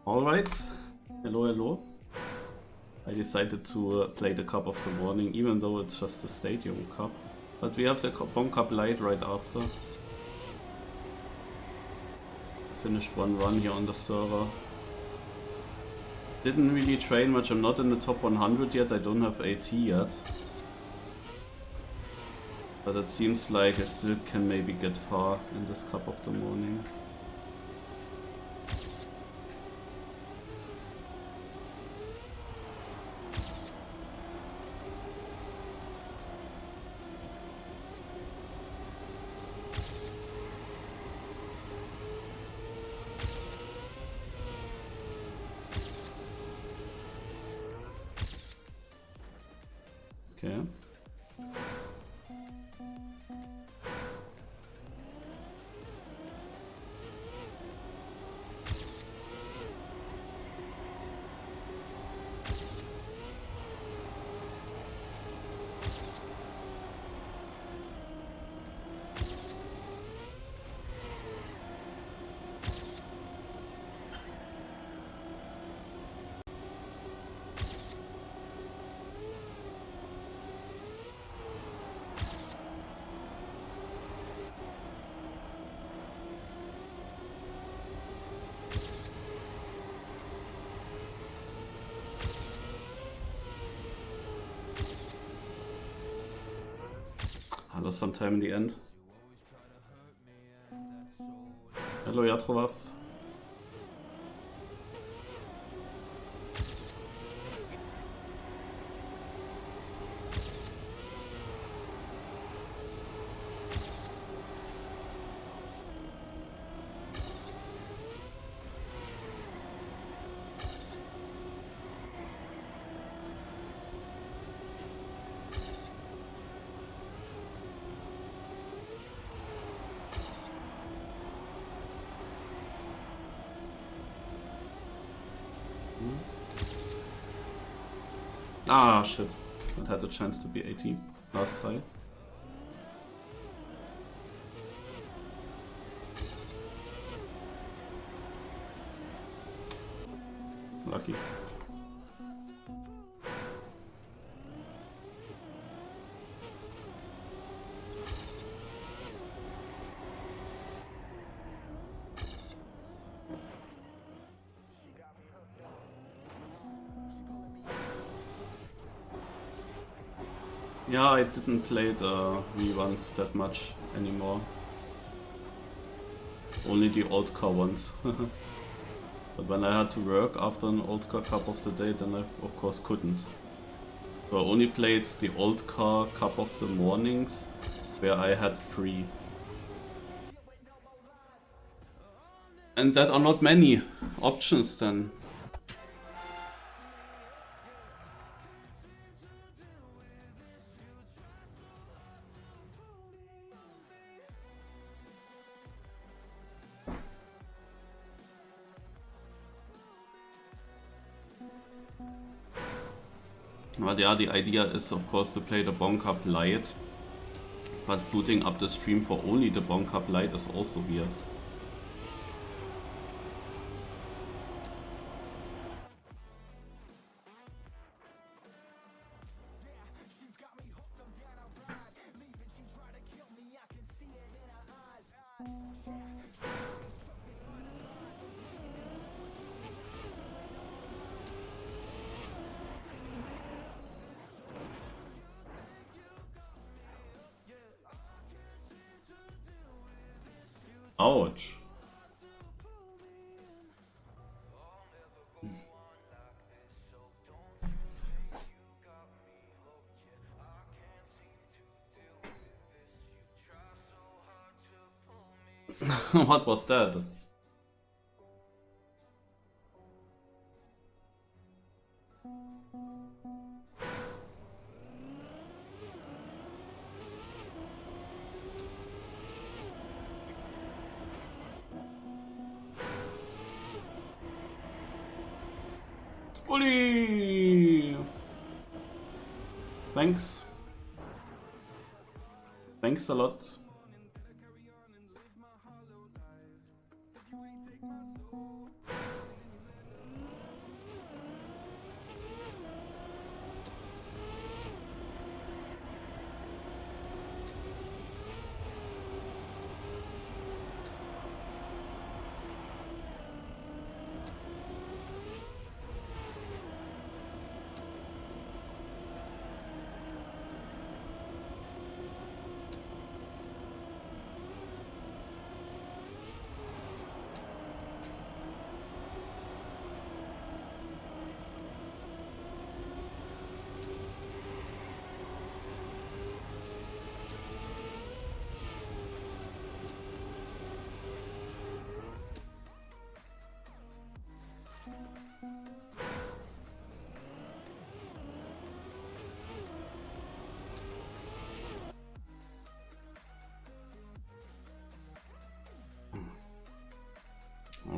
Alright, hello, hello. I decided to play the Cup of the Morning, even though it's just a Stadium Cup. But we have the Bon Cup Light right after. Finished one run here on the server. Didn't really train much, I'm not in the top 100 yet, I don't have AT yet. But it seems like I still can maybe get far in this Cup of the Morning. Okay. I lost some time in the end. Hello, Yatrovav. Ah, shit. I had the chance to be 18 last try. Lucky. Yeah, I didn't play the reruns that much anymore. Only the old car ones. But when I had to work after an old car cup of the day, then I of course couldn't. So I only played the old car cup of the mornings where I had free. And that are not many options then. But yeah, the idea is of course to play the Bon Cup Light. But booting up the stream for only the Bon Cup Light is also weird. Ouch. What was that? Uli! Thanks. Thanks a lot.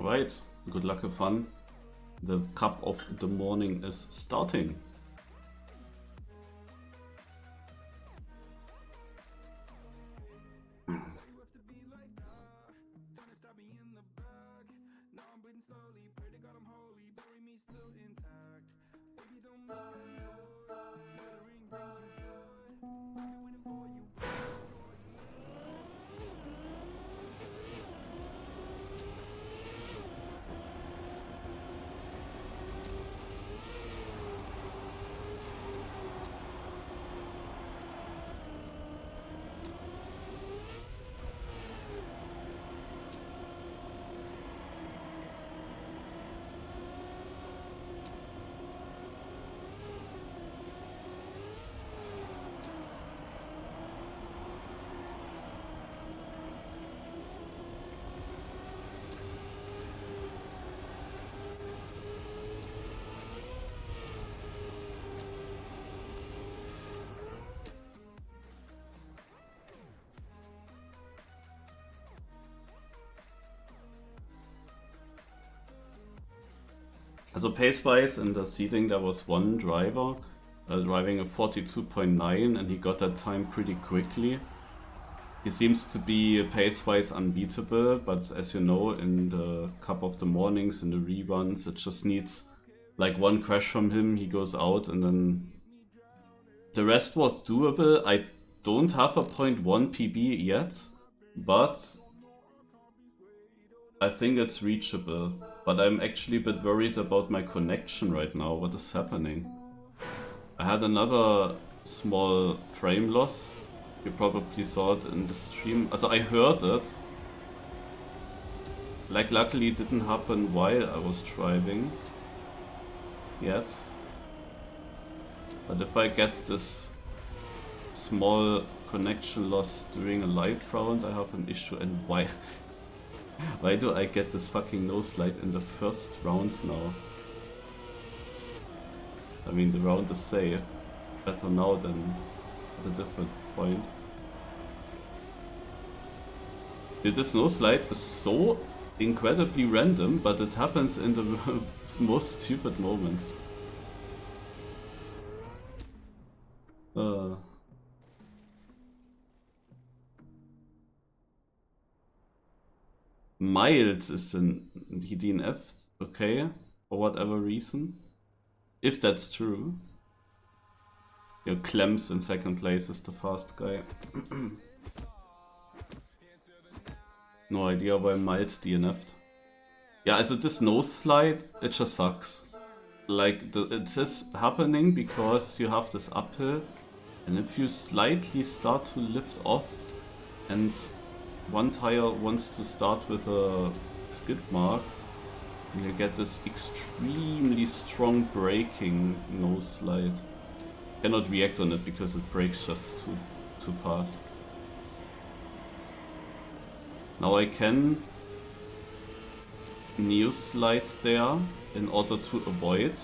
Alright, good luck and fun. The cup of the morning is starting. Also pace-wise in the seating there was one driver driving a 42.9 and he got that time pretty quickly. He seems to be pace-wise unbeatable, but as you know, in the Cup of the Mornings, in the reruns, it just needs like one crash from him, he goes out, and then the rest was doable. I don't have a 0.1 PB yet, but I think it's reachable. But I'm actually a bit worried about my connection right now. What is happening? I had another small frame loss. You probably saw it in the stream. Also, I heard it. Like, luckily it didn't happen while I was driving. Yet. But if I get this small connection loss during a live round, I have an issue. And why? Why do I get this fucking nose slide in the first round now? I mean, the round is safe. Better now than at a different point. This nose slide is so incredibly random, but it happens in the most stupid moments. Miles is in he DNF'd, okay, for whatever reason. If that's true. Yeah, Clems in second place is the fast guy. No idea why Miles DNF'd. Yeah, also this nose slide, it just sucks. Like, it is happening because you have this uphill, and if you slightly start to lift off, and one tire wants to start with a skid mark, and you get this extremely strong braking nose slide. Cannot react on it because it brakes just too fast. Now I can neo slide there in order to avoid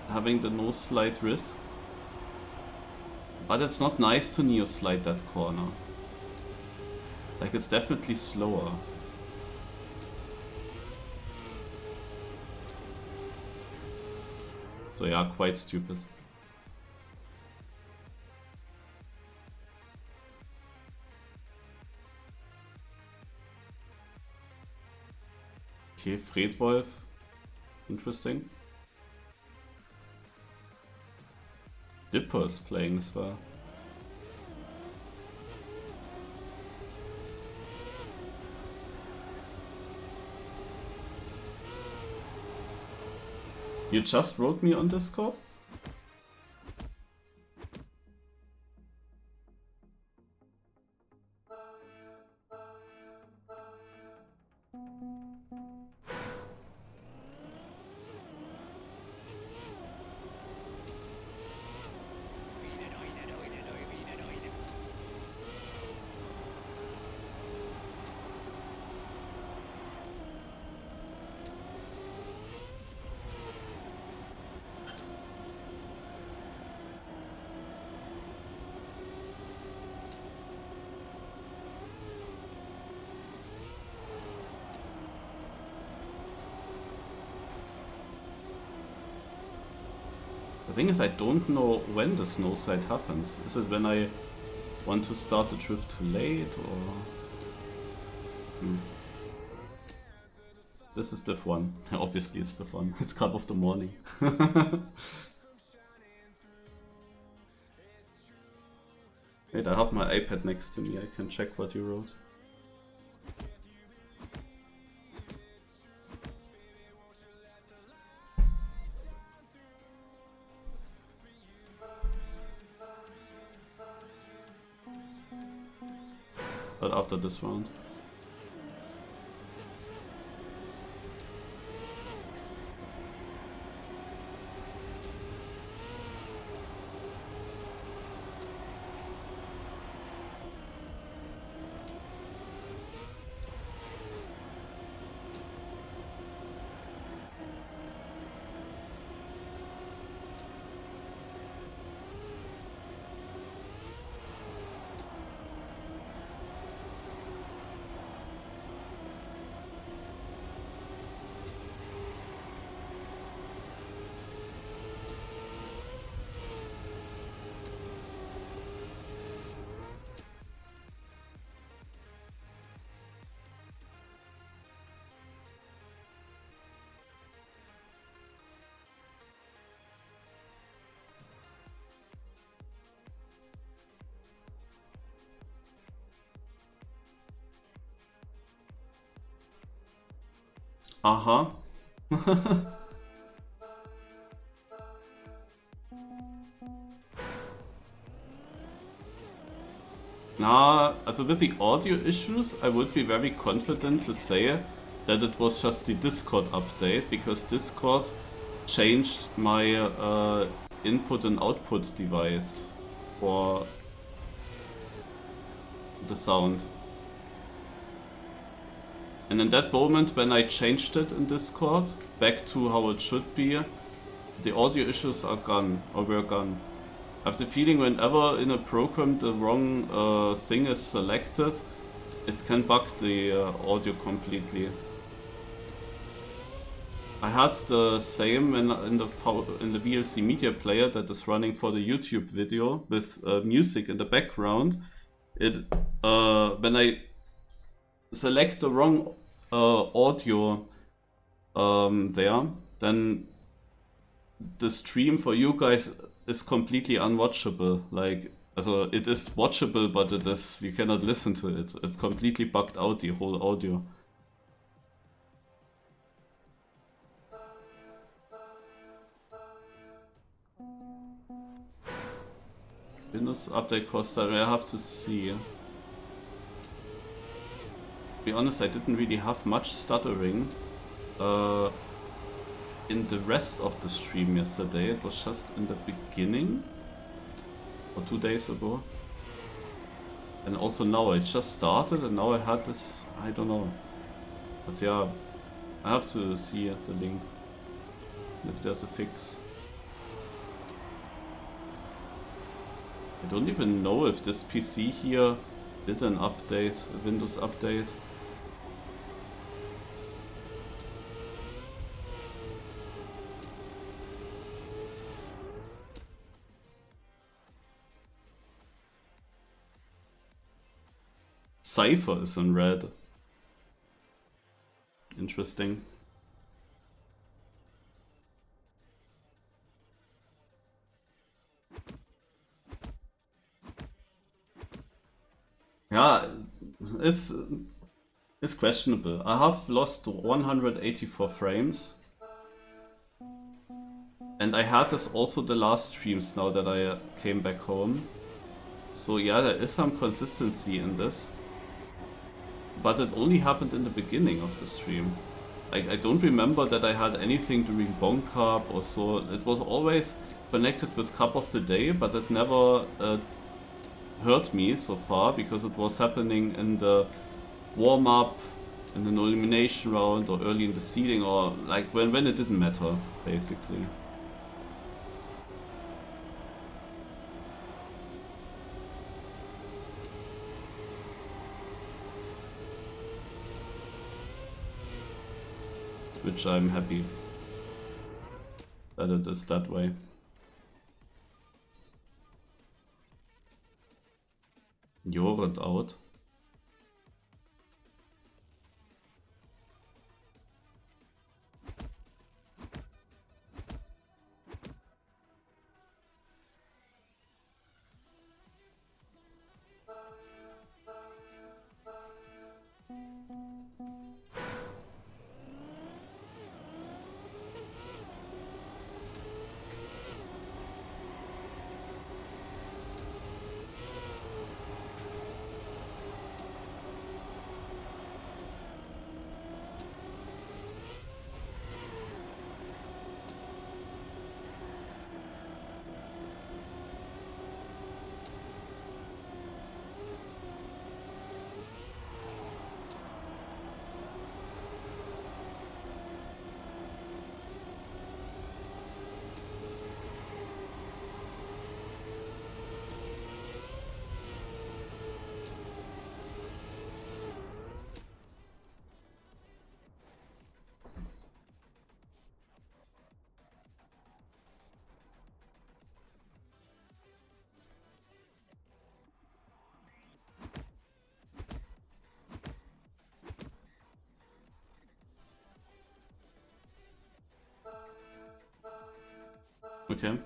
having the nose slide risk. But it's not nice to neo slide that corner. Like, it's definitely slower. So yeah, quite stupid. Okay, Fredwolf. Interesting. Dipper is playing as well. You just wrote me on Discord? thing is, I don't know when the snow side happens. Is it when I want to start the drift too late, or... This is diff 1. Obviously it's diff 1. It's cup of the morning. Wait, I have my iPad next to me. I can check what you wrote. But after this round. Aha. Nah, also with the audio issues, I would be very confident to say that it was just the Discord update, because Discord changed my input and output device for the sound. And in that moment, when I changed it in Discord back to how it should be, the audio issues are gone, or were gone. I have the feeling whenever in a program the wrong thing is selected, it can bug the audio completely. I had the same in the VLC media player that is running for the YouTube video with music in the background. It when I select the wrong audio there, then the stream for you guys is completely unwatchable. Like, also it is watchable, but it is, you cannot listen to it. It's completely bugged out, the whole audio. Windows update cost, I have to see. To be honest, I didn't really have much stuttering in the rest of the stream yesterday. It was just in the beginning, or 2 days ago. And also now, I just started and now I had this, I don't know. But yeah, I have to see the link, if there's a fix. I don't even know if this PC here did an update, a Windows update. Cypher is in red. Interesting. Yeah, it's questionable. I have lost 184 frames. And I had this also the last streams now that I came back home. So yeah, there is some consistency in this. But it only happened in the beginning of the stream. I don't remember that I had anything during Bon Cup or so. It was always connected with Cup of the Day, but it never hurt me so far, because it was happening in the warm-up, in the elimination round, or early in the seeding, or like when it didn't matter, basically. Which I'm happy that it is that way. Jorund out. Okay.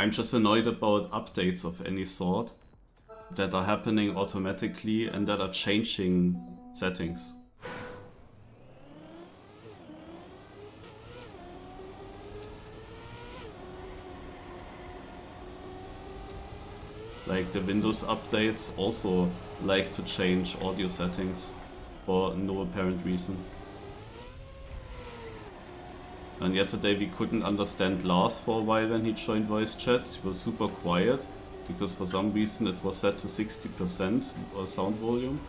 I'm just annoyed about updates of any sort that are happening automatically and that are changing settings. Like the Windows updates also like to change audio settings for no apparent reason. And yesterday we couldn't understand Lars for a while when he joined voice chat. He was super quiet because for some reason it was set to 60% sound volume.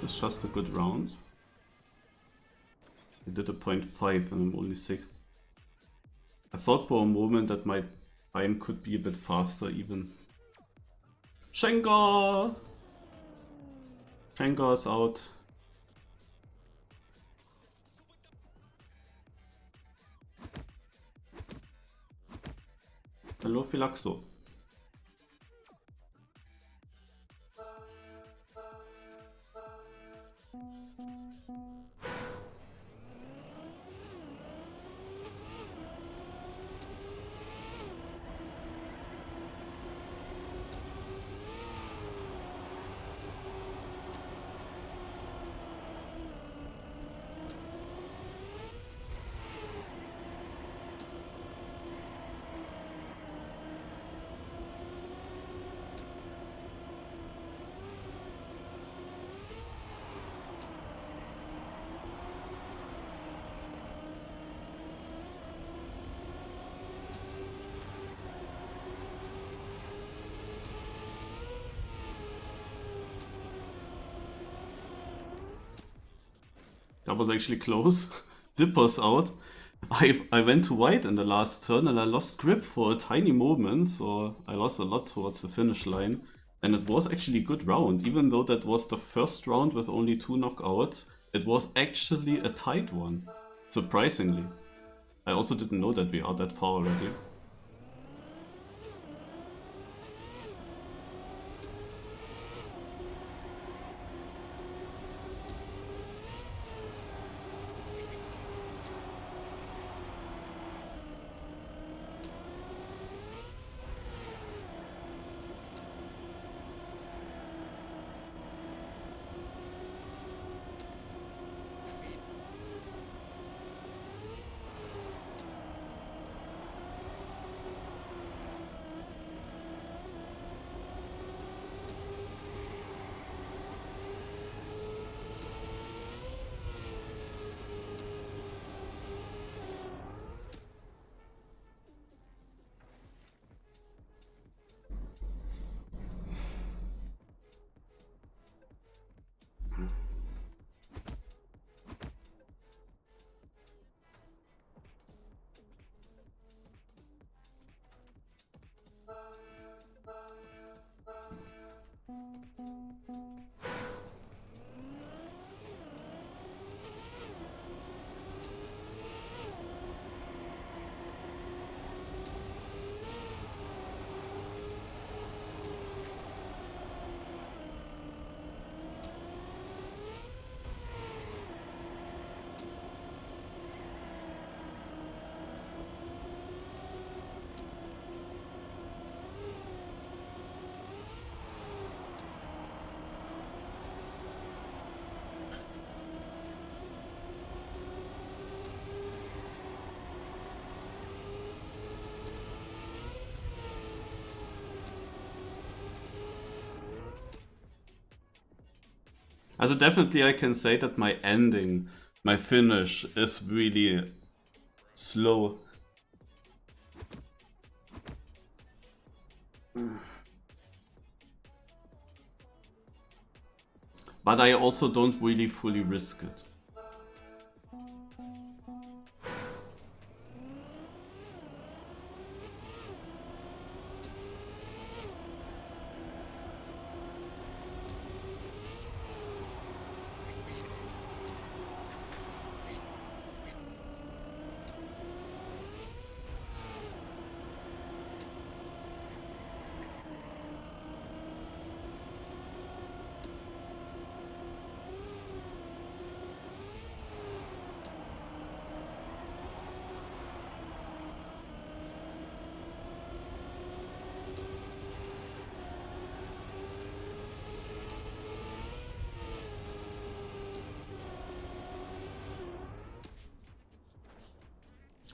It's just a good round. I did a 0.5 and I'm only 6th. I thought for a moment that my time could be a bit faster even. Schenker! Schenker is out. Hello, Philaxo. That was actually close. Dipper's out. I went to white in the last turn and I lost grip for a tiny moment, so I lost a lot towards the finish line. And it was actually a good round, even though that was the first round with only 2 knockouts. It was actually a tight one, surprisingly. I also didn't know that we are that far already. Also definitely I can say that my ending, my finish is really slow. But I also don't really fully risk it.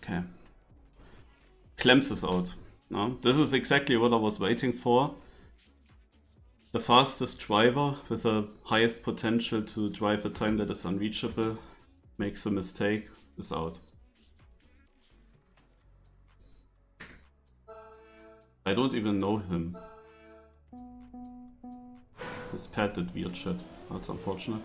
Okay. Clems is out. No? This is exactly what I was waiting for. The fastest driver with the highest potential to drive a time that is unreachable makes a mistake, is out. I don't even know him. His pet did weird shit. That's unfortunate.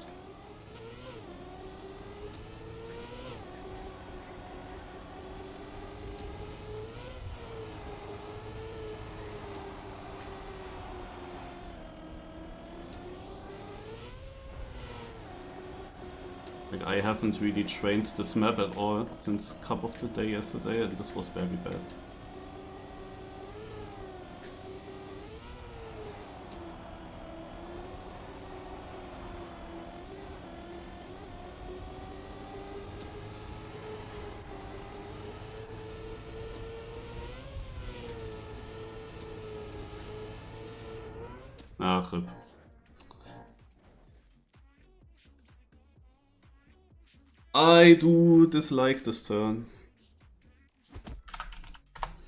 Like, I haven't really trained this map at all since Cup of the Day yesterday, and this was very bad. Ah, rip. I do dislike this turn.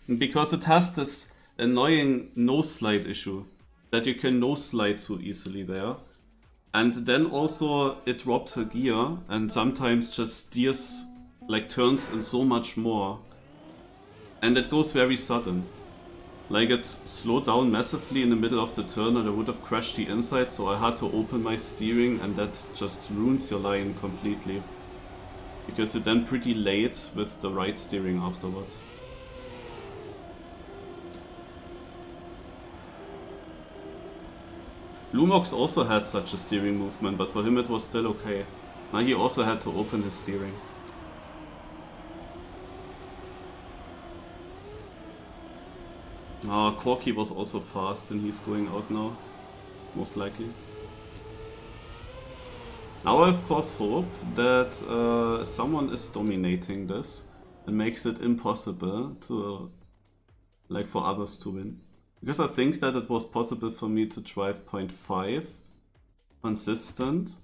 Because it has this annoying no-slide issue. That you can no-slide so easily there. And then also it drops a gear and sometimes just steers, like turns in so much more. And it goes very sudden. Like it slowed down massively in the middle of the turn and I would have crashed the inside, so I had to open my steering and that just ruins your line completely. Because you're then pretty late with the right steering afterwards. Lumox also had such a steering movement, but for him it was still okay. Now he also had to open his steering. Corki was also fast and he's going out now, most likely. Now I of course hope that someone is dominating this and makes it impossible to, like, for others to win. Because I think that it was possible for me to drive 0.5 consistent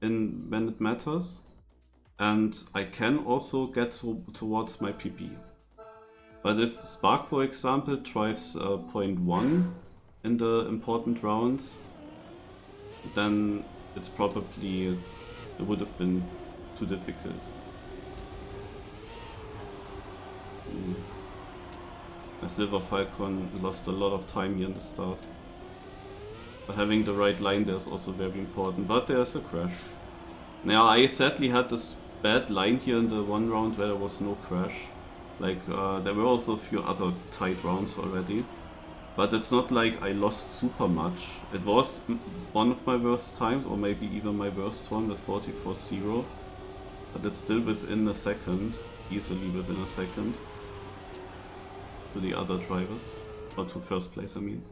when it matters. And I can also get towards my PB. But if Spark, for example, drives 0.1 in the important rounds, then it's probably, it would have been too difficult. A Silver Falcon lost a lot of time here in the start. But having the right line there is also very important, but there's a crash. Now I sadly had this bad line here in the one round where there was no crash. Like, there were also a few other tight rounds already. But it's not like I lost super much. It was one of my worst times, or maybe even my worst one with 44-0. But it's still within a second, easily within a second, to the other drivers. Or to first place, I mean.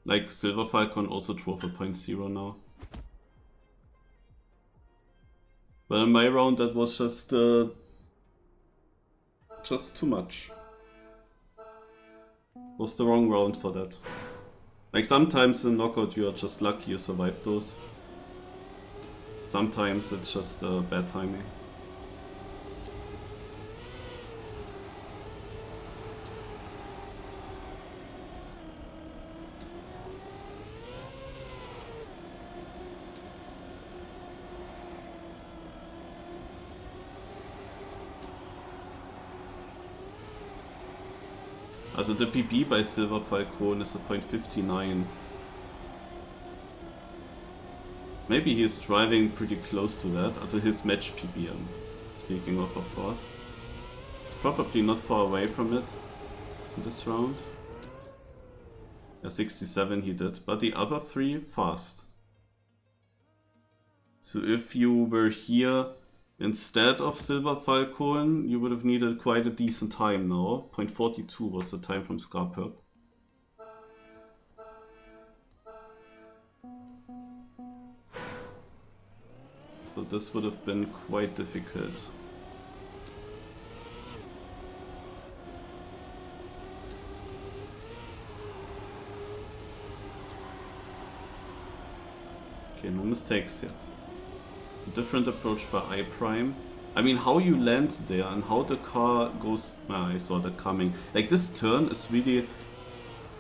Like, Silver Falcon also drove a 0.0 now. But in my round that was just too much. Was the wrong round for that. Like sometimes in knockout you are just lucky you survive those. Sometimes it's just bad timing. Also the PB by Silver Falcon is a 0.59. Maybe he's driving pretty close to that, also his match PB, speaking of course. It's probably not far away from it in this round. Yeah, 67 he did, but the other three fast. So if you were here instead of Silver Falcon, you would have needed quite a decent time now. 0.42 was the time from Scarperp. So this would have been quite difficult. Okay, no mistakes yet. Different approach by I-Prime. I mean, how you land there and how the car goes... I saw that coming. Like, this turn is really...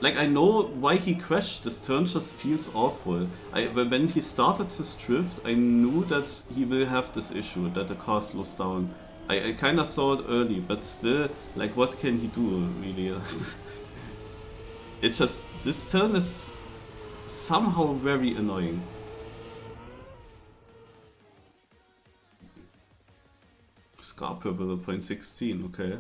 Like, I know why he crashed. This turn just feels awful. When he started his drift, I knew that he will have this issue, that the car slows down. I kinda saw it early, but still, like, what can he do, really? It just, this turn is somehow very annoying. Scar Purple at point 16, okay.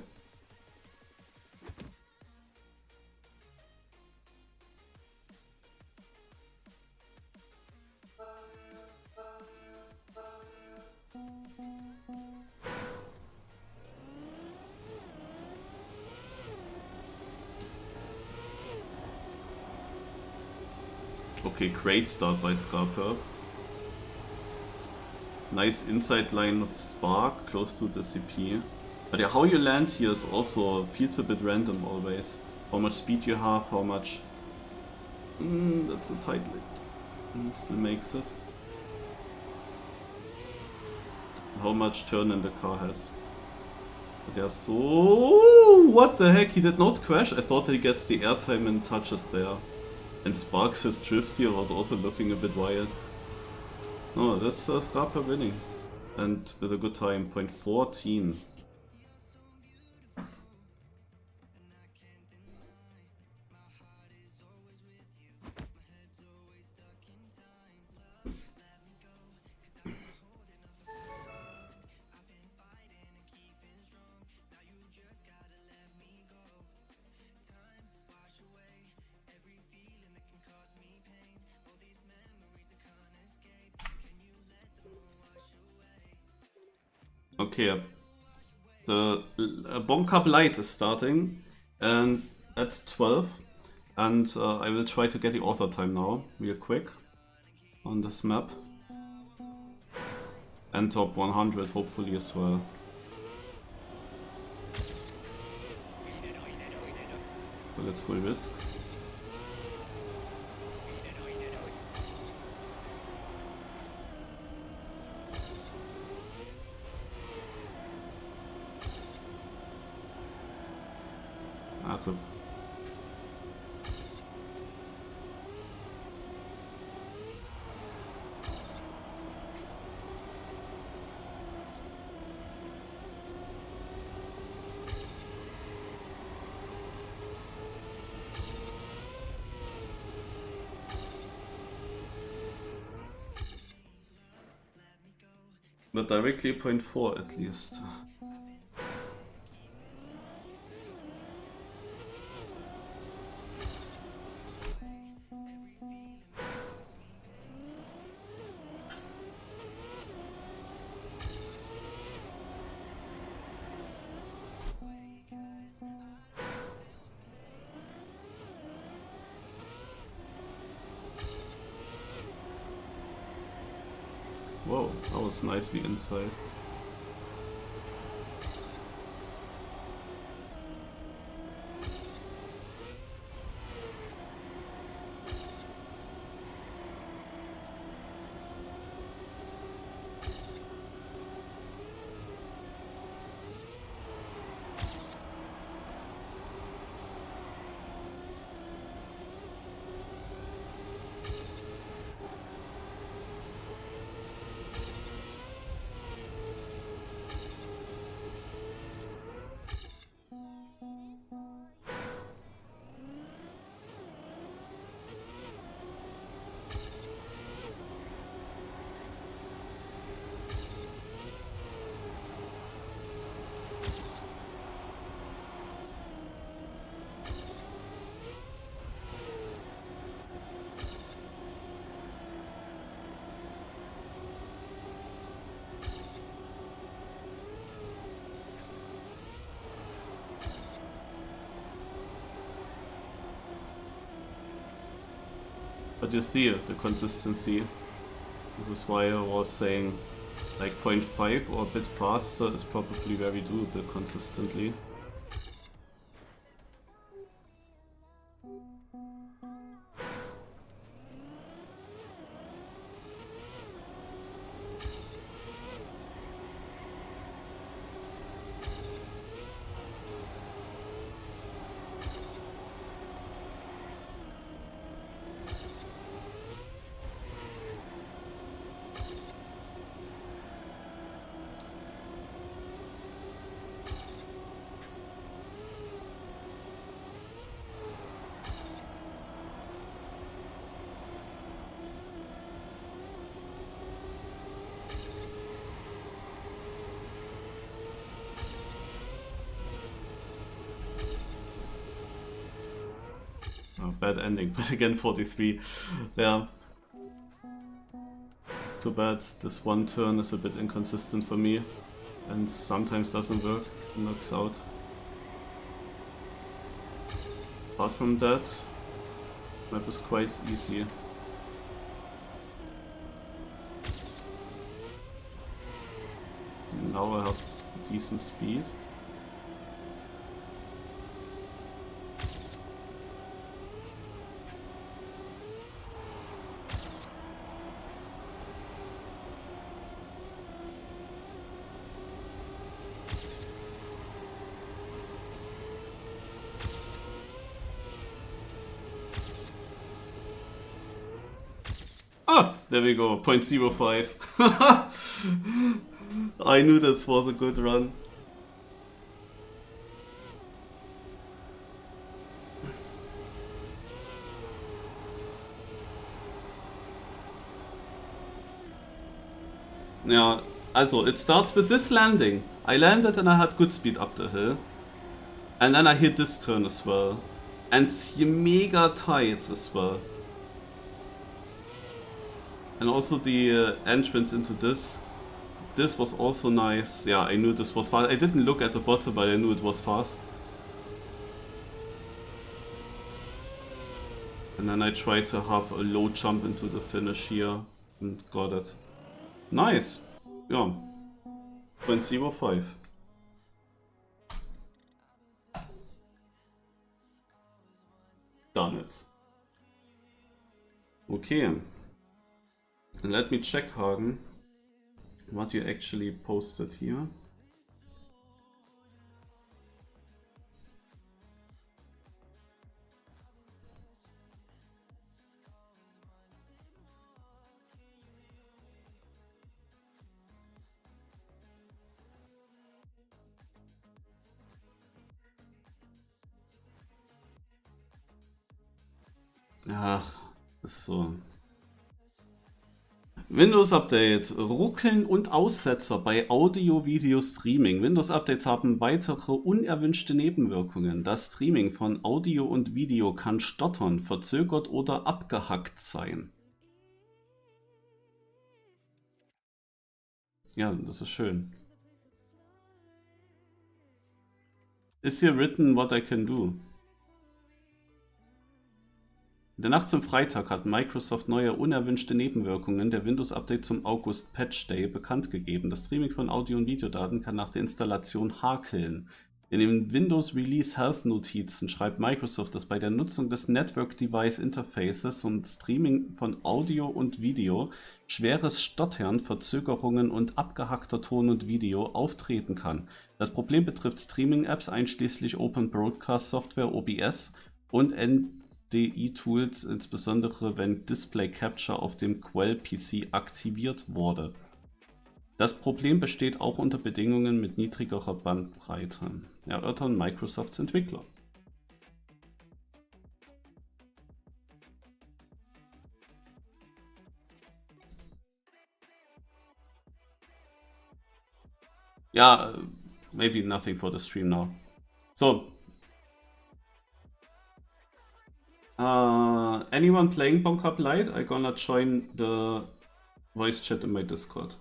Okay, great start by Scarper. Nice inside line of Spark, close to the CP. But yeah, how you land here is also, feels a bit random always. How much speed you have, how much... that's a tight lead. Still makes it. How much turn in the car has. But yeah, so... What the heck, he did not crash? I thought he gets the airtime and touches there. And Sparks' drift here was also looking a bit wild. No, this Scarper winning. And with a good time, point 14. Okay, the Bon Cup Light is starting and at 12, and I will try to get the author time now, real quick, on this map. And top 100 hopefully as well. Well, it's full risk. Okay. But directly 0.4 at least. Whoa, that was nicely inside. But you see the consistency. This is why I was saying like 0.5 or a bit faster is probably very doable consistently. bad ending, but again 43. Yeah. Too bad, this one turn is a bit inconsistent for me and sometimes doesn't work, knocks out. Apart from that, map is quite easy. Now I have decent speed. Ah, there we go, 0.05. I knew this was a good run. Yeah, also, it starts with this landing. I landed and I had good speed up the hill. And then I hit this turn as well. And it's mega tight as well. And also the entrance into this. This was also nice. Yeah, I knew this was fast. I didn't look at the bottom, but I knew it was fast. And then I tried to have a low jump into the finish here. And got it. Nice. Yeah. 0.05. Done it. Okay. And let me check, Hagen, what you actually posted here. Ach, so. Windows Update. Ruckeln und Aussetzer bei Audio-Video-Streaming. Windows-Updates haben weitere unerwünschte Nebenwirkungen. Das Streaming von Audio und Video kann stottern, verzögert oder abgehackt sein. Ja, das ist schön. Is here written what I can do? In der Nacht zum Freitag hat Microsoft neue unerwünschte Nebenwirkungen der Windows-Update zum August Patch Day bekannt gegeben. Das Streaming von Audio- und Videodaten kann nach der Installation hakeln. In den Windows Release Health Notizen schreibt Microsoft, dass bei der Nutzung des Network Device Interfaces und Streaming von Audio und Video schweres Stottern, Verzögerungen und abgehackter Ton und Video auftreten kann. Das Problem betrifft Streaming-Apps einschließlich Open Broadcast Software OBS und NDI-Tools, insbesondere wenn Display Capture auf dem Quell-PC aktiviert wurde. Das Problem besteht auch unter Bedingungen mit niedrigerer Bandbreite, erörtern Microsofts Entwickler. Yeah, maybe nothing for the stream now. So, anyone playing Bonk Light? I'm gonna join the voice chat in my Discord.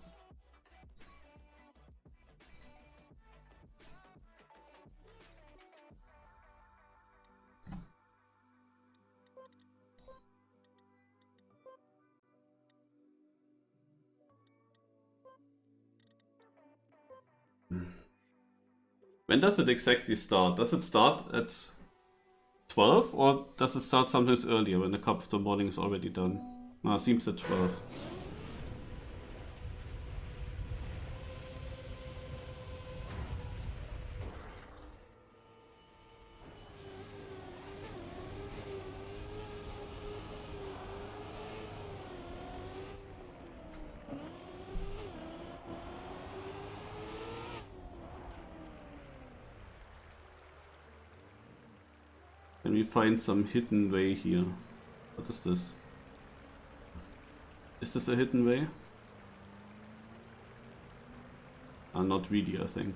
When does it exactly start? Does it start at 12 or does it start sometimes earlier when the cup of the morning is already done? No, it seems at 12. Can we find some hidden way here? What is this? Is this a hidden way? Not really, I think.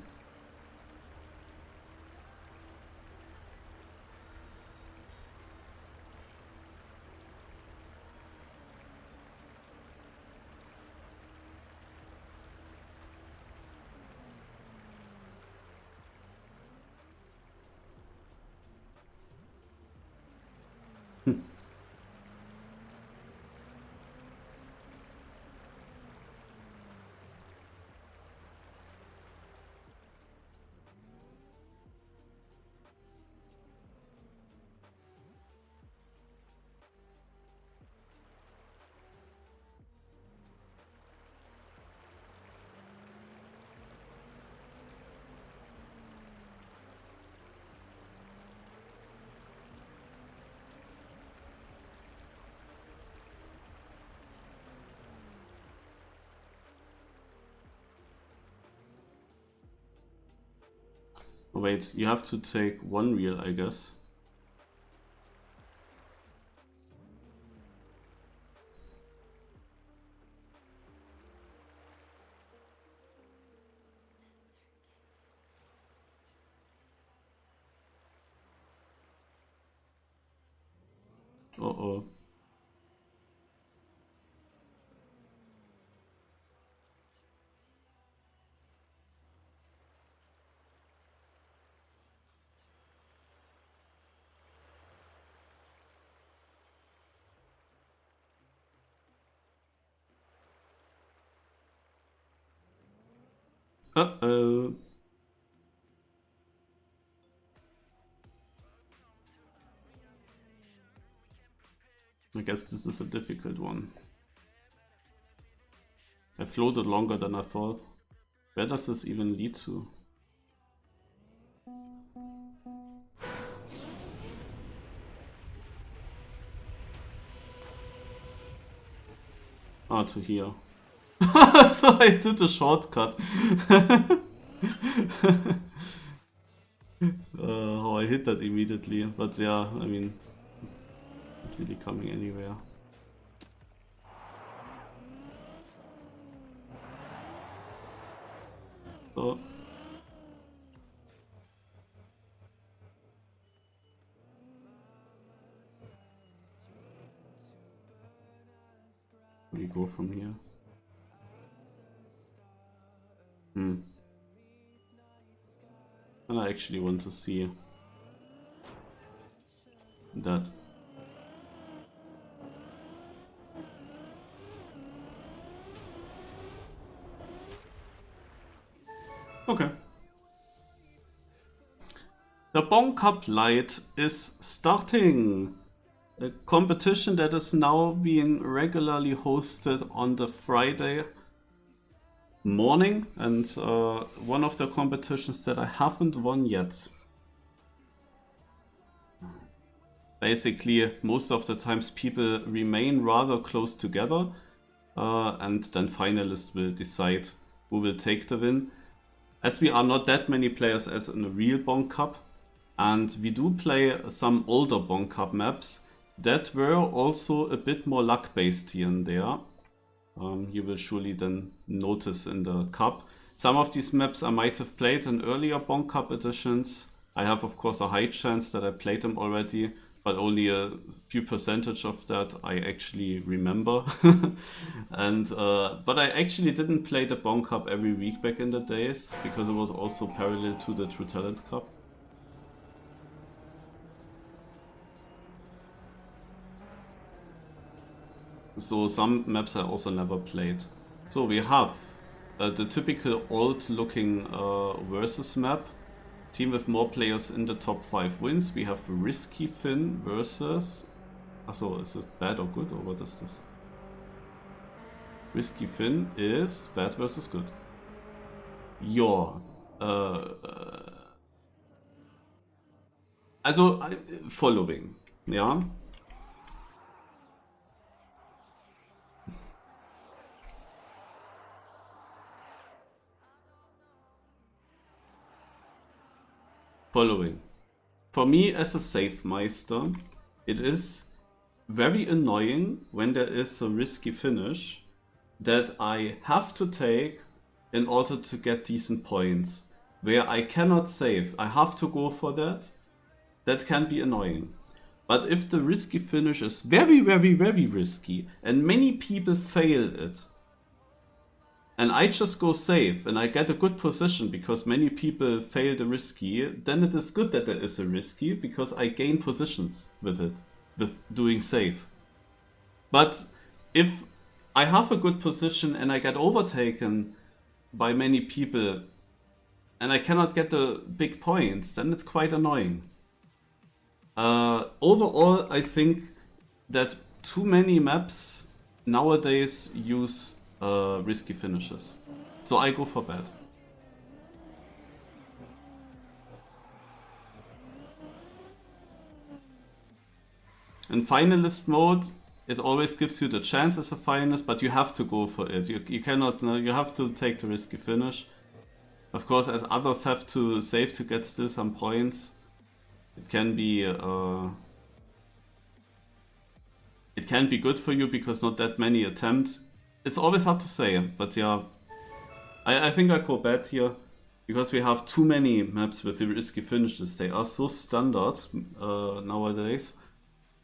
Oh wait, you have to take one reel, I guess. Uh-oh. Uh-oh. I guess this is a difficult one. I floated longer than I thought. Where does this even lead to? Ah, to here. So I did a shortcut. How I hit that immediately. But yeah, I mean, not really coming anywhere. So. Where do you go from here? And I actually want to see that. Okay. The Bonk Cup Light is starting. A competition that is now being regularly hosted on the Friday morning, and one of the competitions that I haven't won yet. Basically, most of the times people remain rather close together, and then finalists will decide who will take the win. As we are not that many players as in a real Bonk Cup, and we do play some older Bonk Cup maps that were also a bit more luck-based here and there. You will surely then notice in the cup. Some of these maps I might have played in earlier Bonk Cup editions. I have of course a high chance that I played them already, but only a few percentage of that I actually remember. And but I actually didn't play the Bonk Cup every week back in the days, because it was also parallel to the True Talent Cup. So some maps I also never played. So we have the typical old looking versus map. Team with more players in the top 5 wins. We have Risky Finn versus... Achso, is it bad or good, or what is this? Risky Finn is bad versus good. Ja. Also, following. Ja. Following. For me as a safe meister, it is very annoying when there is a risky finish that I have to take in order to get decent points, where I cannot save. I have to go for that. That can be annoying. But if the risky finish is very, very, very risky and many people fail it, and I just go safe and I get a good position because many people fail the risky, then it is good that there is a risky, because I gain positions with it, with doing safe. But if I have a good position and I get overtaken by many people and I cannot get the big points, then it's quite annoying. Overall, I think that too many maps nowadays use risky finishes. So I go for bad. In finalist mode, it always gives you the chance as a finalist, but you have to go for it. You cannot, you have to take the risky finish. Of course, as others have to save to get still some points, it can be good for you because not that many attempt. It's always hard to say, but yeah, I think I go bad here because we have too many maps with the risky finishes. They are so standard nowadays.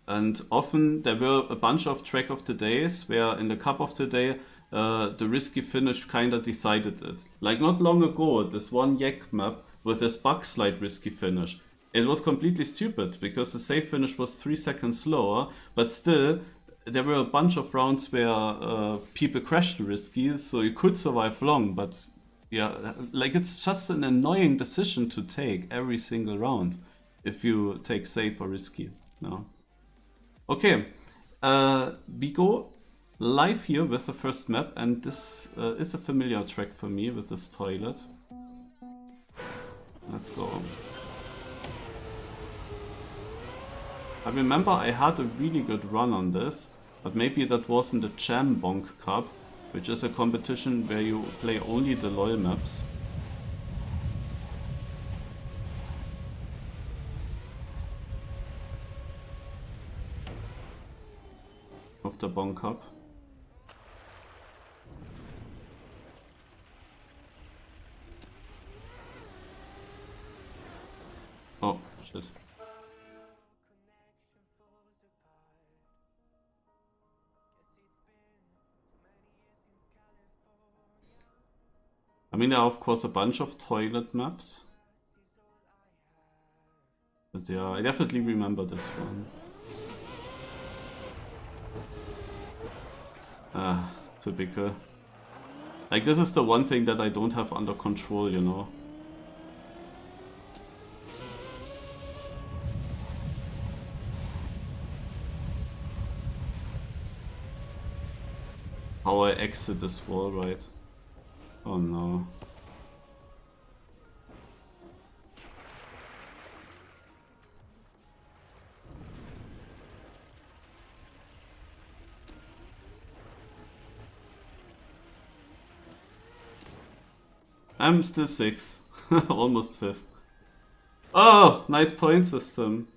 And often there were a bunch of track of the days where in the cup of the day the risky finish kinda decided it. Like not long ago, this one Yak map with this bug slide risky finish. It was completely stupid because the safe finish was 3 seconds slower, but still there were a bunch of rounds where people crashed the risky, so you could survive long, but yeah, like it's just an annoying decision to take every single round if you take safe or risky. No. Okay, we go live here with the first map, and this is a familiar track for me with this toilet. Let's go. I remember I had a really good run on this, but maybe that was in the Jam Bonk Cup, which is a competition where you play only the LoL maps. Of the Bonk Cup. Oh, shit. I mean, there are of course a bunch of toilet maps. But yeah, I definitely remember this one. Ah, typical. Like, this is the one thing that I don't have under control, you know. How I exit this wall, right? Oh no. I'm still 6th. Almost 5th. Oh, nice point system.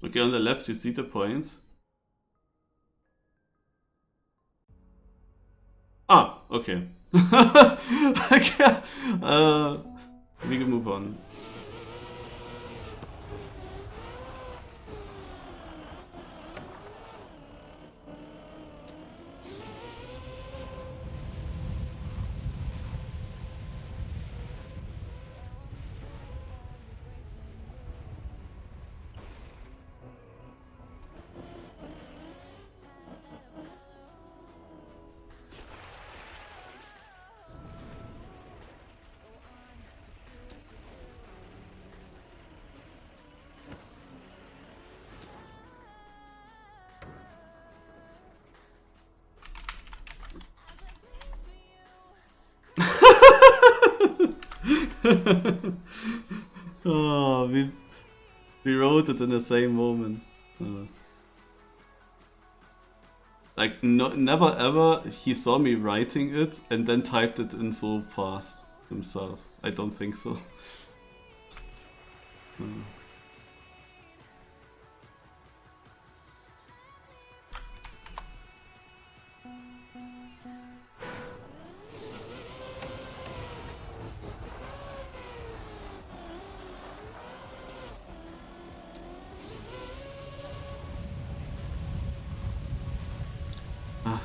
Okay, on the left you see the points. Ah, okay. Okay. We can move on. Oh, we wrote it in the same moment. Like, no, never ever he saw me writing it and then typed it in so fast himself. I don't think so.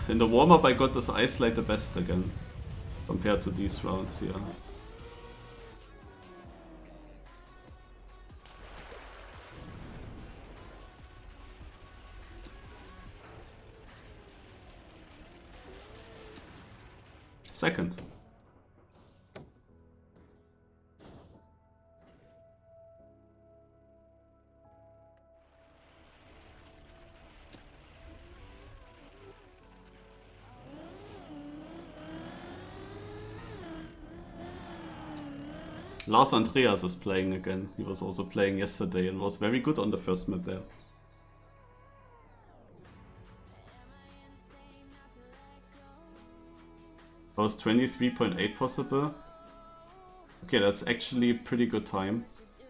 In the warm-up I got this Ice Light the best again, compared to these rounds here. Second. Lars Andreas is playing again. He was also playing yesterday and was very good on the first map there. Was 23.8 possible? Okay, that's actually a pretty good time.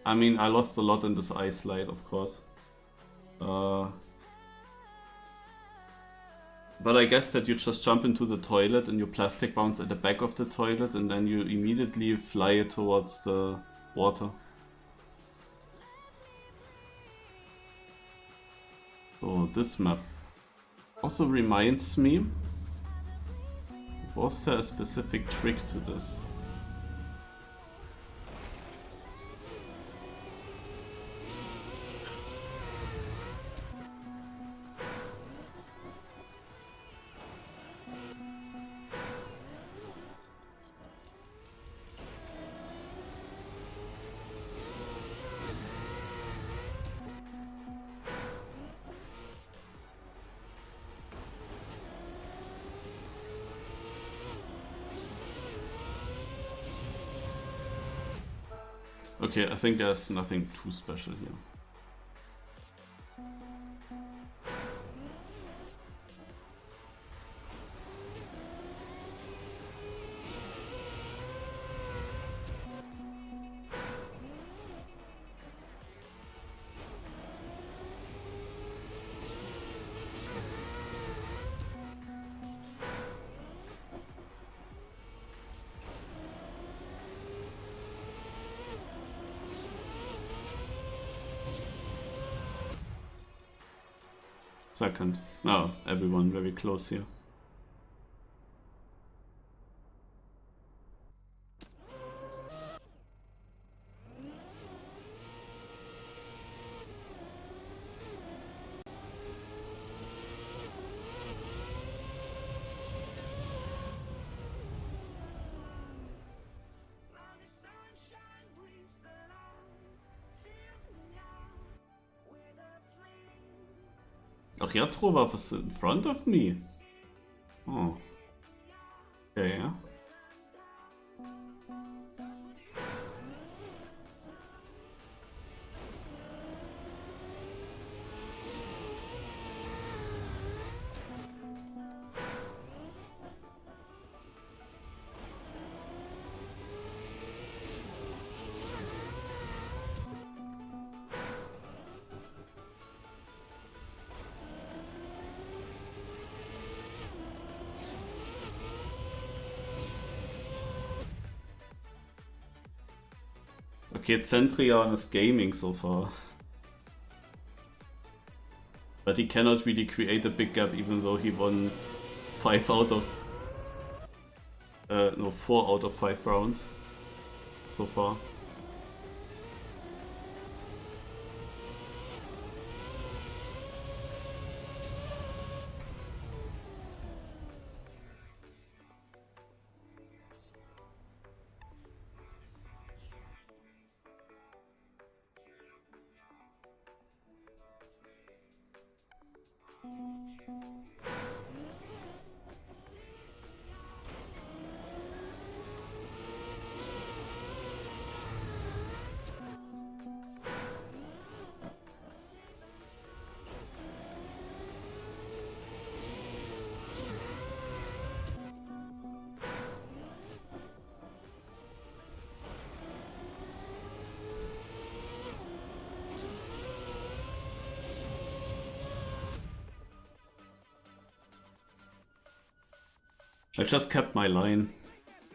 I mean, I lost a lot in this ice slide, of course. But I guess that you just jump into the toilet and you plastic bounce at the back of the toilet and then you immediately fly towards the water. So this map also reminds me, was there a specific trick to this? Okay, I think there's nothing too special here. Second. No, everyone very close here. Ach, Jatrova was in front of me. Oh. Okay, yeah. Okay, Centrion is gaming so far. But he cannot really create a big gap even though he won 5 out of... no, 4 out of 5 rounds so far. I just kept my line.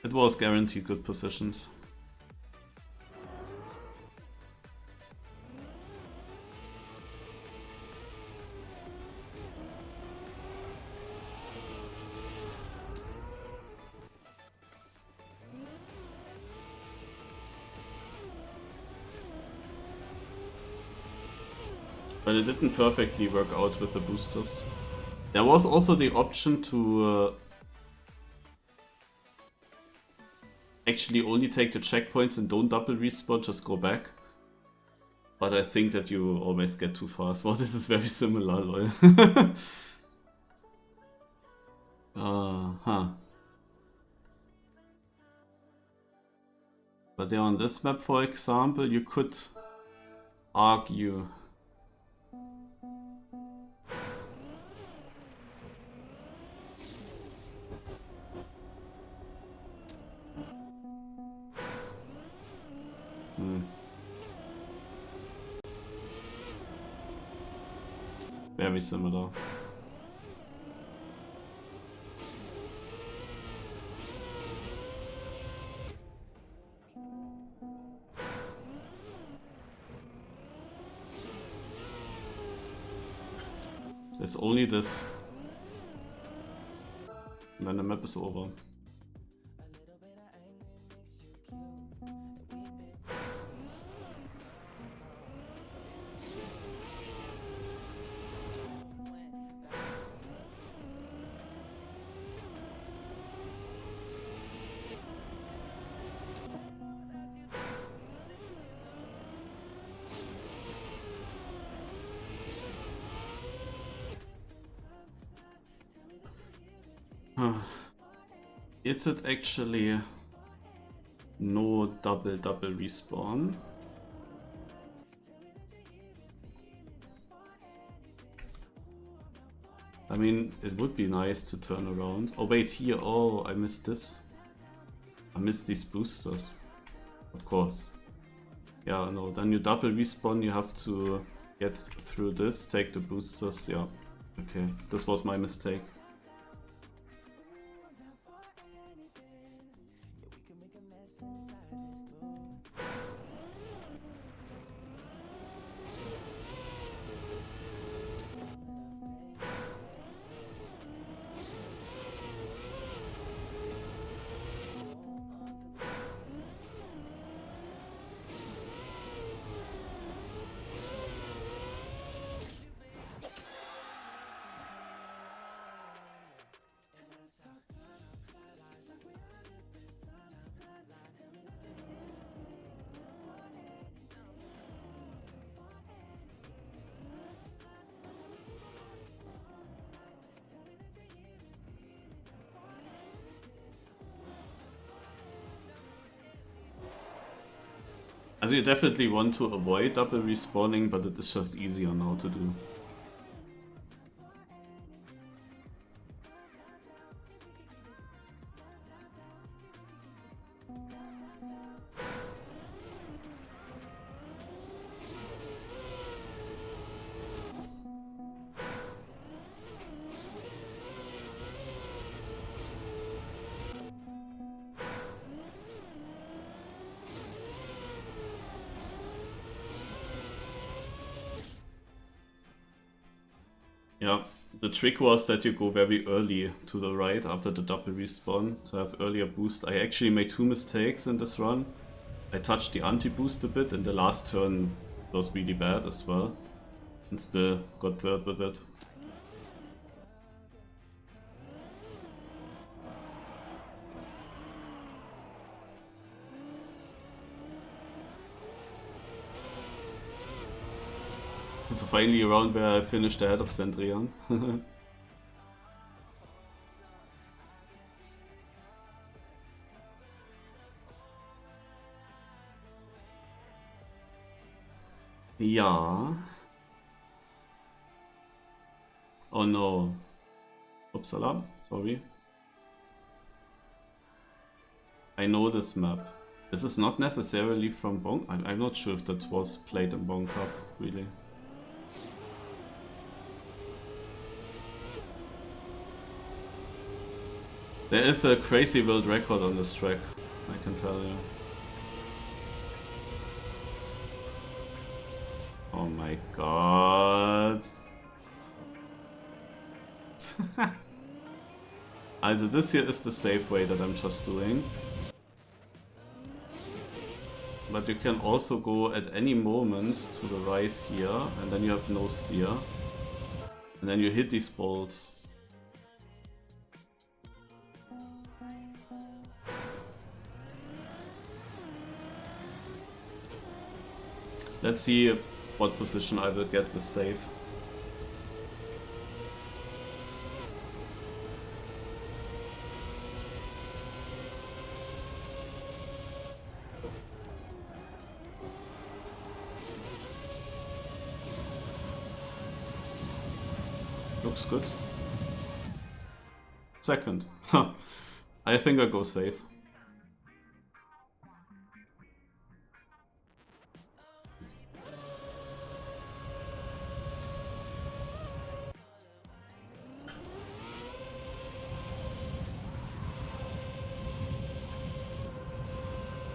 It was guaranteed good positions. But it didn't perfectly work out with the boosters. There was also the option to actually only take the checkpoints and don't double respawn, just go back. But I think that you always get too fast. Well, this is very similar, lol. But yeah, on this map, for example, you could argue. Very similar. There's only this. And then the map is over. Is it actually no double respawn? I mean, it would be nice to turn around. Oh wait, here, oh, I missed this. I missed these boosters. Of course. Yeah, no, then you double respawn, you have to get through this, take the boosters, yeah. Okay, this was my mistake. Also you definitely want to avoid double respawning, but it is just easier now to do. Yeah, the trick was that you go very early to the right after the double respawn to have earlier boost. I actually made 2 mistakes in this run. I touched the anti-boost a bit and the last turn was really bad as well. And still got third with it. So finally around where I finished ahead of Sandrian. Ja. Oh no. Upsala, sorry. I know this map. This is not necessarily from Bonk. I'm not sure if that was played in Bonk Cup, really. There is a crazy world record on this track, I can tell you. Oh my god. Also this here is the safe way that I'm just doing. But you can also go at any moment to the right here, and then you have no steer. And then you hit these bolts. Let's see what position I will get with save. Looks good. Second. I think I go safe.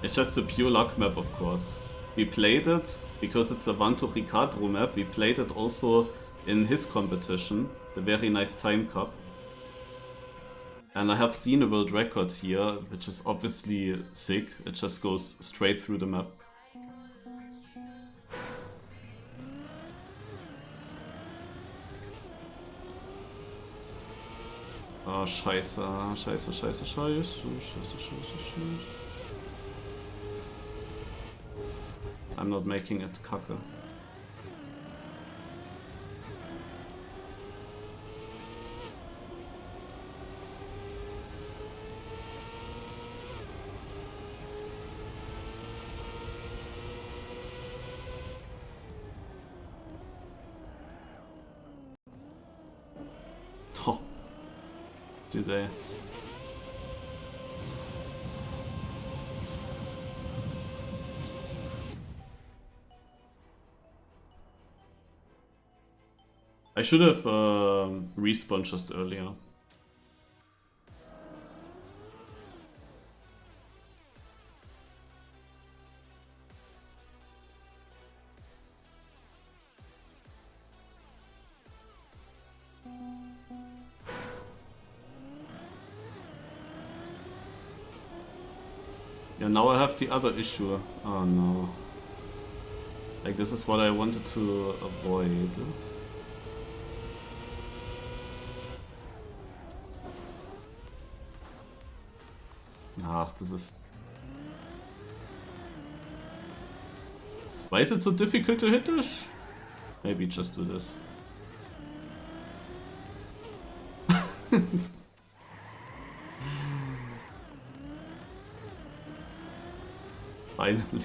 It's just a pure luck map, of course. We played it because it's a Vanto Ricardro map. We played it also in his competition, the Very Nice Time Cup. And I have seen a world record here, which is obviously sick. It just goes straight through the map. Oh, scheiße, scheiße, scheiße, scheiße, scheiße, scheiße, scheiße. I'm not making it, kacke. Oh. Do they? I should have respawned just earlier. Yeah, now I have the other issue. Oh no. Like, this is what I wanted to avoid. Ach, das ist... Why is it so difficult to hit this? Maybe just do this. Finally.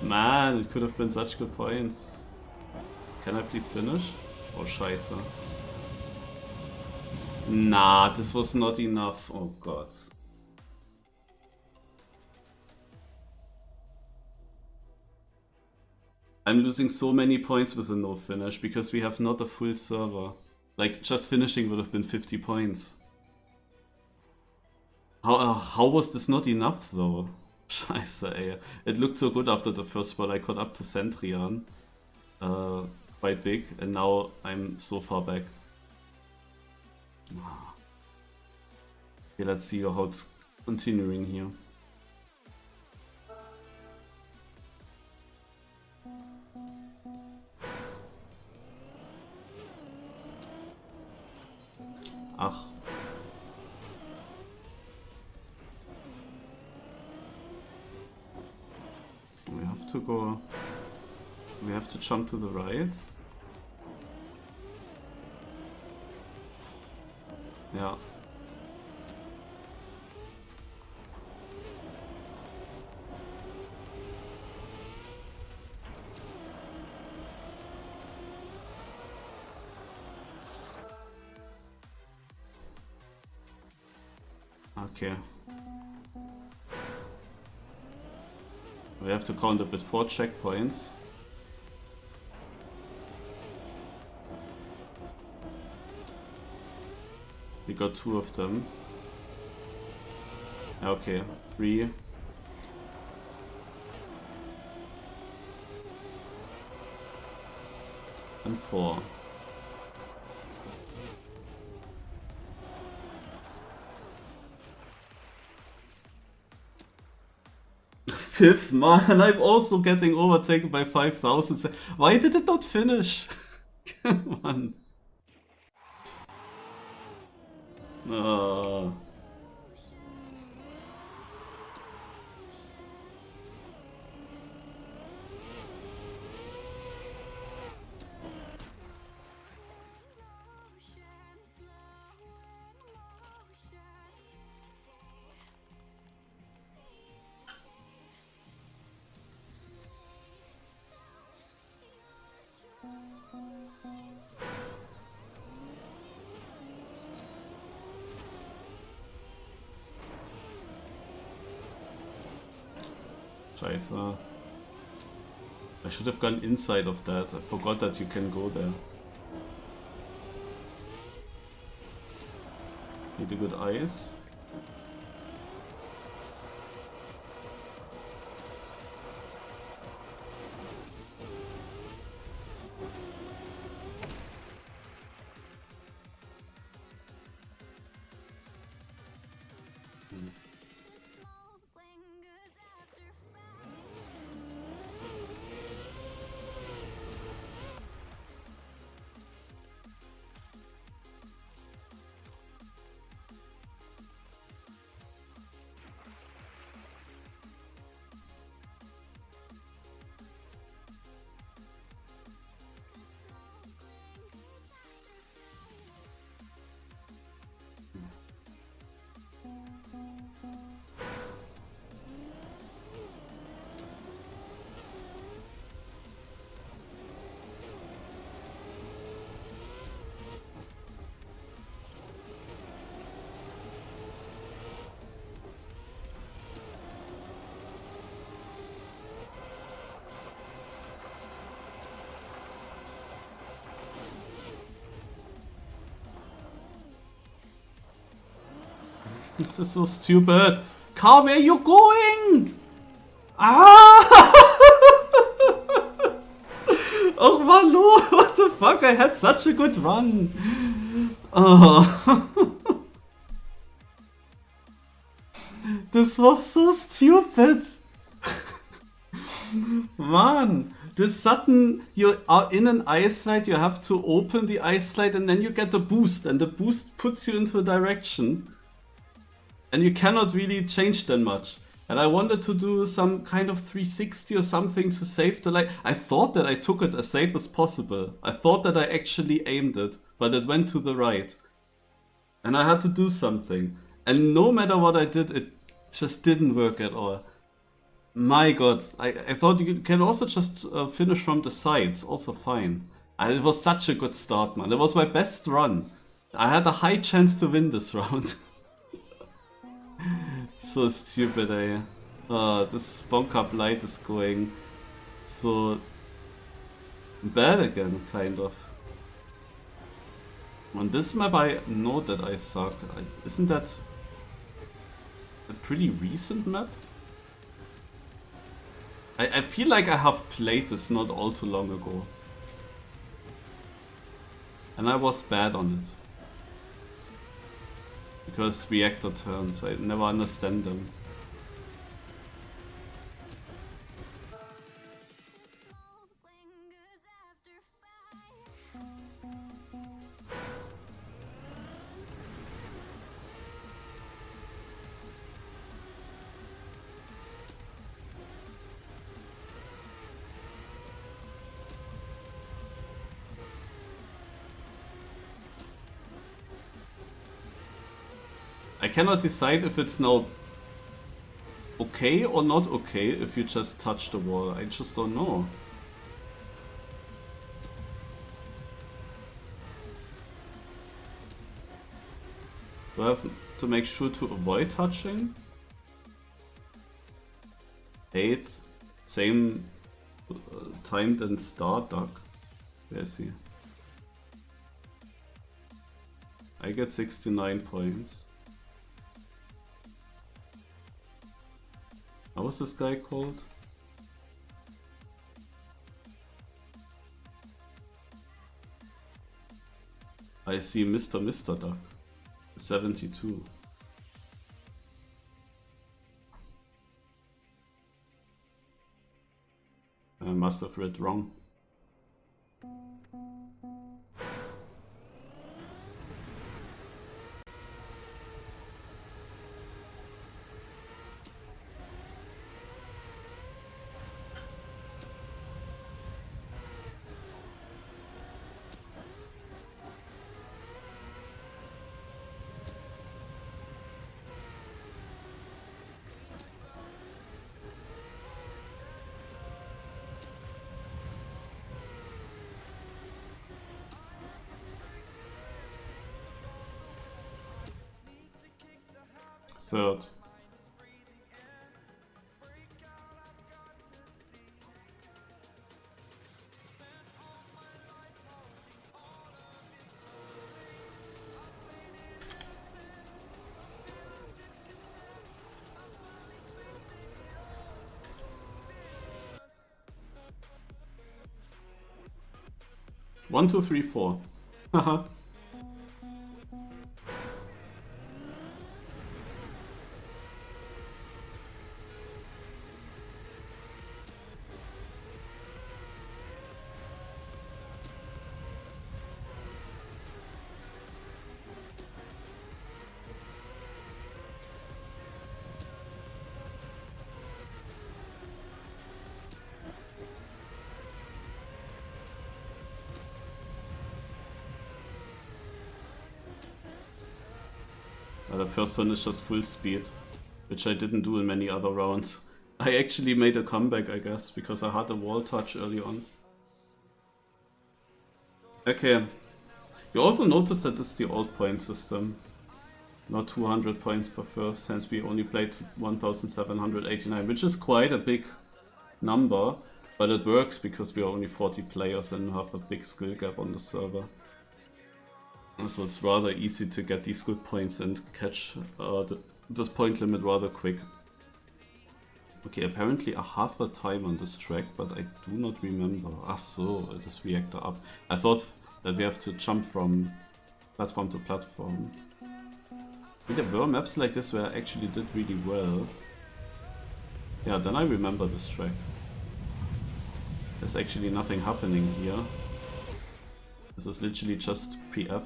Man, it could have been such good points. Can I please finish? Oh, scheiße. Nah, this was not enough. Oh god. I'm losing so many points with a no finish because we have not a full server. Like, just finishing would have been 50 points. How was this not enough though? Scheiße, ey. It looked so good after the first spot. I caught up to Centrion. Quite big, and now I'm so far back. Okay, let's see how it's continuing here. Ach. We have to go... We have to jump to the right. Yeah. Okay. We have to count up with 4 checkpoints. We got 2 of them. Okay, 3. And 4. Fifth, man, I'm also getting overtaken by 5,000. Why did it not finish? Come on. Scheiße. I should have gone inside of that. I forgot that you can go there. Need a good ice. This is so stupid. Car, where are you going? Ah! Oh, Valo, what the fuck? I had such a good run. Oh. This was so stupid. Man, this sudden, you are in an ice slide, you have to open the ice slide and then you get a boost, and the boost puts you into a direction. And you cannot really change that much. And I wanted to do some kind of 360 or something to save the light. I thought that I took it as safe as possible. I thought that I actually aimed it, but it went to the right. And I had to do something. And no matter what I did, it just didn't work at all. My god, I thought you can also just finish from the sides, also fine. And it was such a good start, man. It was my best run. I had a high chance to win this round. So stupid, eh? This Bonk Up light is going so bad again, kind of. On this map I know that I suck. Isn't that a pretty recent map? I feel like I have played this not all too long ago. And I was bad on it. Because reactor turns, I never understand them. I cannot decide if it's now okay or not okay if you just touch the wall. I just don't know. Do I have to make sure to avoid touching? 8th, same timed and start duck. Where is he? I get 69 points. How was this guy called? I see Mr. Duck. 72. I must have read wrong. Third. 1, 2, 3, 4. Haha. The first one is just full speed, which I didn't do in many other rounds. I actually made a comeback, I guess, because I had a wall touch early on. Okay. You also notice that this is the old point system. Not 200 points for first, hence we only played 1789, which is quite a big number, but it works because we are only 40 players and have a big skill gap on the server. So it's rather easy to get these good points and catch this point limit rather quick. Okay, apparently I have a time on this track, but I do not remember. Ah, so it is reactor up. I thought that we have to jump from platform to platform. There were maps like this where I actually did really well. Yeah, then I remember this track. There's actually nothing happening here. This is literally just pre-F.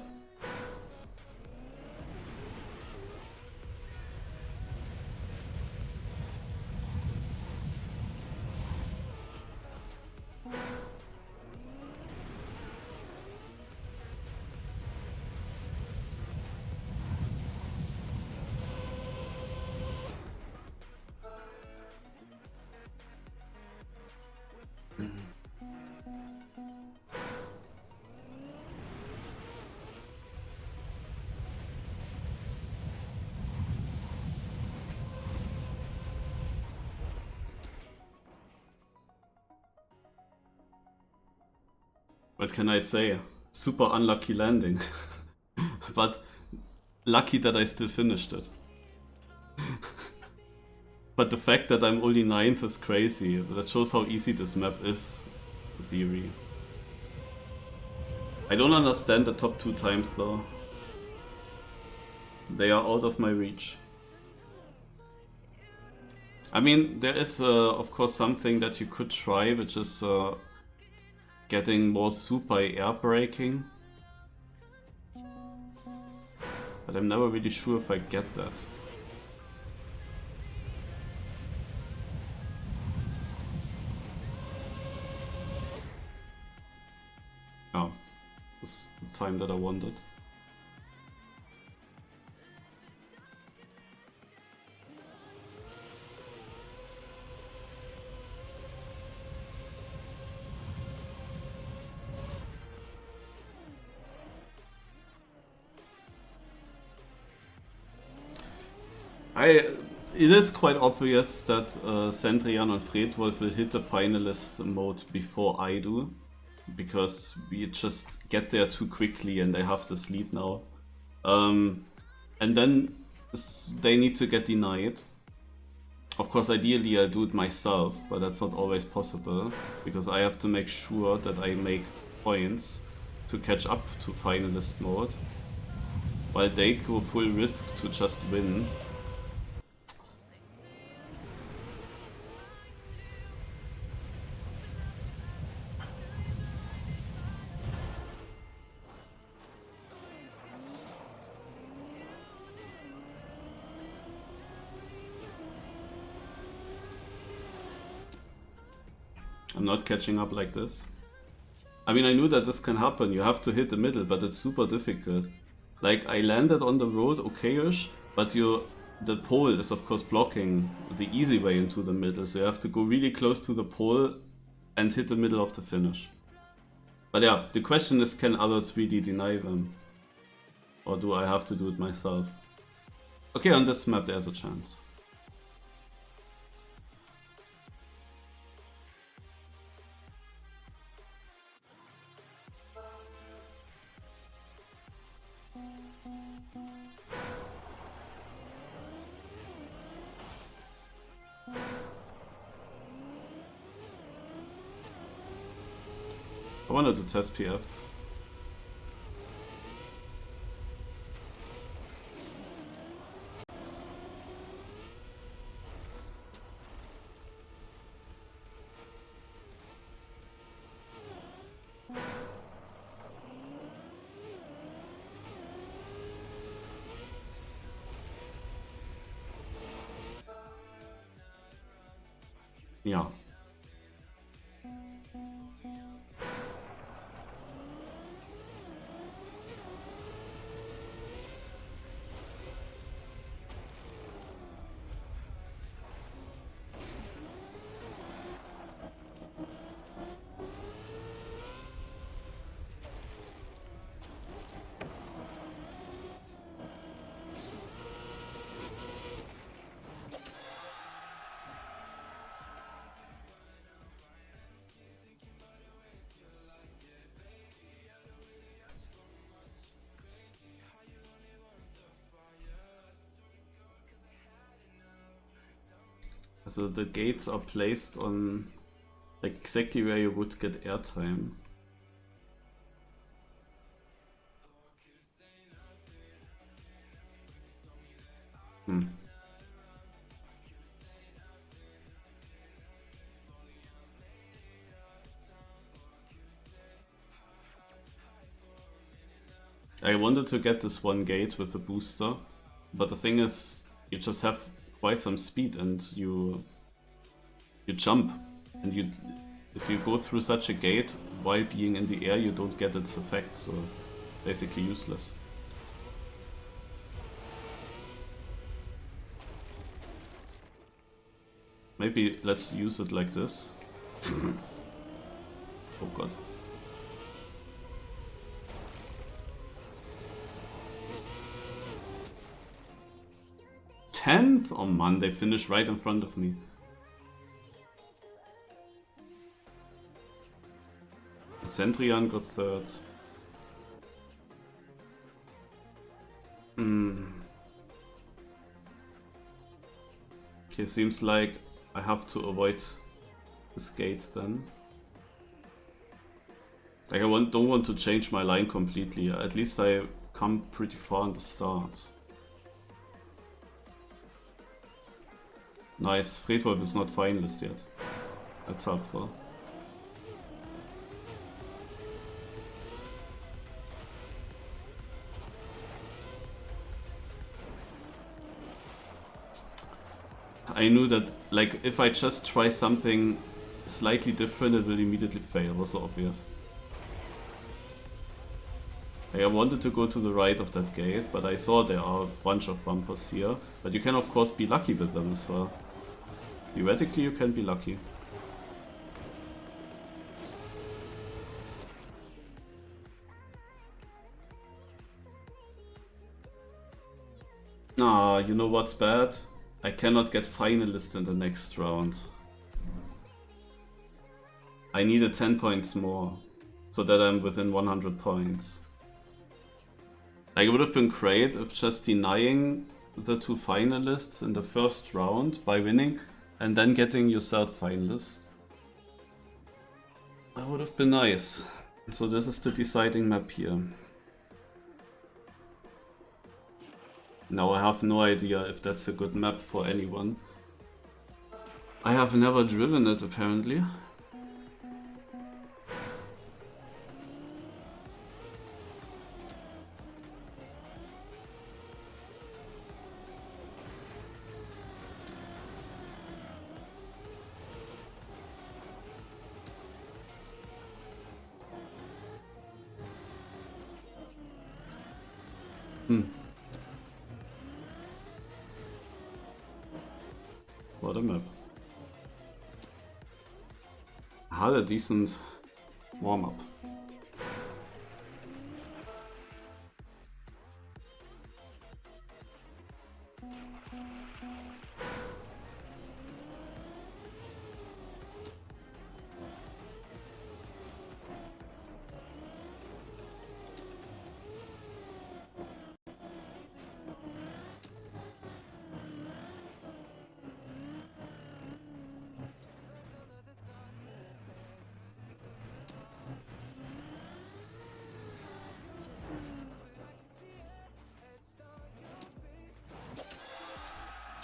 What can I say? Super unlucky landing. But lucky that I still finished it. But the fact that I'm only 9th is crazy. That shows how easy this map is, in theory. I don't understand the top 2 times though. They are out of my reach. I mean, there is of course something that you could try, which is getting more super air braking. But I'm never really sure if I get that. Oh, this is the time that I wanted. It is quite obvious that Sandrian and Fredwolf will hit the finalist mode before I do, because we just get there too quickly and they have this lead now. And then they need to get denied. Of course, ideally I do it myself, but that's not always possible, because I have to make sure that I make points to catch up to finalist mode, while they go full risk to just win. I'm not catching up like this. I mean, I knew that this can happen. You have to hit the middle, but it's super difficult. Like, I landed on the road okay-ish, but the pole is of course blocking the easy way into the middle, so you have to go really close to the pole and hit the middle of the finish. But yeah, the question is, can others really deny them? Or do I have to do it myself? Okay, on this map there's a chance. I wanted to test PF. Yeah. So the gates are placed on like exactly where you would get airtime. I wanted to get this one gate with the booster, but the thing is, you just have quite some speed and you jump, and if you go through such a gate while being in the air, you don't get its effect, so basically useless. Maybe let's use it like this. Oh god. 10th? Oh man, they finished right in front of me. Centrion got 3rd. Okay, seems like I have to avoid this gate then. Like I don't want to change my line completely. At least I come pretty far in the start. Nice, Fredwolf is not finalist yet. That's helpful. I knew that, like, if I just try something slightly different, it will immediately fail. It was so obvious. Like, I wanted to go to the right of that gate, but I saw there are a bunch of bumpers here. But you can, of course, be lucky with them as well. Theoretically, you can be lucky. Ah, you know what's bad? I cannot get finalist in the next round. I needed 10 points more, so that I'm within 100 points. Like, it would have been great if just denying the 2 finalists in the first round by winning, and then getting yourself finalist. That would have been nice. So this is the deciding map here. Now I have no idea if that's a good map for anyone. I have never driven it apparently. What a map. Had a decent warm-up.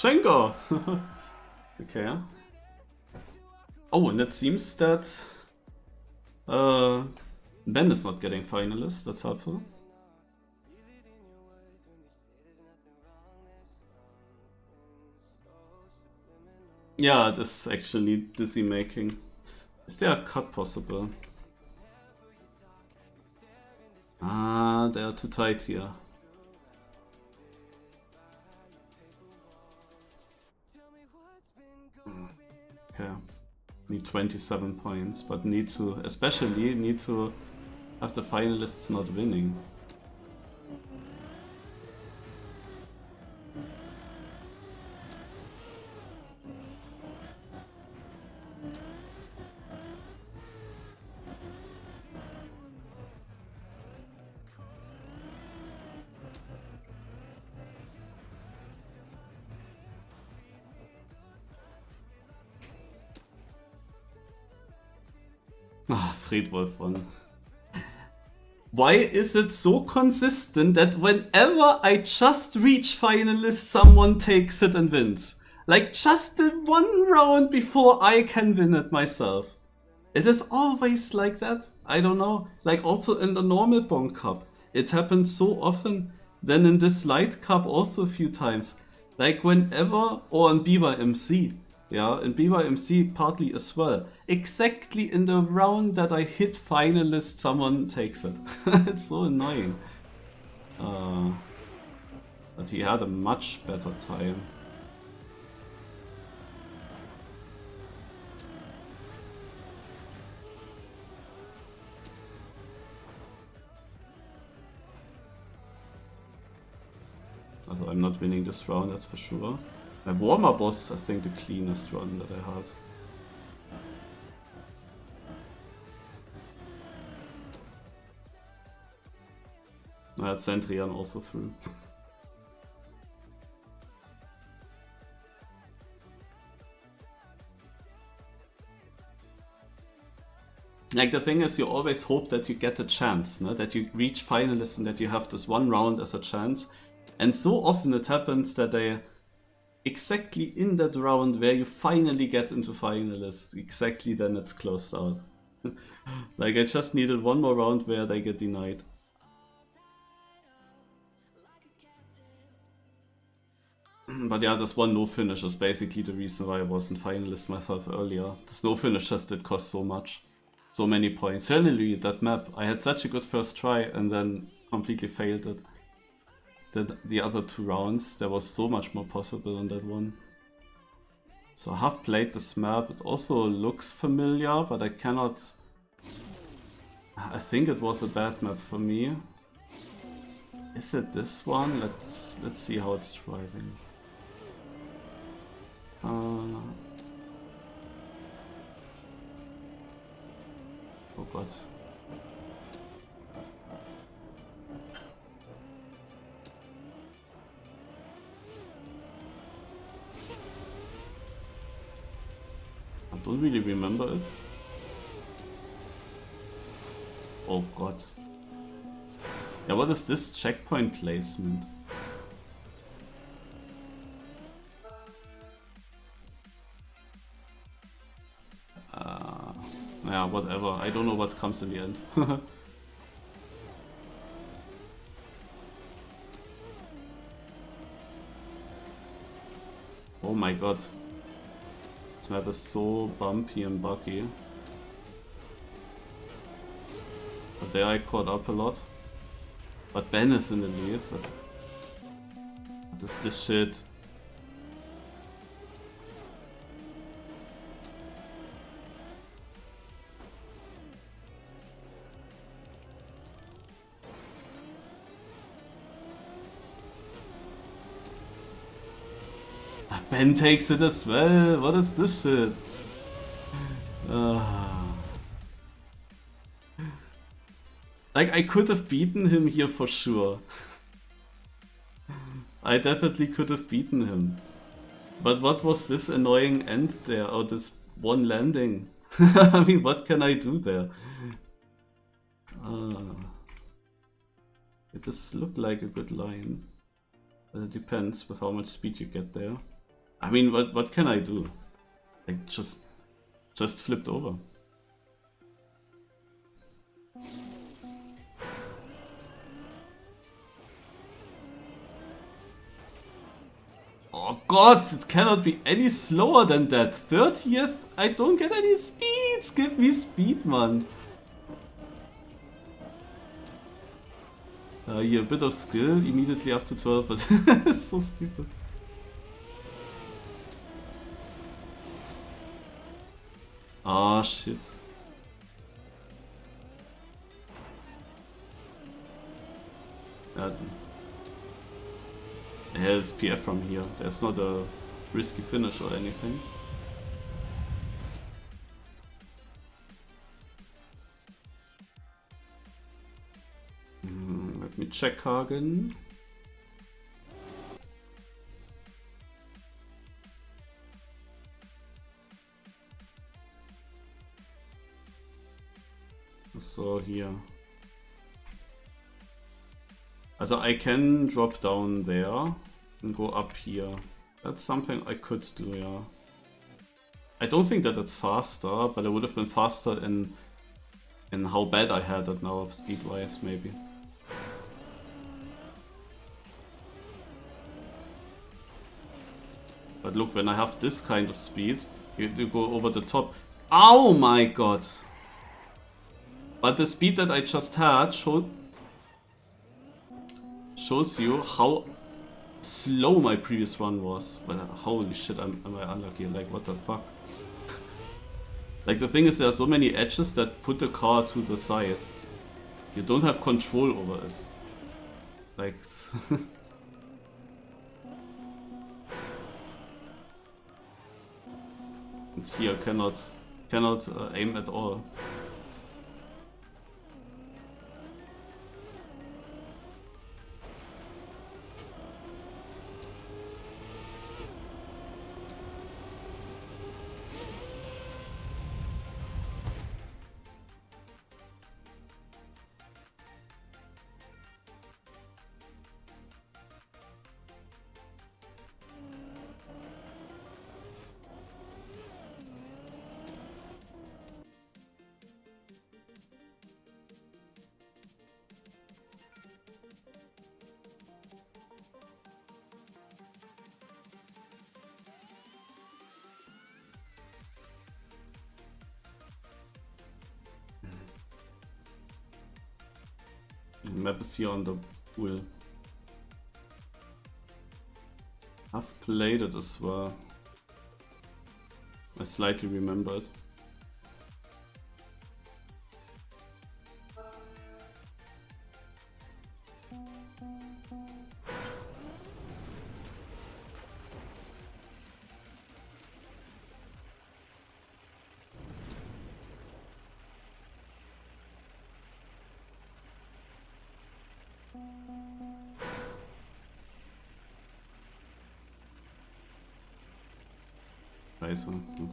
Schenker! Okay. Oh, and it seems that Ben is not getting finalist. That's helpful. Yeah, this is actually dizzy making. Is there a cut possible? Ah, they are too tight here. Okay. Need 27 points, but especially need to have the finalists not winning. Ah, Friedwolf won. Why is it so consistent that whenever I just reach finalist, someone takes it and wins? Like just the one round before I can win it myself. It is always like that. I don't know. Like also in the normal Bong Cup. It happens so often. Then in this Light Cup also a few times. Like whenever, or in Biwa MC. Yeah, in Biwa MC partly as well. Exactly in the round that I hit finalist, someone takes it. It's so annoying. But he had a much better time. Also I'm not winning this round, that's for sure. My warm-up was, I think, the cleanest run that I had. I had Centrion also through. Like the thing is, you always hope that you get a chance, no? That you reach finalists and that you have this one round as a chance. And so often it happens that they exactly in that round where you finally get into finalists, exactly then it's closed out. Like I just needed one more round where they get denied. But yeah, this one no finish is basically the reason why I wasn't finalist myself earlier. This no finish just did cost so much. So many points. Generally, that map, I had such a good first try and then completely failed it. The other two rounds, there was so much more possible in that one. So I have played this map. It also looks familiar, but I cannot... I think it was a bad map for me. Is it this one? Let's see how it's driving. Oh god. I don't really remember it. Oh god. Yeah, what is this checkpoint placement? Yeah, whatever. I don't know what comes in the end. Oh my god. This map is so bumpy and buggy. But there I caught up a lot. But Ben is in the lead. What is this shit? Ben takes it as well. What is this shit? Like, I could have beaten him here for sure. I definitely could have beaten him. But what was this annoying end there? Or this one landing? I mean, what can I do there? It does look like a good line. But it depends with how much speed you get there. I mean, what can I do? Like, just flipped over. Oh god, it cannot be any slower than that. 30th? I don't get any speeds. Give me speed, man. Here, a bit of skill immediately after 12, but it's so stupid. Ah, shit. Yeah, it's PF from here. There's not a risky finish or anything. Let me check Hagen. So here. Also I can drop down there and go up here. That's something I could do, yeah. I don't think that it's faster, but it would have been faster in how bad I had it now, speed-wise, maybe. But look, when I have this kind of speed, you go over the top. Oh my god! But the speed that I just had shows you how slow my previous one was. But holy shit, am I unlucky? Like, what the fuck? Like, the thing is, there are so many edges that put the car to the side. You don't have control over it. Like... and here cannot aim at all. The map is here on the wheel. I've played it as well. I slightly remember it. Scheiße. Okay.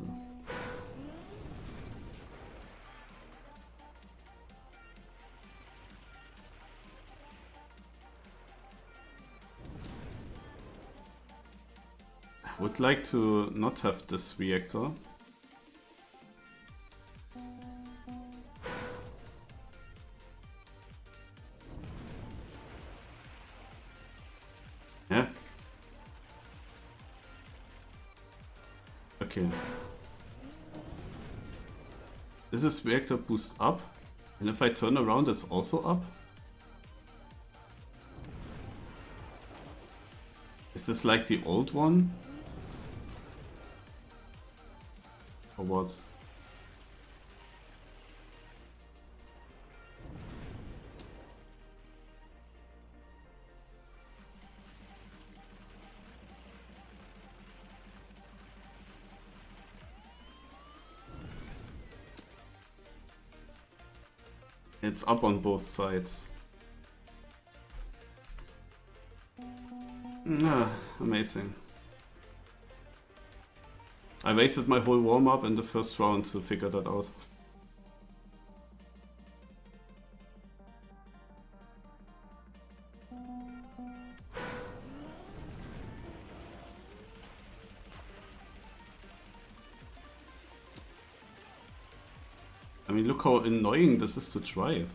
I would like to not have this reactor. Yeah. Okay. Is this reactor boost up? And if I turn around, it's also up? Is this like the old one? Or what? It's up on both sides. Amazing. I wasted my whole warm-up in the first round to figure that out. I mean, look how annoying this is to drive.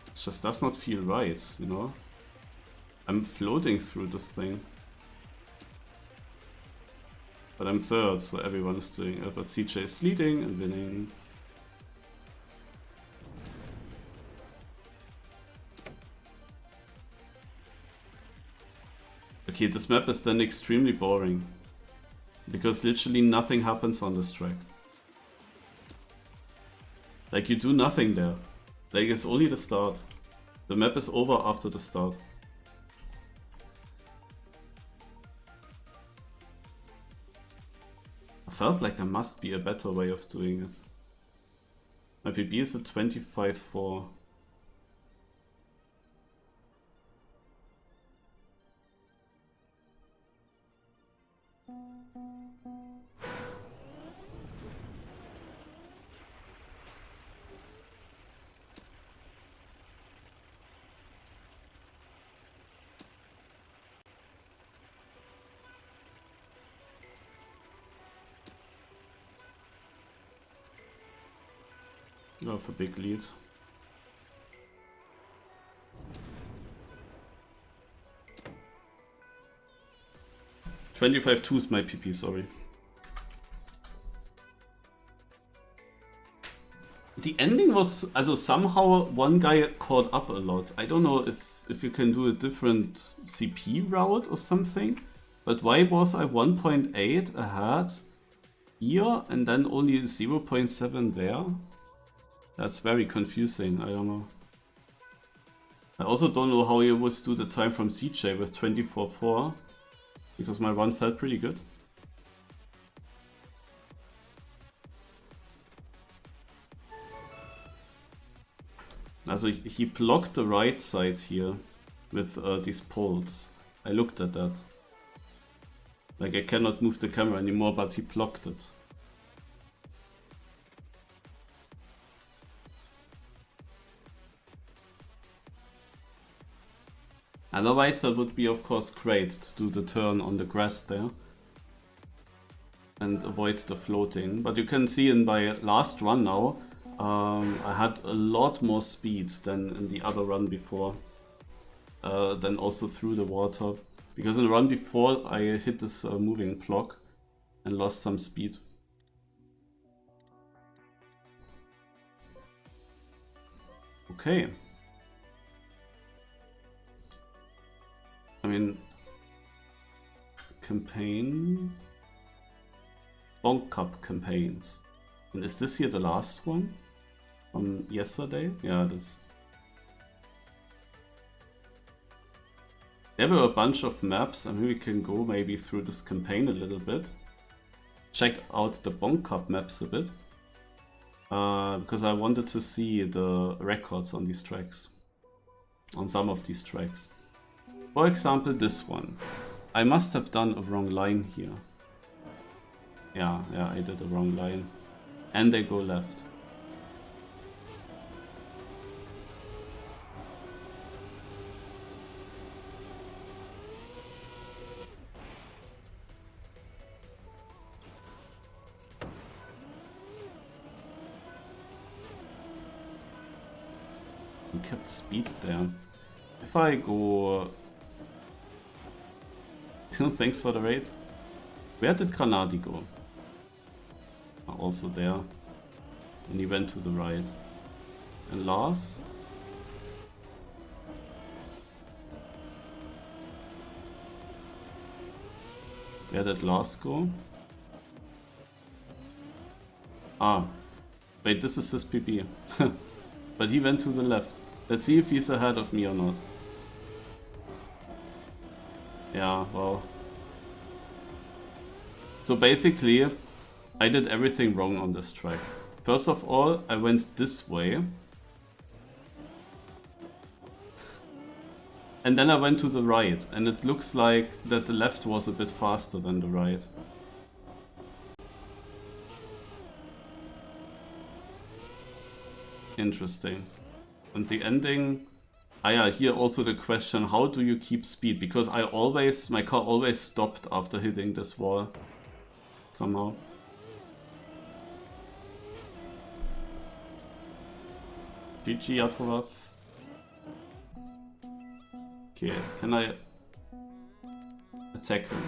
It just does not feel right, you know? I'm floating through this thing. But I'm third, so everyone is doing it. But CJ is leading and winning. Okay, this map is then extremely boring. Because literally nothing happens on this track. Like, you do nothing there. Like, it's only the start. The map is over after the start. I felt like there must be a better way of doing it. My PB is a 25-4. Of a big lead. $25-2 is my PP, sorry. The ending was, also somehow one guy caught up a lot. I don't know if you can do a different CP route or something, but why was I 1.8 ahead here and then only 0.7 there? That's very confusing, I don't know. I also don't know how you would do the time from CJ with 24-4, because my run felt pretty good. Also he blocked the right side here with these poles. I looked at that. Like, I cannot move the camera anymore, but he blocked it. Otherwise that would be of course great to do the turn on the grass there and avoid the floating. But you can see in my last run now, I had a lot more speed than in the other run before. Then also through the water. Because in the run before I hit this moving block and lost some speed. Okay. I mean, campaign, Bonk Cup campaigns. And is this here the last one from yesterday? Yeah, it is. There were a bunch of maps. I mean, we can go maybe through this campaign a little bit. Check out the Bonk Cup maps a bit. Because I wanted to see the records on these tracks. On some of these tracks. For example, this one. I must have done a wrong line here. Yeah, I did a wrong line. And they go left. We kept speed there. If I go... Thanks for the raid. Where did Granadi go? Also there. And he went to the right. And Lars? Where did Lars go? Ah. Wait, this is his PB. But he went to the left. Let's see if he's ahead of me or not. Yeah, well. So basically, I did everything wrong on this track. First of all, I went this way. And then I went to the right. And it looks like that the left was a bit faster than the right. Interesting. And the ending... Ah yeah, here also the question, how do you keep speed? Because my car always stopped after hitting this wall. Somehow. GG Atrovath. Okay, can I attack him?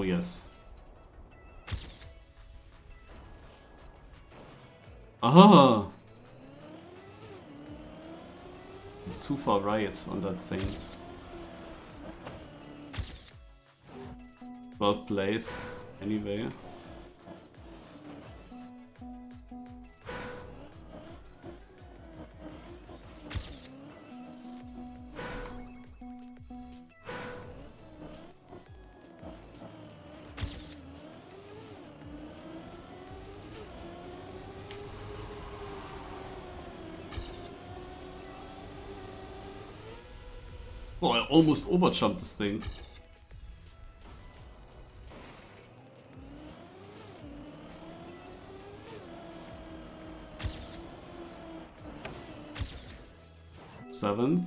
Oh yes. Oh! Too far right on that thing. 12th place, anyway. Oh, I almost overjumped this thing. Seventh.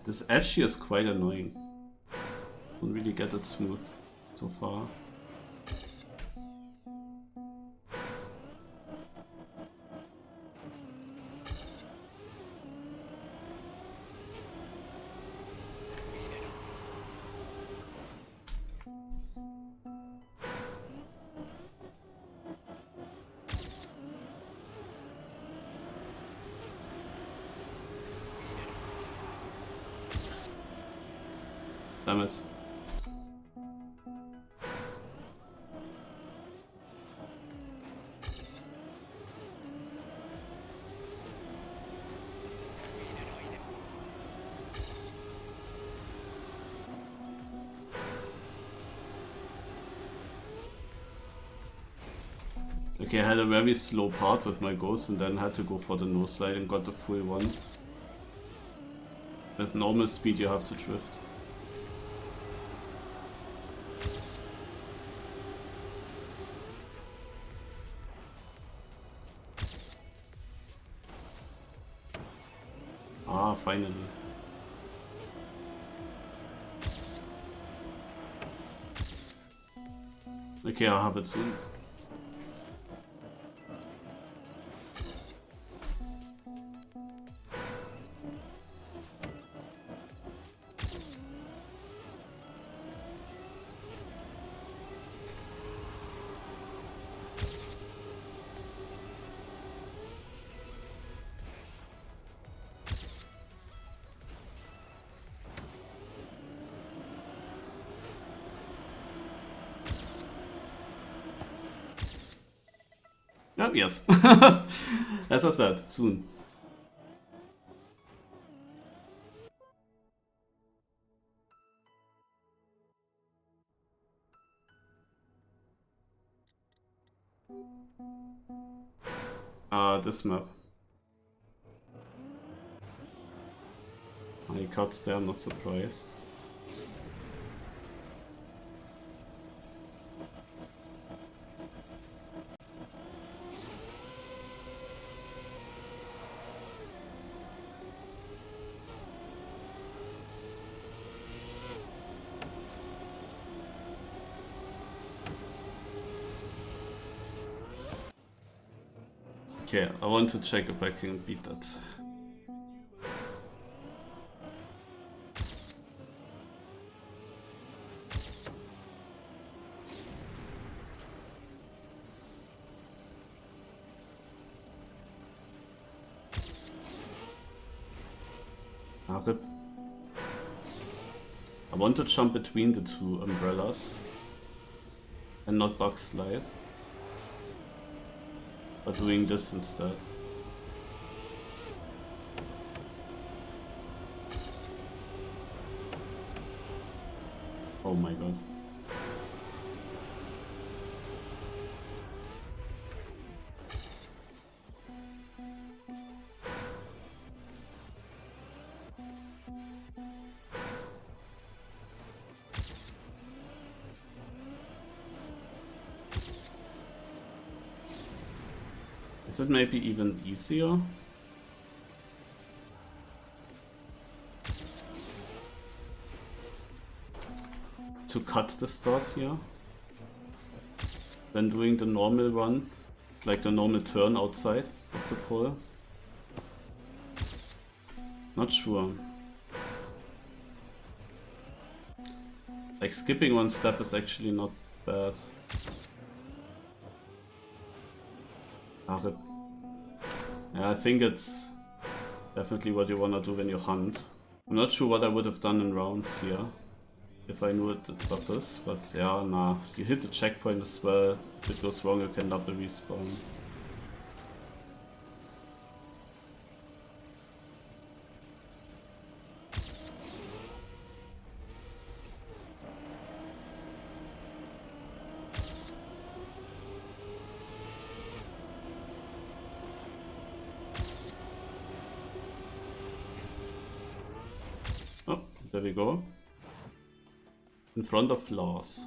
This edge here is quite annoying. Don't really get it smooth so far. Damn it. Okay, I had a very slow part with my ghost and then had to go for the nose slide and got the full one. With normal speed you have to drift. Ah, finally. Okay, I'll have it soon. Oh, yes. As I said, soon. This map. My cuts there, I'm not surprised. Okay, I want to check if I can beat that. Rip. I want to jump between the two umbrellas and not bug slide, but doing this instead. Oh my god. Is it maybe even easier? to cut the start here when doing the normal run, like the normal turn outside of the pole. Not sure. Like skipping one step is actually not bad. Yeah, I think it's definitely what you wanna do when you hunt. I'm not sure what I would have done in rounds here if I knew it the purpose, but yeah, nah. You hit the checkpoint as well. If it goes wrong, you can double respawn. Oh, there we go. In front of Lars.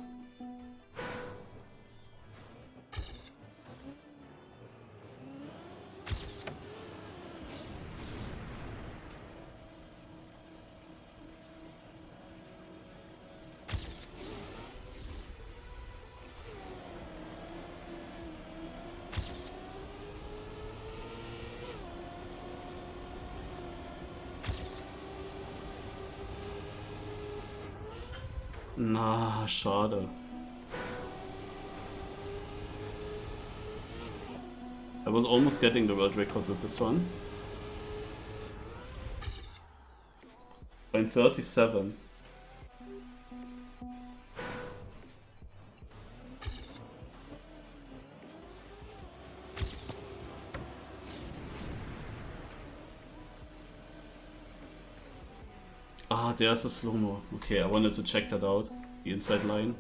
Na, schade. I was almost getting the world record with this one. 37. Ah, there's a slow-mo. Okay, I wanted to check that out. The inside line.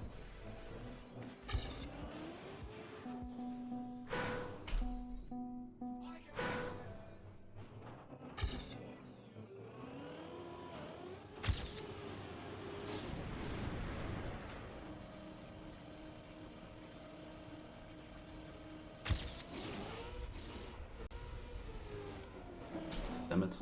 Damn it.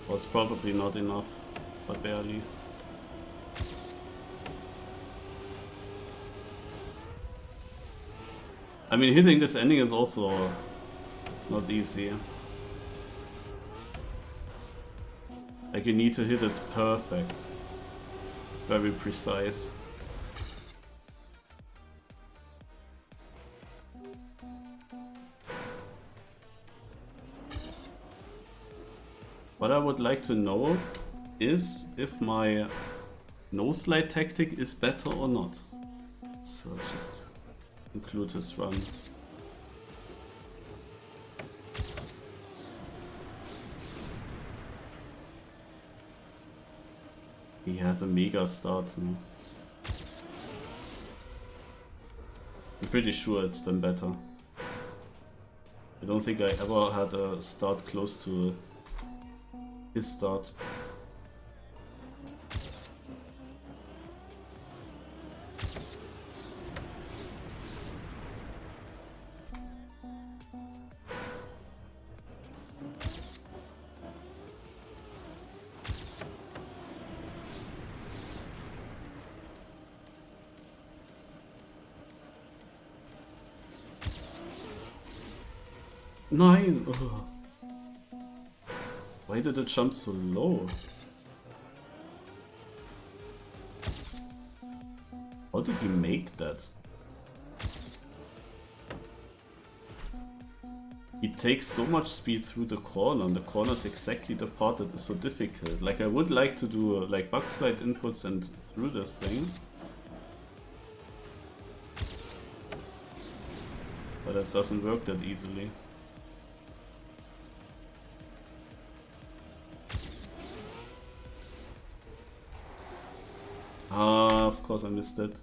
Was probably not enough, but barely. I mean, hitting this ending is also not easy. Like, you need to hit it perfect. It's very precise. What I would like to know is if my no-slide tactic is better or not. So just include his run. He has a mega start now. I'm pretty sure it's then better. I don't think I ever had a start close to his start. Nein! Ugh. Why did it jump so low? How did he make that? He takes so much speed through the corner, and the corner is exactly the part that is so difficult. Like, I would like to do like backslide inputs and through this thing. But it doesn't work that easily. Ah, of course I missed it.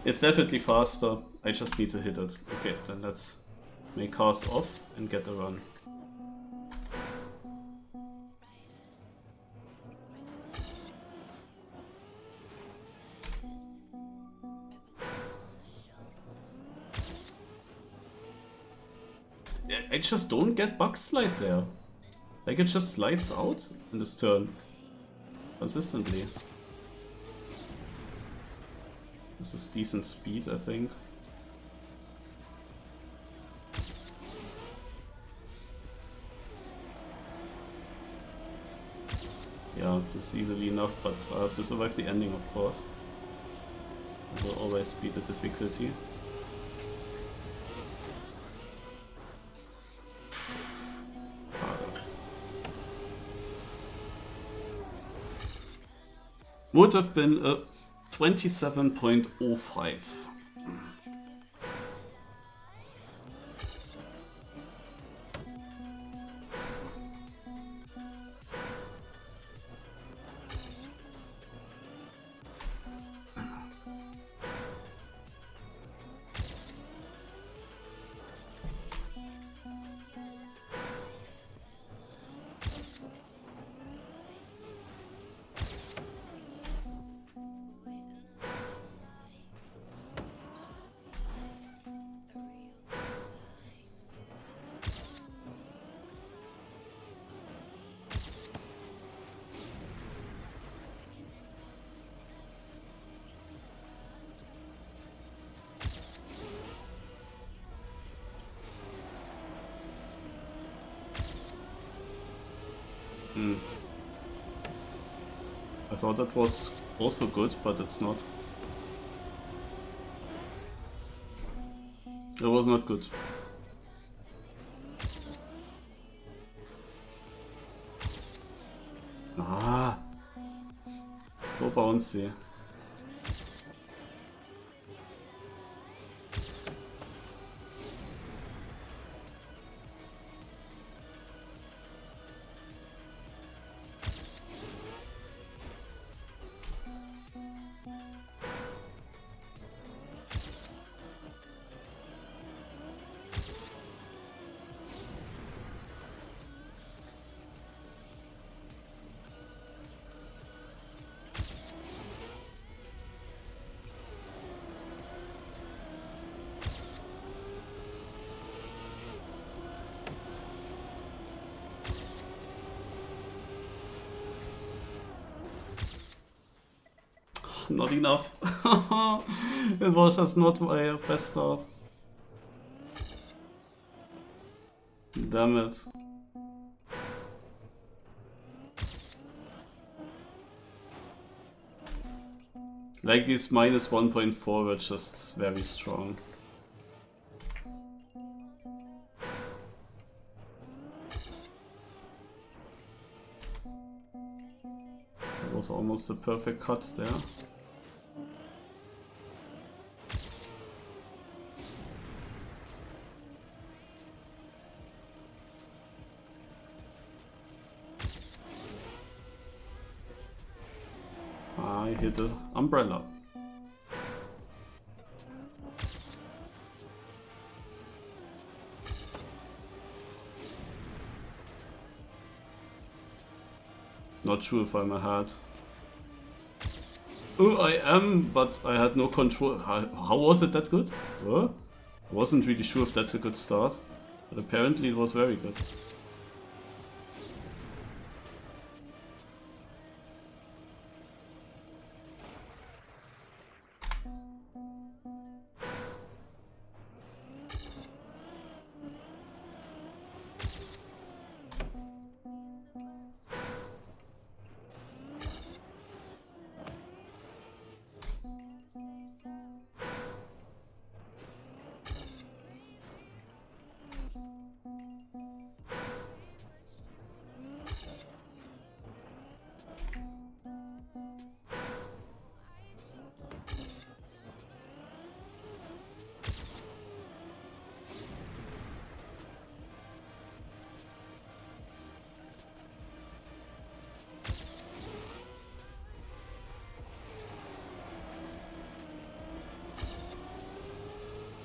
It's definitely faster. I just need to hit it. Okay, then let's make cars off and get a run. I just don't get bug slide there. Like it just slides out in this turn. Consistently. This is decent speed, I think. Yeah, this is easily enough, but I have to survive the ending, of course. It will always be the difficulty. Would have been a 27.05. I thought that was also good, but it's not. It was not good. Ah, so bouncy. Not enough. It was just not my best start. Damn it. Like these minus 1.4 were just very strong. That was almost a perfect cut there. I hit the umbrella. Not sure if I'm ahead. Oh, I am, but I had no control. How was it that good? Huh? I wasn't really sure if that's a good start, but apparently it was very good.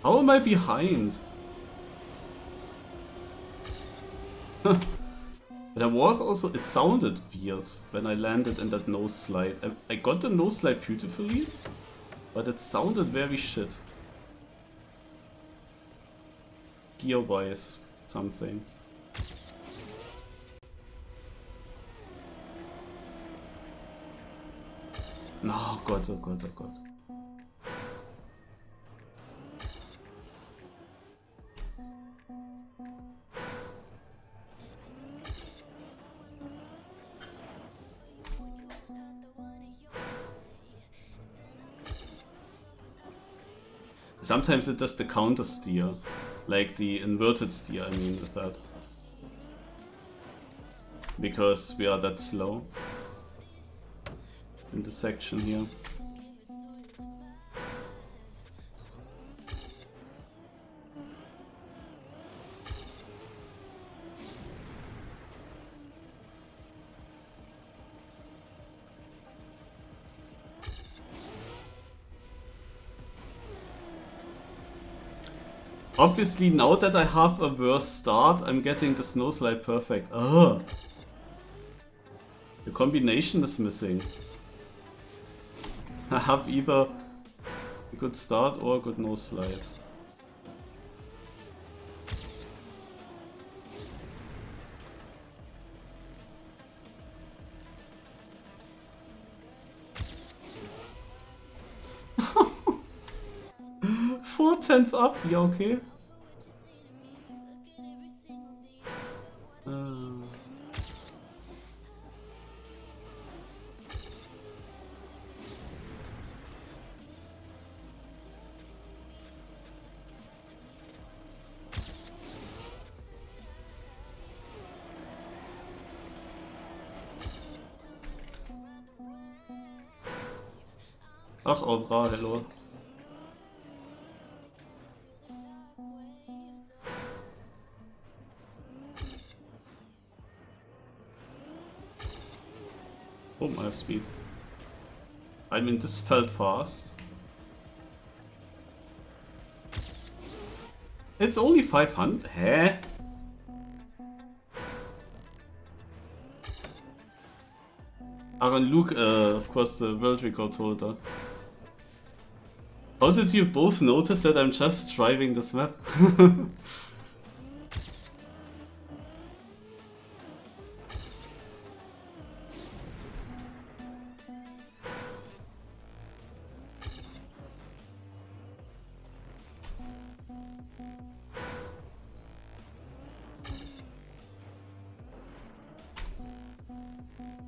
How am I behind? There was also, it sounded weird when I landed in that nose slide. I got the nose slide beautifully, but it sounded very shit. Gear-wise, something. Oh god, oh god, oh god. Sometimes it does the counter steer, like the inverted steer, I mean, with that. Because we are that slow in the section here. Obviously, now that I have a worse start, I'm getting the snow slide perfect. Ugh. The combination is missing. I have either a good start or a good no slide. Four tenths up, yeah, okay. Ach, Aura, hello. Oh, I have speed. I mean, this felt fast. It's only 500? Hä? Aaron Luke, of course, the world record holder. How did you both notice that I'm just driving this map?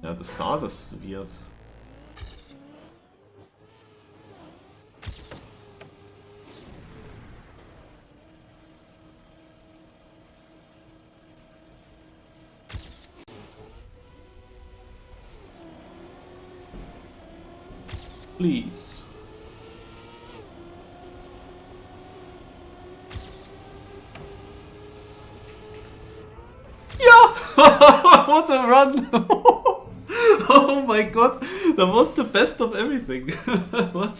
Yeah, the start is weird. Please. Yeah! What a run! Oh my god, that was the best of everything. What?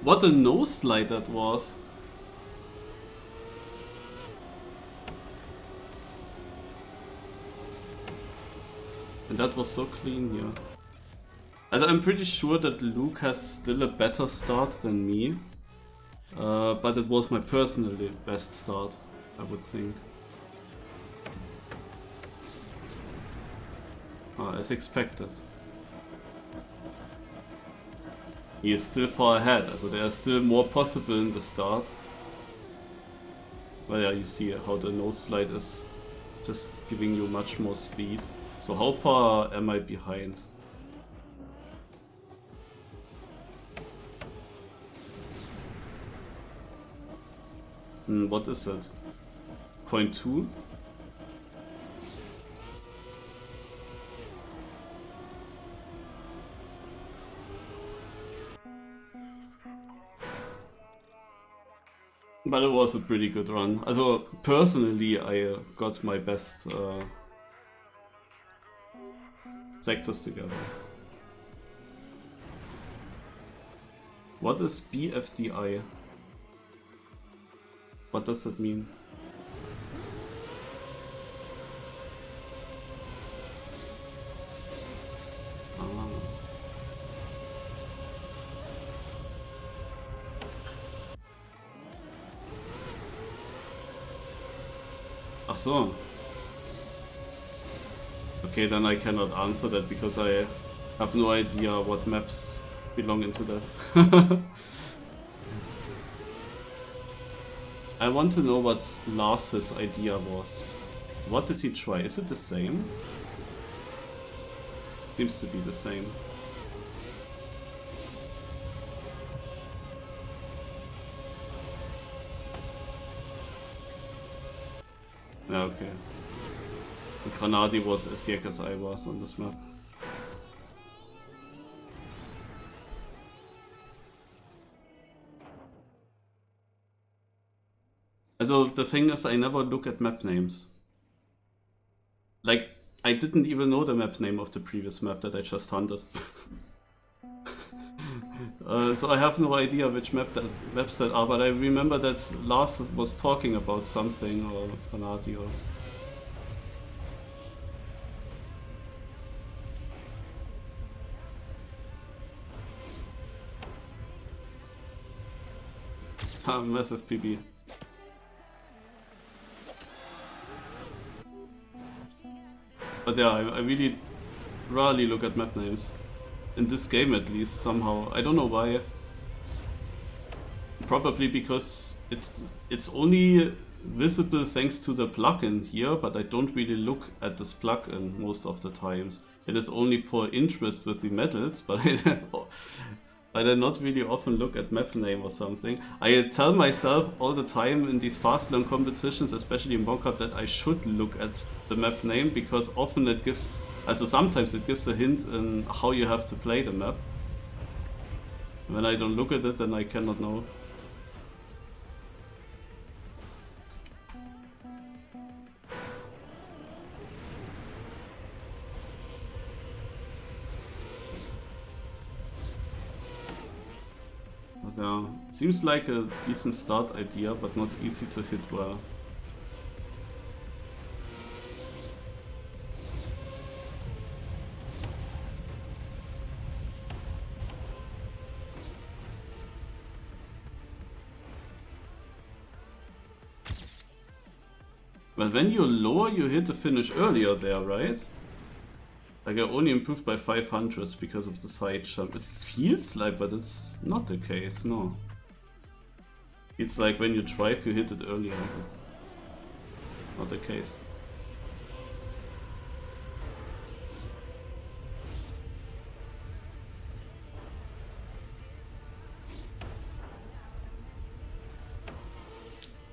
What a nose slide that was. And that was so clean here. Also, I'm pretty sure that Luke has still a better start than me. But it was my personally best start, I would think. As expected. He is still far ahead, so there is still more possible in the start. Well, yeah, you see how the nose slide is just giving you much more speed. So how far am I behind? What is it? 0.2? But it was a pretty good run. Also, personally, I got my best sectors together. What is BFDI? What does that mean? Ah. Ach so. Okay, then I cannot answer that because I have no idea what maps belong into that. I want to know what Lars's idea was. What did he try? Is it the same? Seems to be the same. Yeah, okay. And Granadi was as sick as I was on this map. Also, the thing is, I never look at map names. Like, I didn't even know the map name of the previous map that I just hunted. So I have no idea which maps that are, but I remember that Lars was talking about something, or Granadi, or... Massive PB. But yeah, I really rarely look at map names. In this game at least, somehow. I don't know why. Probably because it's only visible thanks to the plugin here, but I don't really look at this plugin most of the times. It is only for interest with the medals, but I not really often look at map name or something. I tell myself all the time in these fast learn competitions, especially in Bonkap, that I should look at the map name because often it gives, also sometimes it gives a hint in how you have to play the map. When I don't look at it, then I cannot know. Yeah, seems like a decent start idea, but not easy to hit well. But when you're lower, you hit the finish earlier there, right? Like I only improved by 500s because of the side jump. It feels like, but it's not the case, no. It's like when you drive, you hit it earlier. It's not the case.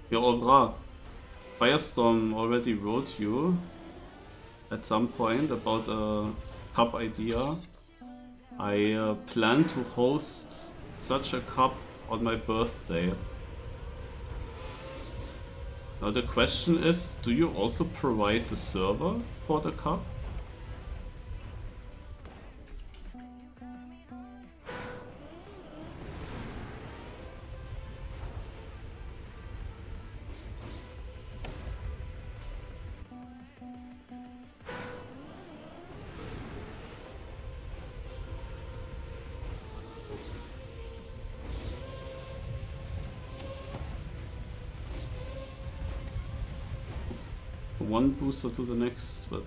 Yeah, Ovra. Firestorm already wrote you at some point about a cup idea. I plan to host such a cup on my birthday. Now the question is, do you also provide the server for the cup? One booster to the next, but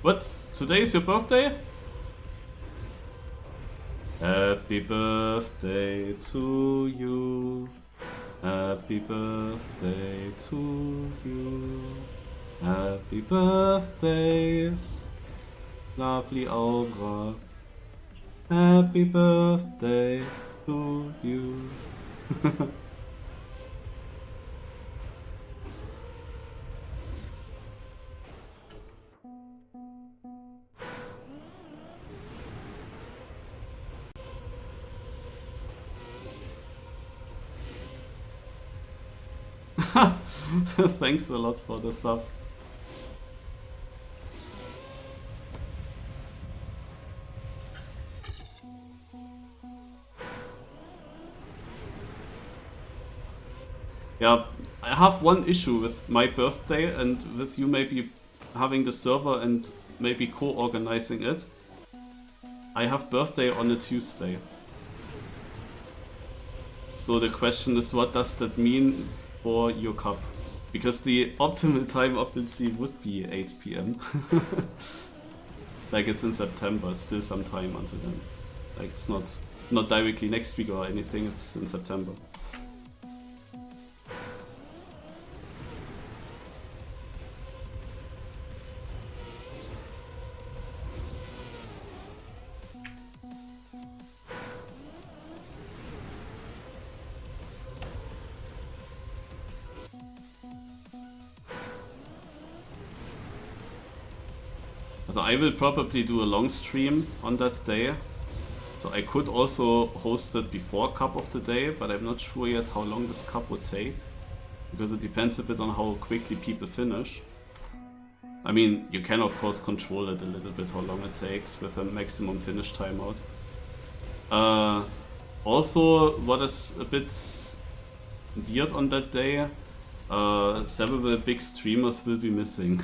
What? Today is your birthday? Happy birthday to you. Happy birthday to you. Happy birthday, lovely Aura. Happy birthday to you. Thanks a lot for the sub. Yeah, I have one issue with my birthday and with you maybe having the server and maybe co-organizing it. I have birthday on a Tuesday. So the question is, what does that mean for your cup? Because the optimal time obviously would be 8 PM. Like it's in September, it's still some time until then. Like it's not directly next week or anything, it's in September. So I will probably do a long stream on that day. So I could also host it before Cup of the Day, but I'm not sure yet how long this Cup would take. Because it depends a bit on how quickly people finish. I mean, you can of course control it a little bit how long it takes with a maximum finish timeout. Also, what is a bit weird on that day, several big streamers will be missing.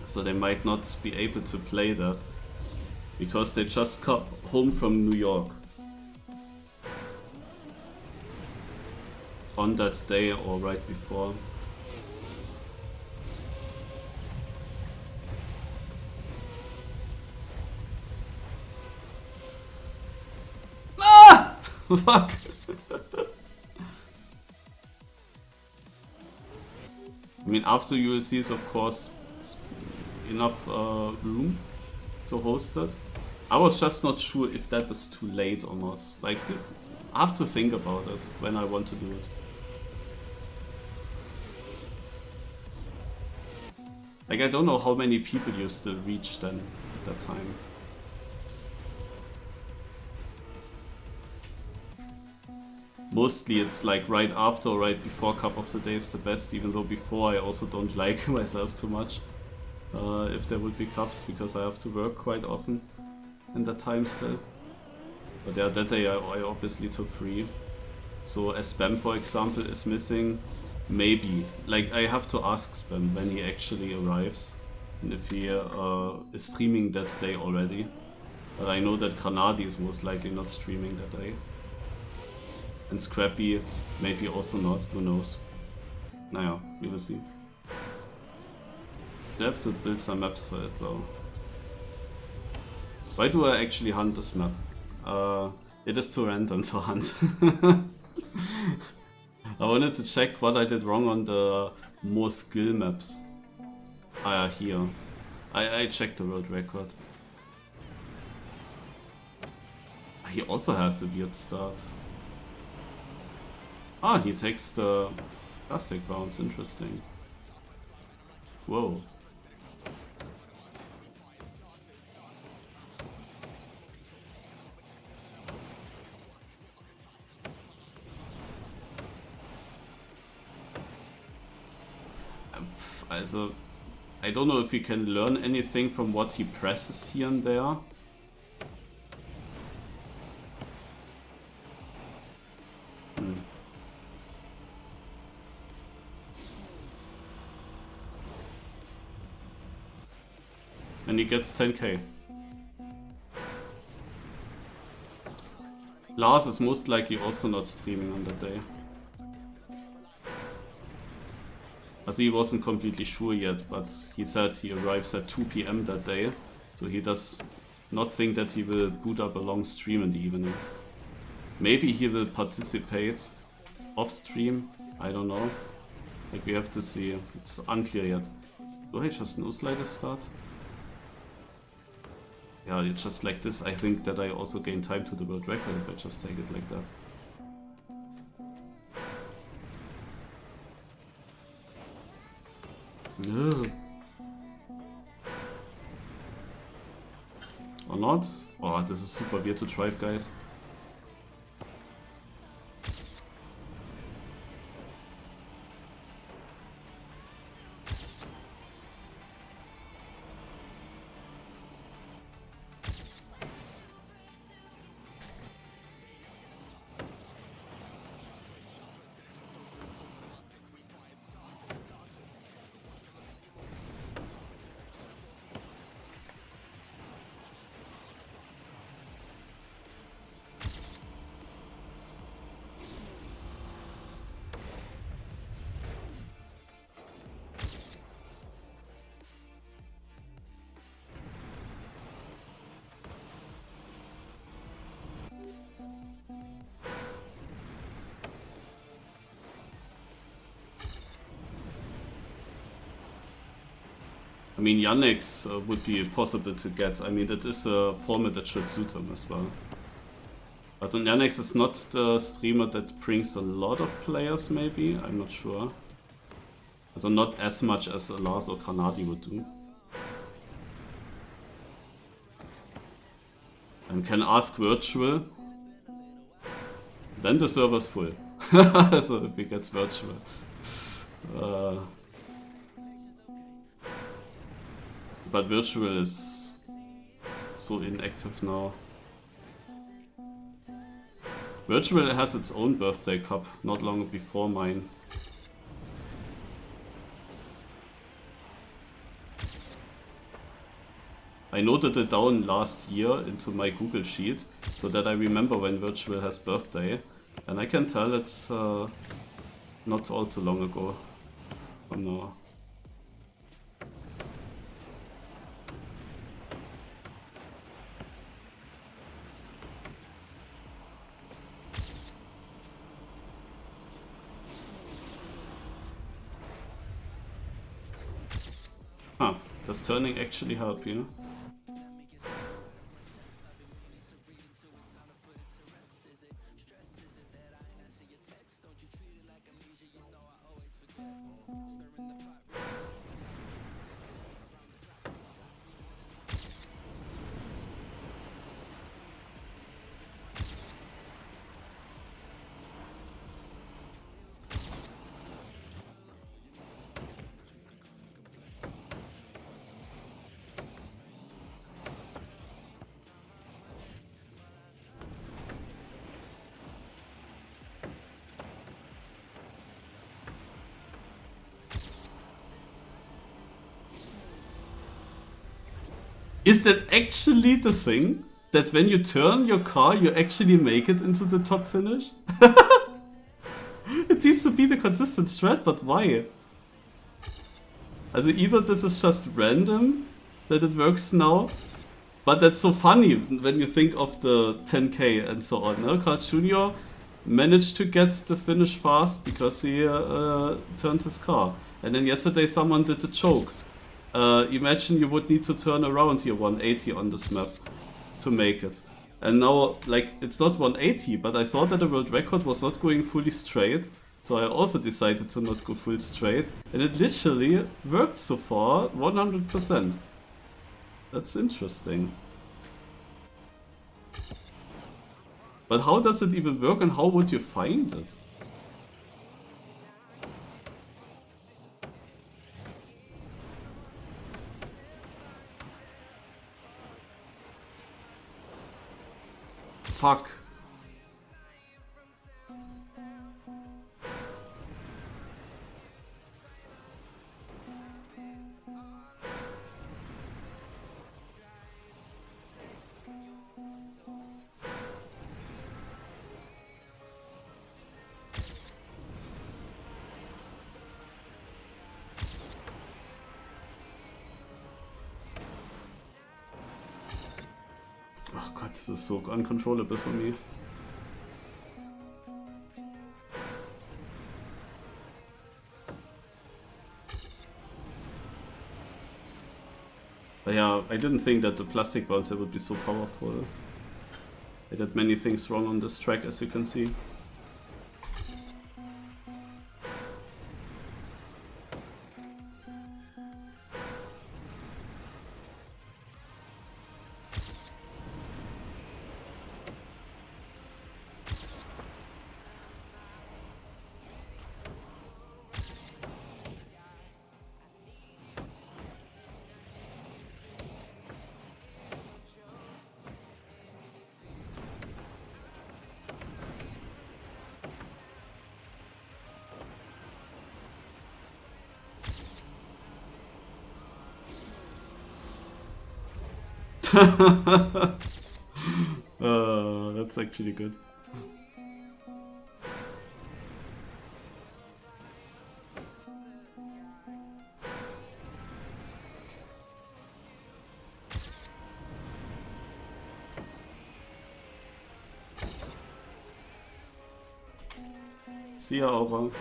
So they might not be able to play that because they just got home from New York on that day or right before. Ah! Fuck! I mean, after ULC is of course enough room to host it. I was just not sure if that is too late or not. Like, I have to think about it when I want to do it. Like, I don't know how many people you still reach then at that time. Mostly it's like right after or right before Cup of the Day is the best, even though before I also don't like myself too much. If there would be cups, because I have to work quite often in that time still. But yeah, that day I obviously took free. So as Spam, for example, is missing, maybe. Like, I have to ask Spam when he actually arrives. And if he is streaming that day already. But I know that Granadi is most likely not streaming that day. And Scrappy maybe also not, who knows. Naja, we will see. Still have to build some maps for it though. Why do I actually hunt this map? It is too random to hunt. I wanted to check what I did wrong on the more skill maps. Ah, here. I checked the world record. He also has a weird start. Ah, he takes the plastic bounce, interesting. Whoa. Also, I don't know if we can learn anything from what he presses here and there. And he gets 10k. Lars is most likely also not streaming on that day. Also, he wasn't completely sure yet, but he said he arrives at 2 PM that day. So he does not think that he will boot up a long stream in the evening. Maybe he will participate off stream, I don't know. Like, we have to see, it's unclear yet. Do I just no slider start? Yeah, it's just like this. I think that I also gain time to the world record if I just take it like that. Ugh. Or not? Oh, this is super weird to drive, guys. I mean, Yannick's would be possible to get. I mean, that is a format that should suit him as well. But Yannick is not the streamer that brings a lot of players, maybe? I'm not sure. So not as much as Lars or Granadi would do. And can ask Virtual. Then the server's full. So if he gets Virtual. But Virtual is so inactive now. Virtual has its own birthday cup, not long before mine. I noted it down last year into my Google Sheet, so that I remember when Virtual has birthday. And I can tell it's not all too long ago from now. Huh, does turning actually help you? Is that actually the thing? That when you turn your car, you actually make it into the top finish? It seems to be the consistent strat, but why? Also either this is just random, that it works now, but that's so funny when you think of the 10k and so on. No? Carl Jr. managed to get the finish fast because he turned his car. And then yesterday someone did a choke. Imagine you would need to turn around here 180 on this map to make it. And now, like, it's not 180, but I saw that the world record was not going fully straight. So I also decided to not go full straight. And it literally worked so far 100%. That's interesting. But how does it even work and how would you find it? Fuck. Oh god, this is so uncontrollable for me. But yeah, I didn't think that the plastic bouncer would be so powerful. I did many things wrong on this track, as you can see. That's actually good. See ya, Aura.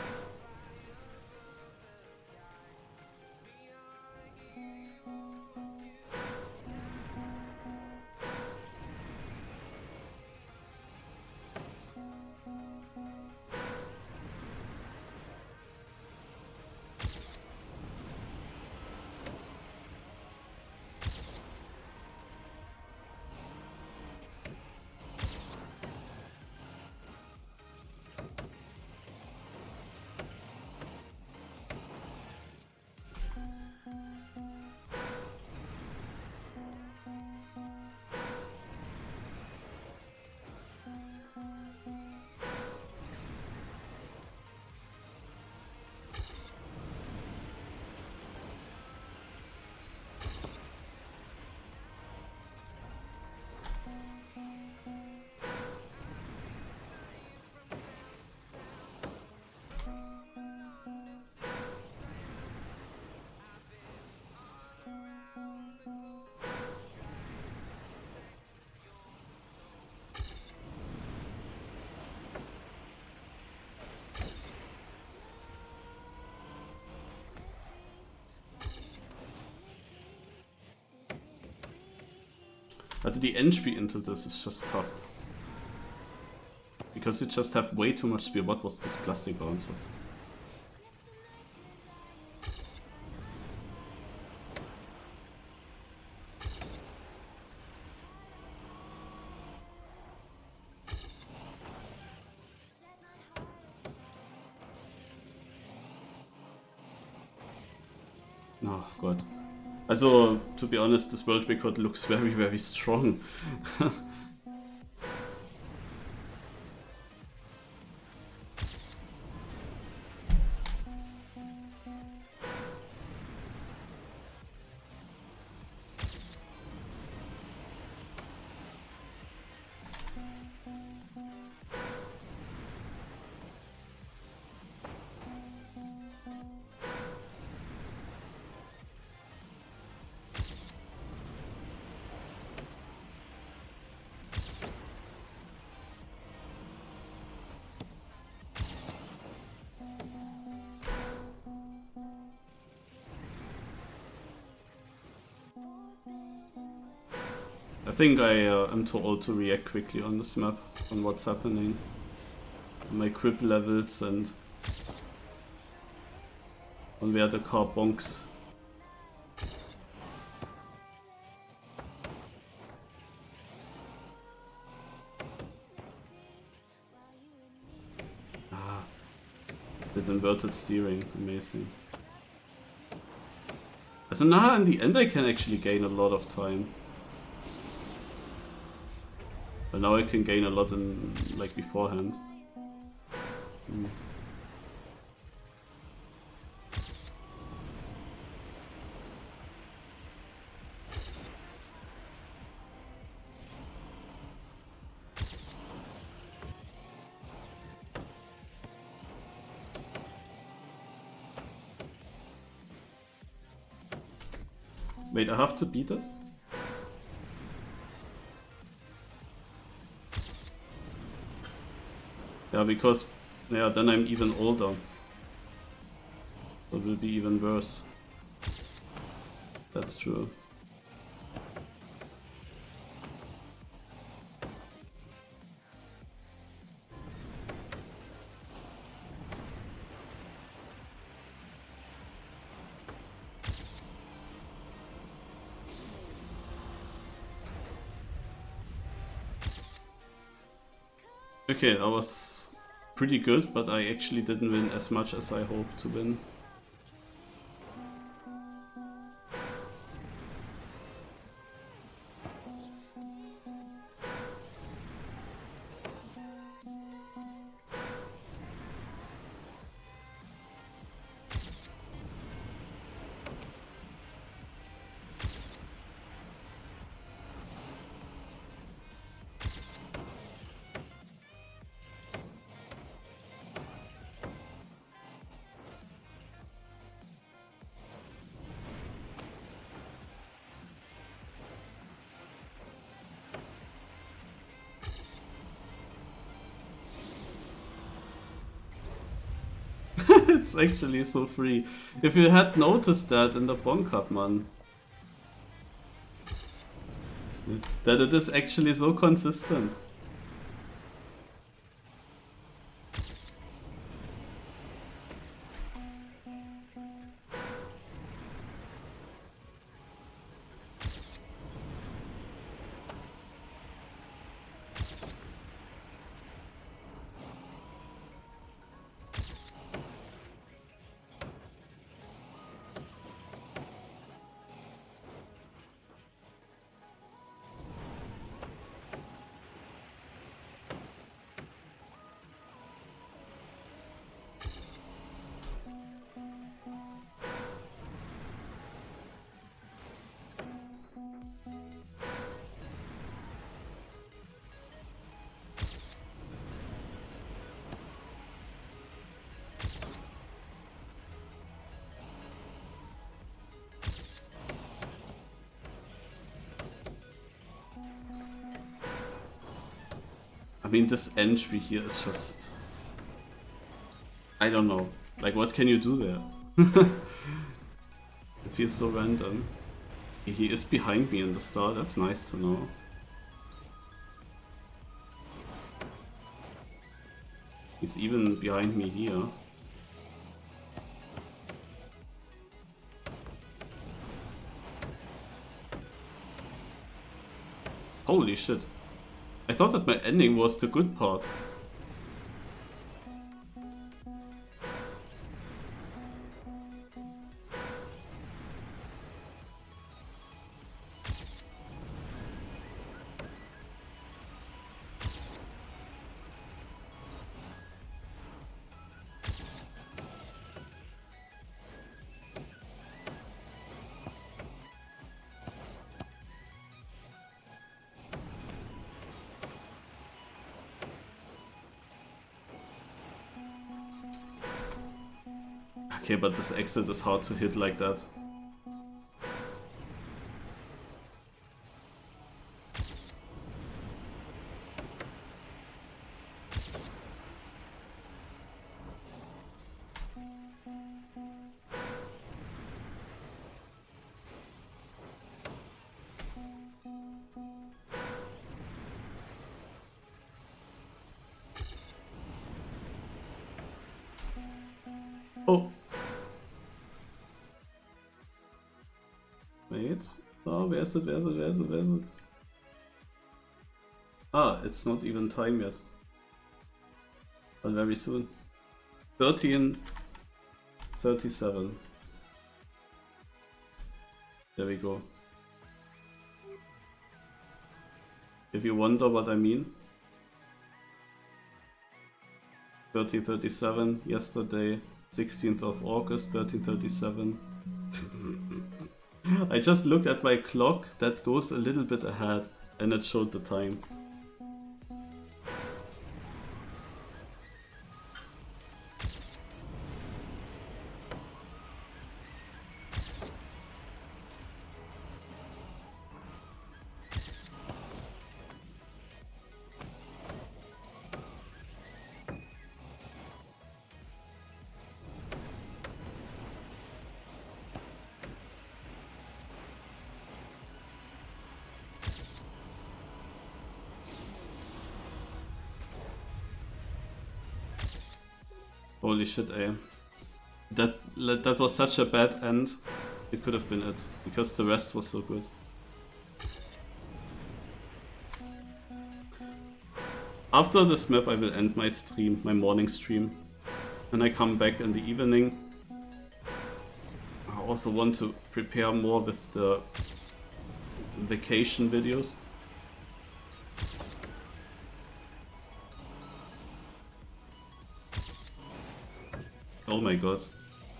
Also the entry into this is just tough. Because you just have way too much speed. What was this plastic bounce? What? Oh god. Also, to be honest, this world record looks very, very strong. I think I am too old to react quickly on this map, on what's happening. My grip levels and on where the car bonks. Ah, that inverted steering, amazing. So now in the end I can actually gain a lot of time. But now I can gain a lot in, like, beforehand. Wait, I have to beat it? Yeah, because then I'm even older. So it will be even worse. That's true. Okay, that was pretty good, but I actually didn't win as much as I hoped to win. It's actually so free. If you had noticed that in the Bonk Cup, man. That it is actually so consistent. I mean, this entry here is just... I don't know. Like, what can you do there? It feels so random. He is behind me in the start, that's nice to know. He's even behind me here. Holy shit. I thought that my ending was the good part. Okay, but this exit is hard to hit like that. Oh! Wait. Oh, where is it? Where is it? Where is it? Where is it? Ah, it's not even time yet. But very soon. 13:37. There we go. If you wonder what I mean. 13:37 yesterday, 16th of August, 13:37. I just looked at my clock, that goes a little bit ahead, and it showed the time. Holy shit, eh. That was such a bad end. It could have been it, because the rest was so good. After this map I will end my stream, my morning stream. And I come back in the evening. I also want to prepare more with the vacation videos. Oh my god,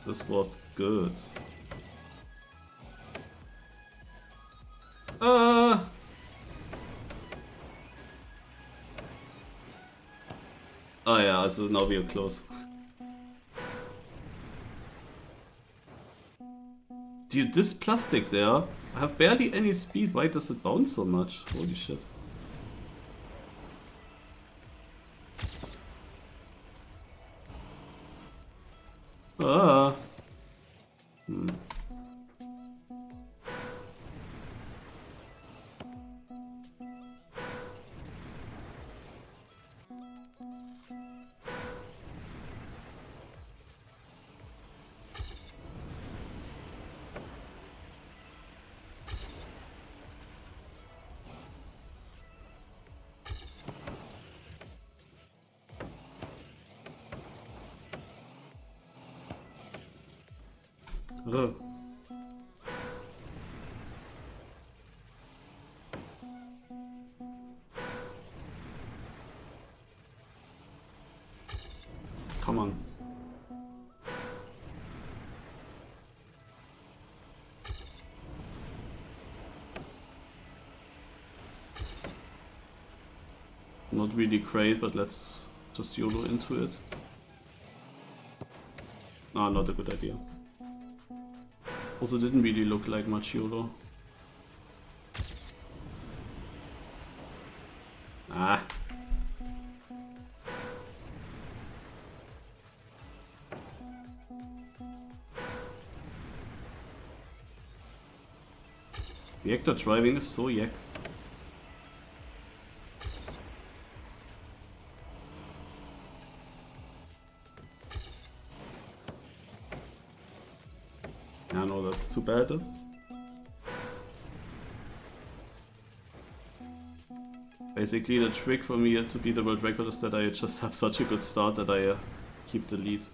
this was good. Oh yeah, so now we are close. Dude, this plastic there, I have barely any speed, why does it bounce so much? Holy shit. Ah. Oh. Come on. Not really great, but let's just YOLO into it. Ah, not a good idea. Also didn't really look like much YOLO. Ah. Reactor driving is so yak. Yeah, no, that's too bad. Basically, the trick for me to beat the world record is that I just have such a good start that I keep the lead.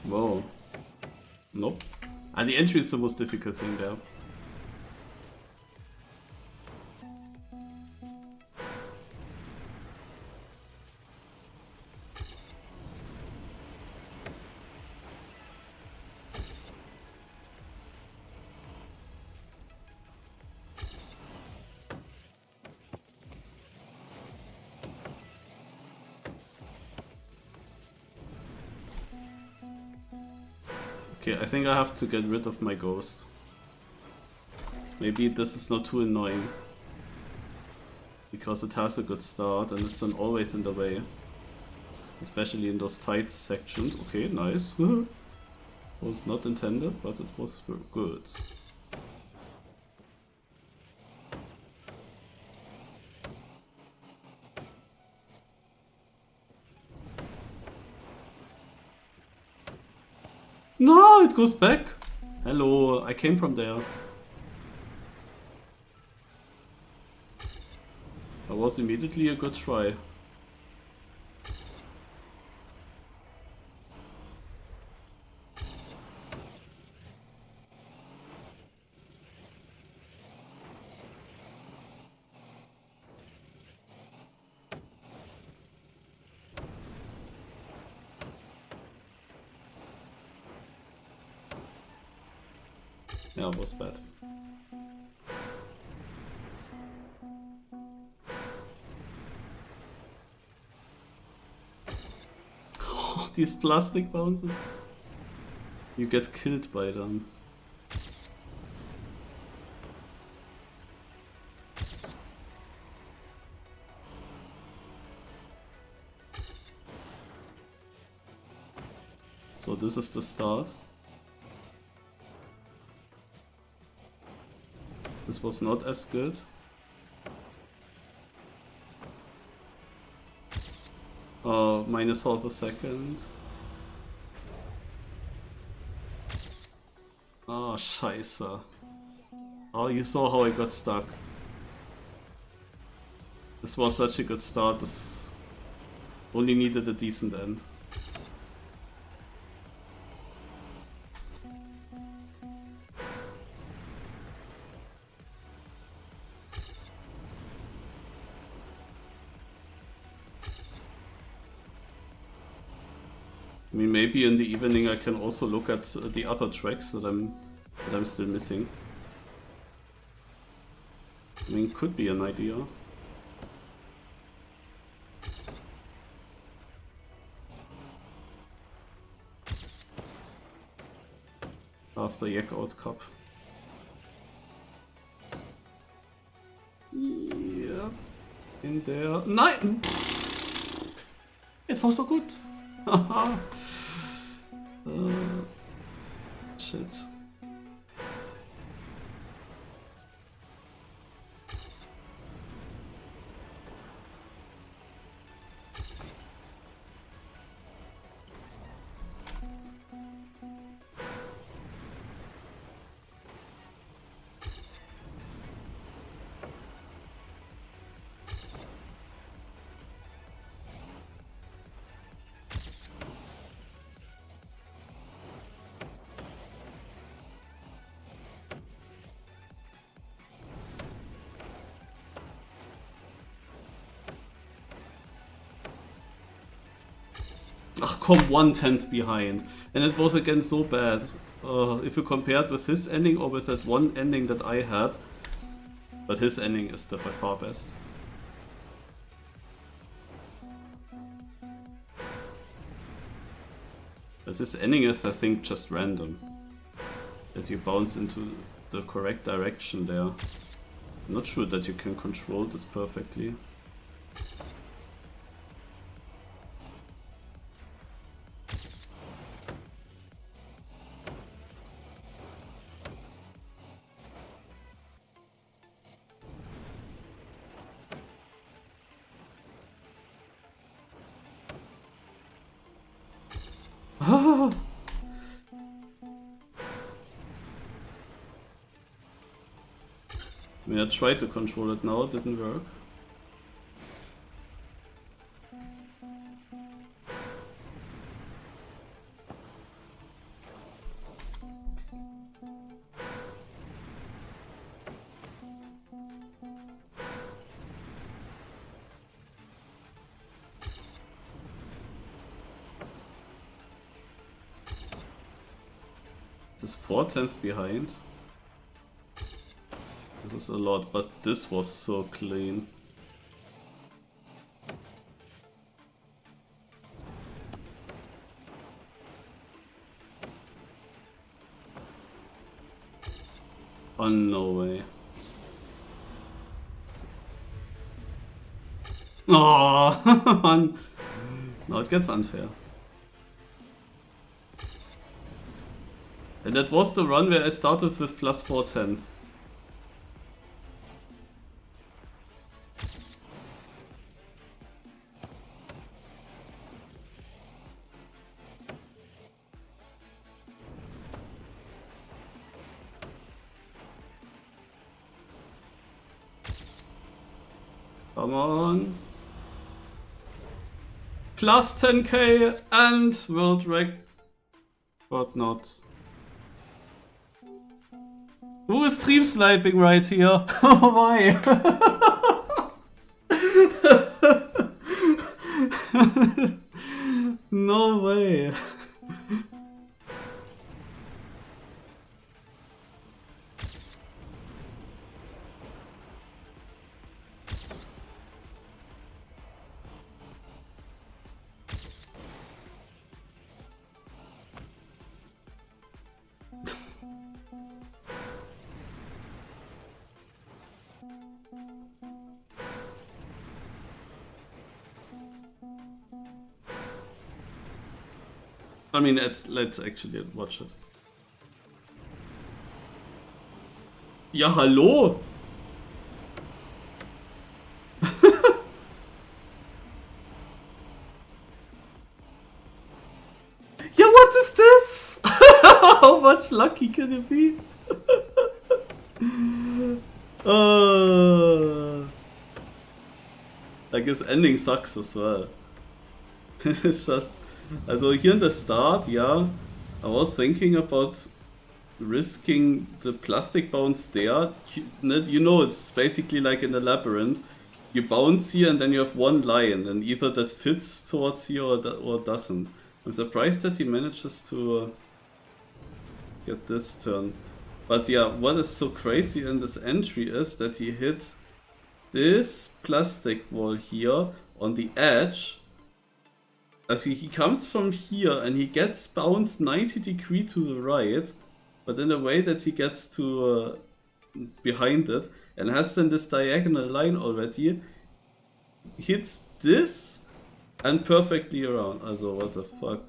Whoa. Nope. And the entry is the most difficult thing there. Okay, I think I have to get rid of my ghost. Maybe this is not too annoying. Because it has a good start and it's then always in the way. Especially in those tight sections. Okay, nice. Was not intended, but it was good. No, it goes back. Hello, I came from there. That was immediately a good try. Yeah, it was bad. Oh, these plastic bounces. You get killed by them. So this is the start. This was not as good. Minus half a second. Oh, scheiße. Oh, you saw how I got stuck. This was such a good start. This only needed a decent end. I mean, maybe in the evening I can also look at the other tracks that I'm still missing. I mean, could be an idea. After Jackout Cup. Yeah. In there. Nein! It was so good! Haha. Shit. Ach komm, 1/10 behind. And it was again so bad. If you compared with his ending or with that one ending that I had. But his ending is the by far best. But his ending is, I think, just random. That you bounce into the correct direction there. I'm not sure that you can control this perfectly. I mean, I tried to control it now, it didn't work. This is 4/10 behind. This is a lot, but this was so clean. Oh, no way. Oh, man. Now it gets unfair. And that was the run where I started with plus 4/10. Come on. Plus 10k and world record not. Who is stream sniping right here? Oh my. No way. I mean, let's actually watch it. Ja, hallo! Yeah, what is this? How much lucky can it be? Like his ending sucks as well. It's just, also here in the start, yeah, I was thinking about risking the plastic bounce there. You know, it's basically like in a labyrinth. You bounce here and then you have one line, and either that fits towards here or doesn't. I'm surprised that he manages to get this turn. But yeah, what is so crazy in this entry is that he hits this plastic wall here on the edge. As he comes from here and he gets bounced 90 degrees to the right, but in a way that he gets to behind it and has then this diagonal line already, hits this and perfectly around. Also, what the fuck.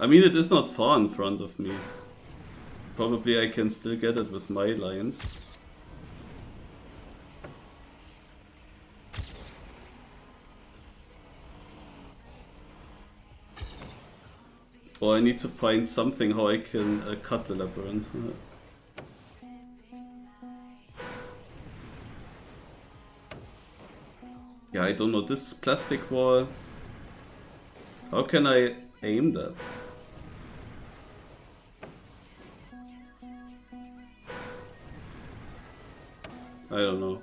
I mean, it is not far in front of me. Probably I can still get it with my lines. Or I need to find something how I can cut the labyrinth. Yeah, I don't know, this plastic wall How can I aim that? I don't know.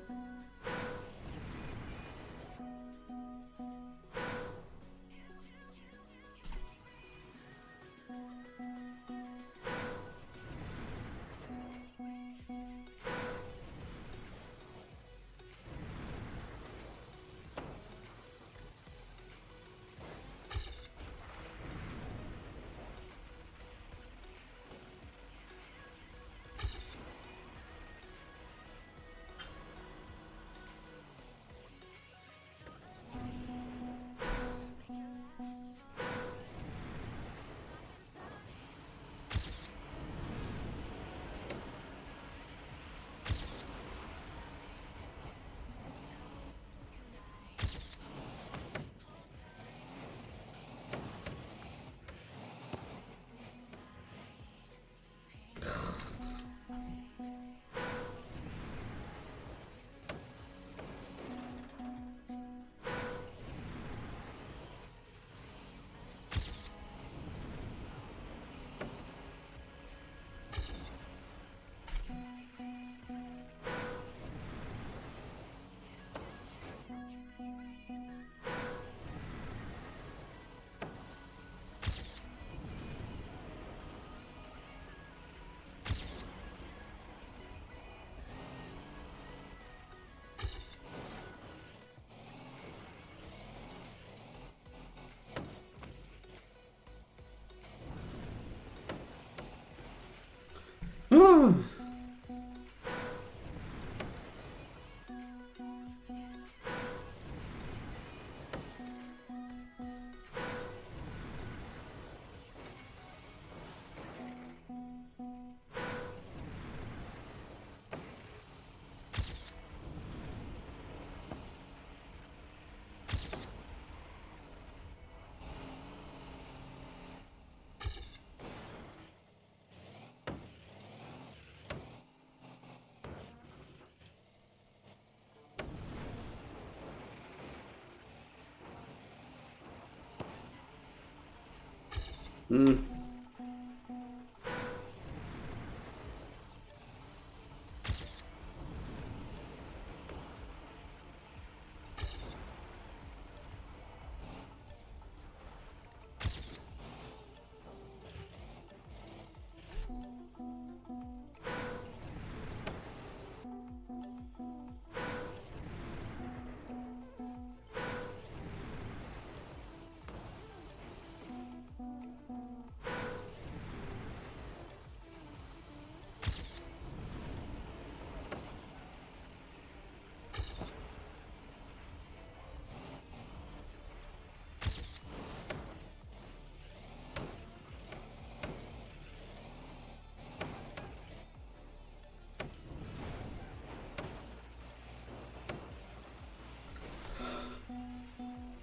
Ah. Hmm.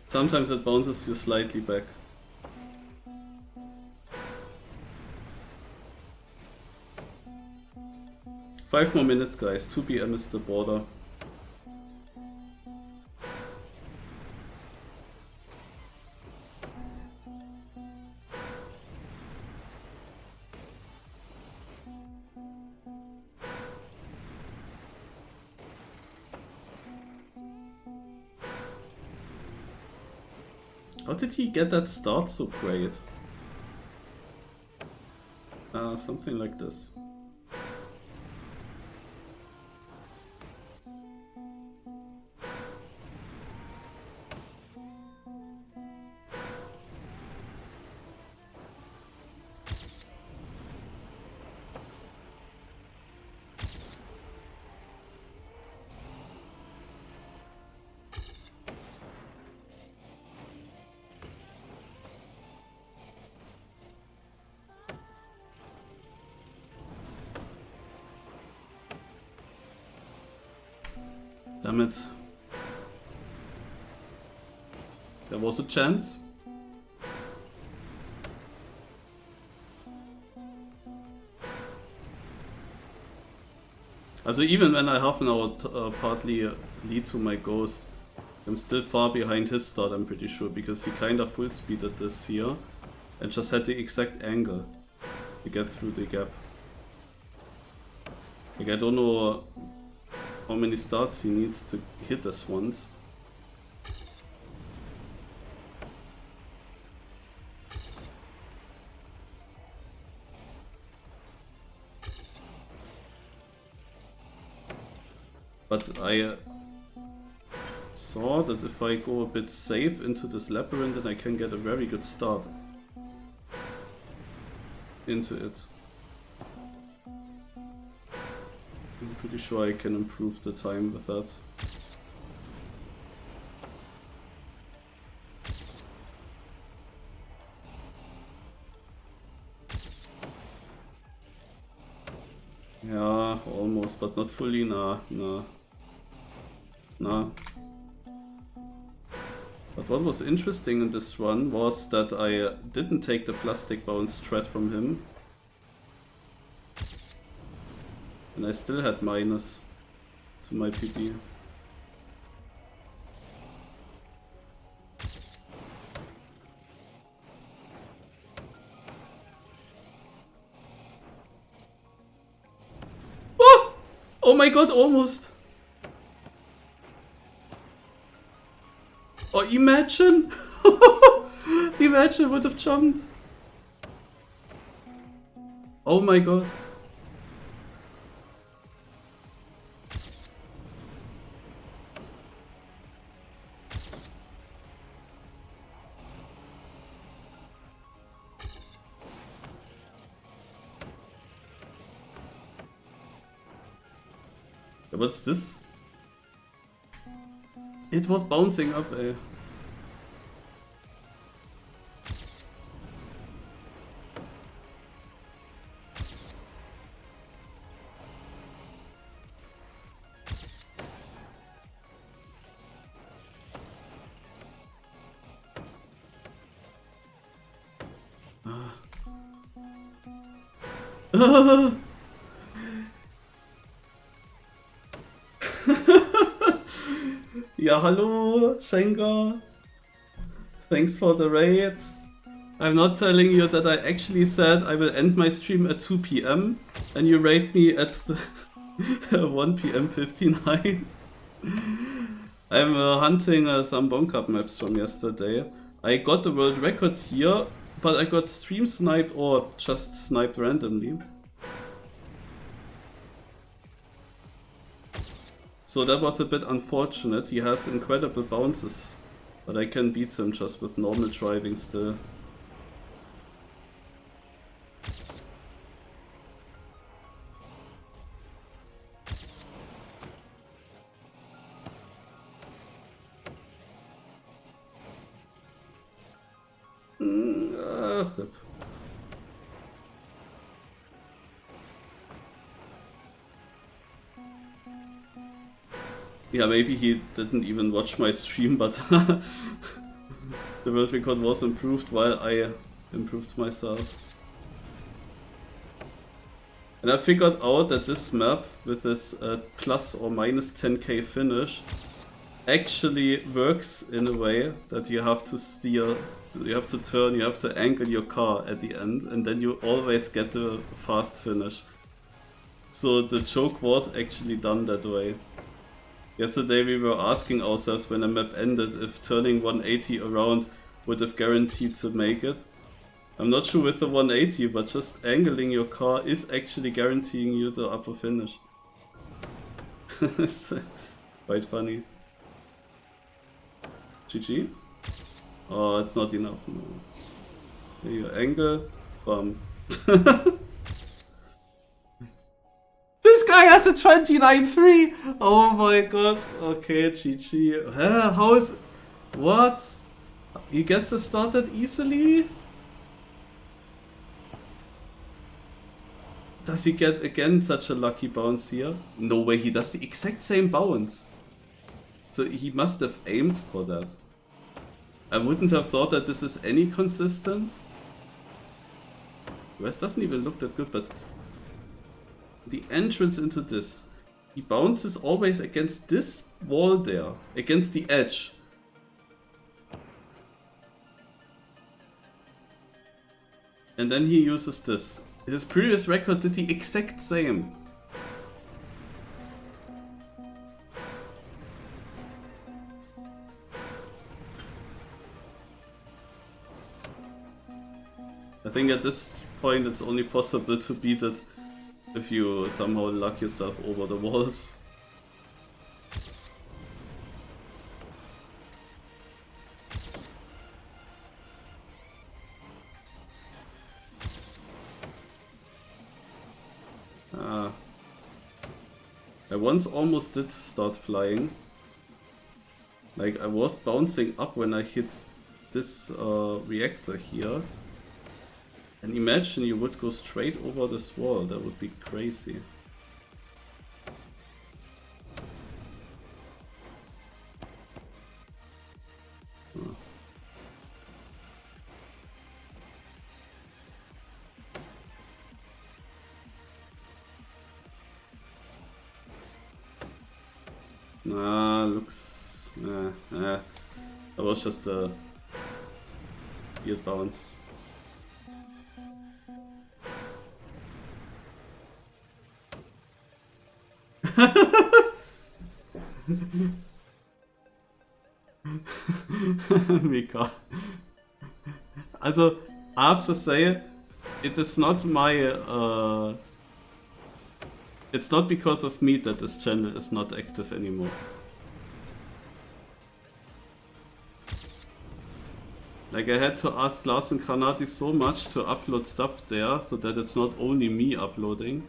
Sometimes it bounces you slightly back. Five more minutes, guys. 2 PM is the border. How did he get that start so great? Something like this. Damn it. There was a chance. Also even when I half an hour partly lead to my ghost, I'm still far behind his start, I'm pretty sure, because he kinda full speeded this here and just had the exact angle to get through the gap. Like, I don't know how many starts he needs to hit this once. But I saw that if I go a bit safe into this labyrinth, then I can get a very good start into it. I'm pretty sure I can improve the time with that. Yeah, almost, but not fully, nah. But what was interesting in this run was that I didn't take the plastic bounce thread from him. And I still had minus to my PP. Oh! Oh my god, almost! Oh, imagine! Imagine would have jumped. Oh my god. What's this? It was bouncing up, eh? Ja, hallo, Schenker. Thanks for the raid. I'm not telling you that I actually said I will end my stream at 2 PM and you raid me at the 1 PM 59. I'm hunting some Bone Cup maps from yesterday. I got the world record here, but I got stream sniped or just sniped randomly. So that was a bit unfortunate. He has incredible bounces, but I can beat him just with normal driving still. Rip. Yeah, maybe he didn't even watch my stream, but the world record was improved while I improved myself. And I figured out that this map with this plus or minus 10k finish actually works in a way that you have to steer, you have to turn, you have to angle your car at the end, and then you always get the fast finish. So the joke was actually done that way. Yesterday we were asking ourselves when a map ended if turning 180 around would have guaranteed to make it. I'm not sure with the 180, but just angling your car is actually guaranteeing you the upper finish. It's quite funny. GG? Oh, it's not enough. No. Here you angle, bum. This guy has a 29.3! Oh my god. Okay, GG. How is... What? He gets the start that easily? Does he get again such a lucky bounce here? No way, he does the exact same bounce. So he must have aimed for that. I wouldn't have thought that this is any consistent. The rest doesn't even look that good, but the entrance into this, he bounces always against this wall there, against the edge. And then he uses this. His previous record did the exact same. I think at this point it's only possible to beat it if you somehow luck yourself over the walls. I once almost did start flying. Like, I was bouncing up when I hit this reactor here. And imagine you would go straight over this wall, that would be crazy. Nah, looks... that was just a weird bounce. Mika. Also, I have to say, it is not my... it's not because of me that this channel is not active anymore. Like, I had to ask Lars and Granati so much to upload stuff there, so that it's not only me uploading.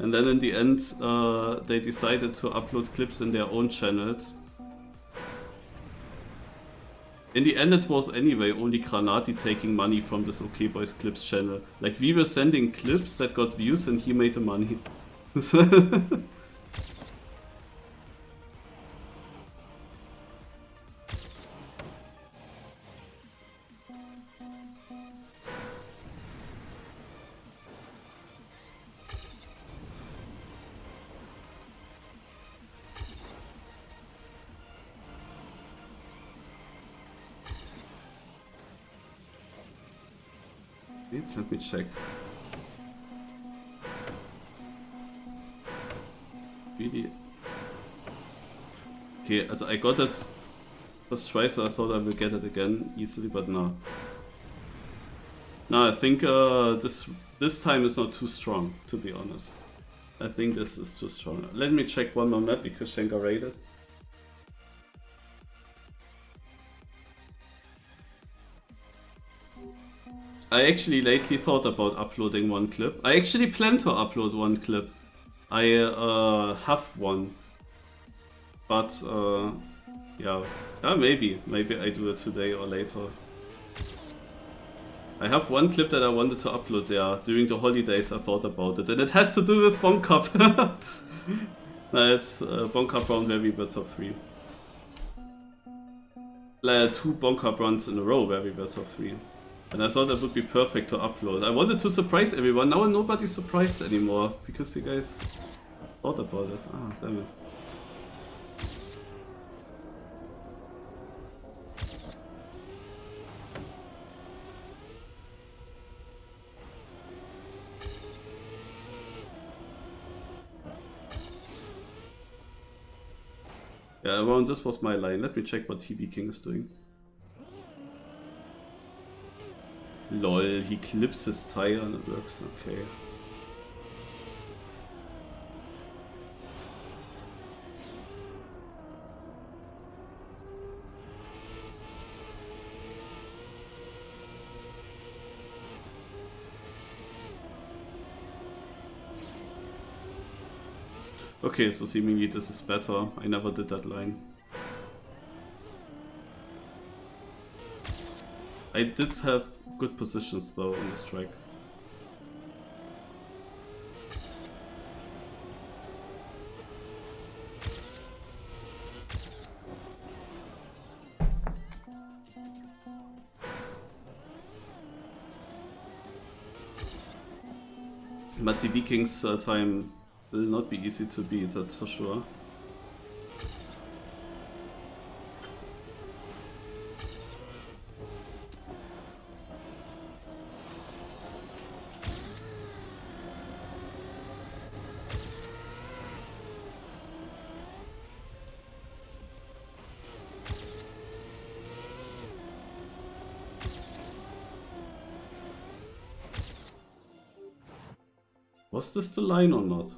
And then in the end, they decided to upload clips in their own channels. In the end it was anyway only Granati taking money from this OK Boys Clips channel. Like, we were sending clips that got views and he made the money. Let me check. Really? Okay, as I got it first try, so I thought I will get it again easily, but no. No, I think this time is not too strong, to be honest. I think this is too strong. Let me check one more map because Shenka raided. I actually lately thought about uploading one clip. I actually plan to upload one clip. I have one. But yeah, maybe I do it today or later. I have one clip that I wanted to upload there. During the holidays I thought about it, and it has to do with Bonk Cup. It's Bonk Cup round where we were top 3. 2 Bonk Cup runs in a row where we were top 3. And I thought that would be perfect to upload. I wanted to surprise everyone. Now nobody's surprised anymore because you guys thought about it. Ah, damn it. Yeah, well, this was my line. Let me check what TV King is doing. Lol, he clips his tire and it works, okay. Okay, so seemingly this is better. I never did that line. I did have good positions though on this track. But the Vikings time will not be easy to beat, that's for sure. Was this the line or not?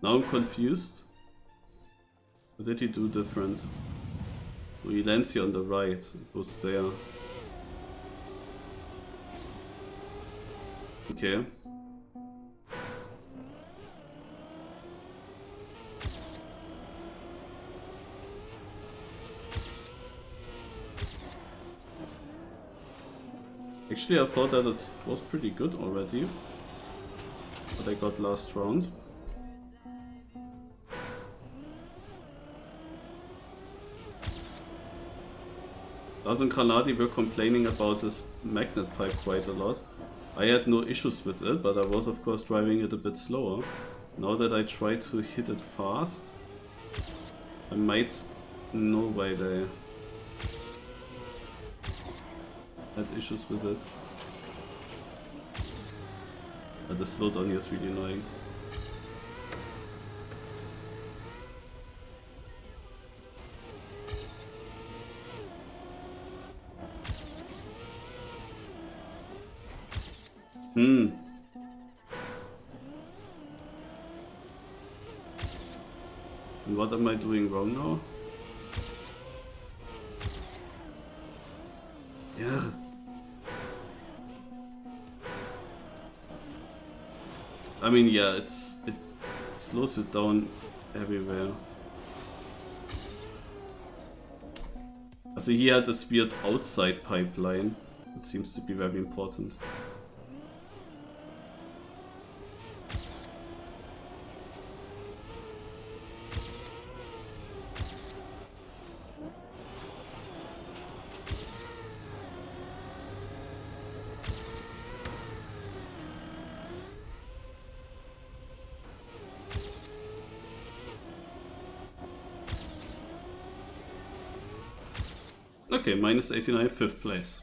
Now I'm confused. What did he do different? Oh, he lands here on the right. It was there. Okay. Actually, I thought that it was pretty good already. But I got last round. Lars and Granadi were complaining about this magnet pipe quite a lot. I had no issues with it, but I was of course driving it a bit slower. Now that I try to hit it fast, I might know why they had issues with it. But the slowdown here is really annoying. And what am I doing wrong now? Yeah. I mean, yeah, it slows it down everywhere. Also he had this weird outside pipeline. It seems to be very important. Okay, minus 89, 5th place.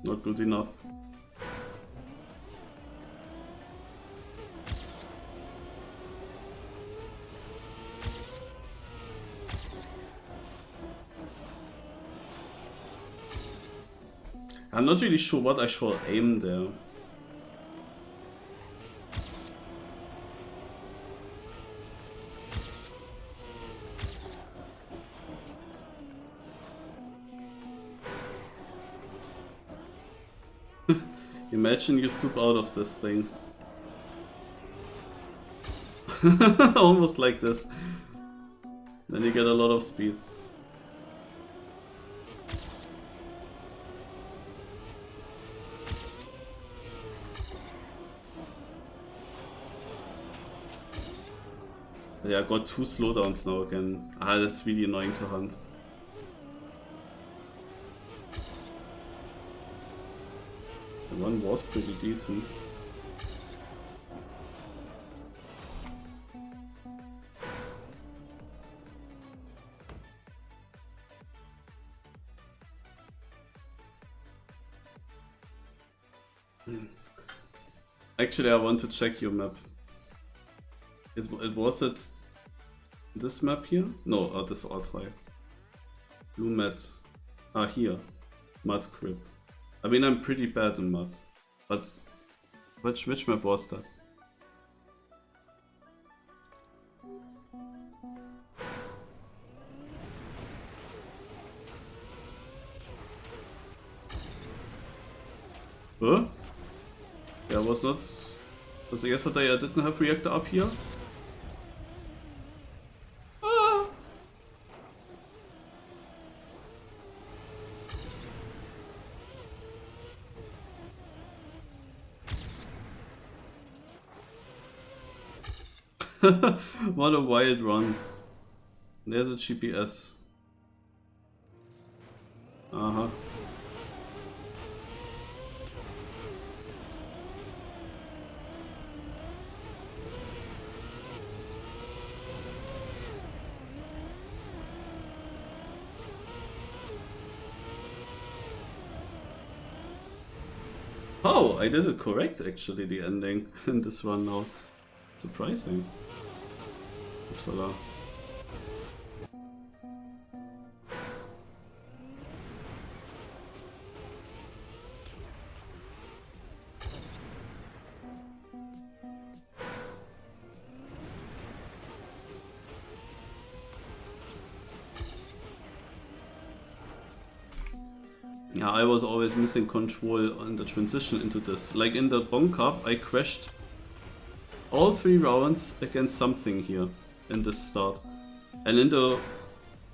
Not good enough. I'm not really sure what I shall aim there. Imagine you soup out of this thing. Almost like this. Then you get a lot of speed. Yeah, I got 2 slowdowns now again. Ah, that's really annoying to hunt. The one was pretty decent. Actually, I want to check your map. It was it this map here? No, this R3. Blue mat. Ah, here. Mud crib. I mean, I'm pretty bad in mud. But which map was that? Huh? Yeah, was not. Was yesterday I didn't have reactor up here? Ah! What a wild run. There's a GPS. Uh-huh. Oh, I did it correct actually, the ending in this one now. Surprising. Upsala. Yeah, I was always missing control on the transition into this. Like in the Bonk Cup, I crashed all 3 rounds against something here in this start. And in the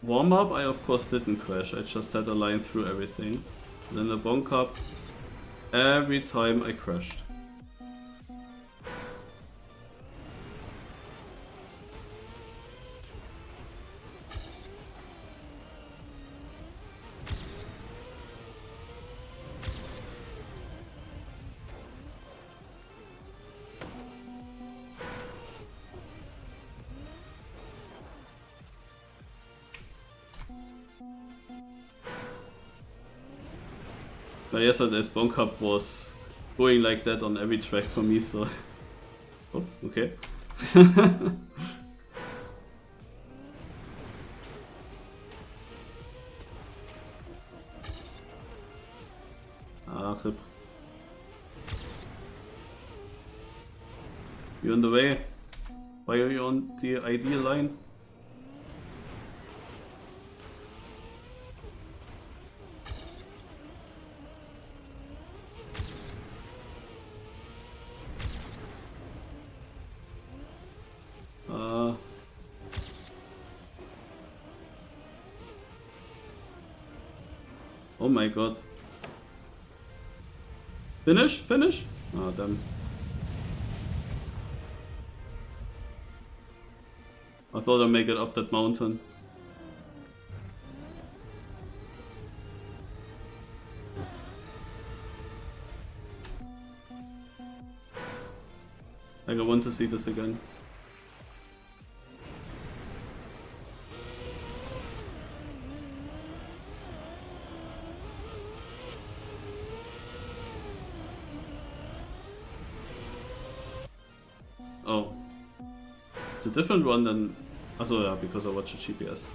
warm-up, I of course didn't crash, I just had a line through everything. And in the Bonk Cup, every time I crashed. But yesterday's Bonk Cup was going like that on every track for me, so... Oh, okay. Ah, rip. You're in the way. Why are you on the ideal line? Oh my god. Finish? Finish? Ah, damn. I thought I'd make it up that mountain. Like, I want to see this again. Oh. It's a different one than... Also, yeah, because I watch the GPS.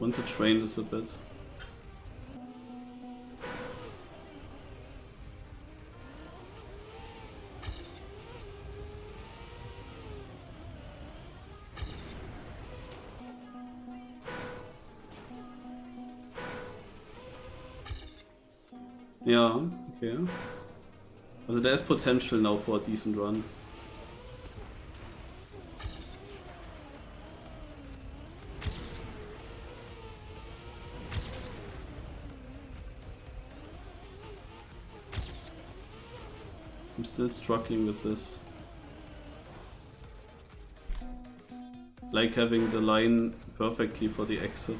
Want to train this a bit. Ja, okay. Also there is potential now for a decent run. I'm still struggling with this. Like having the line perfectly for the exit.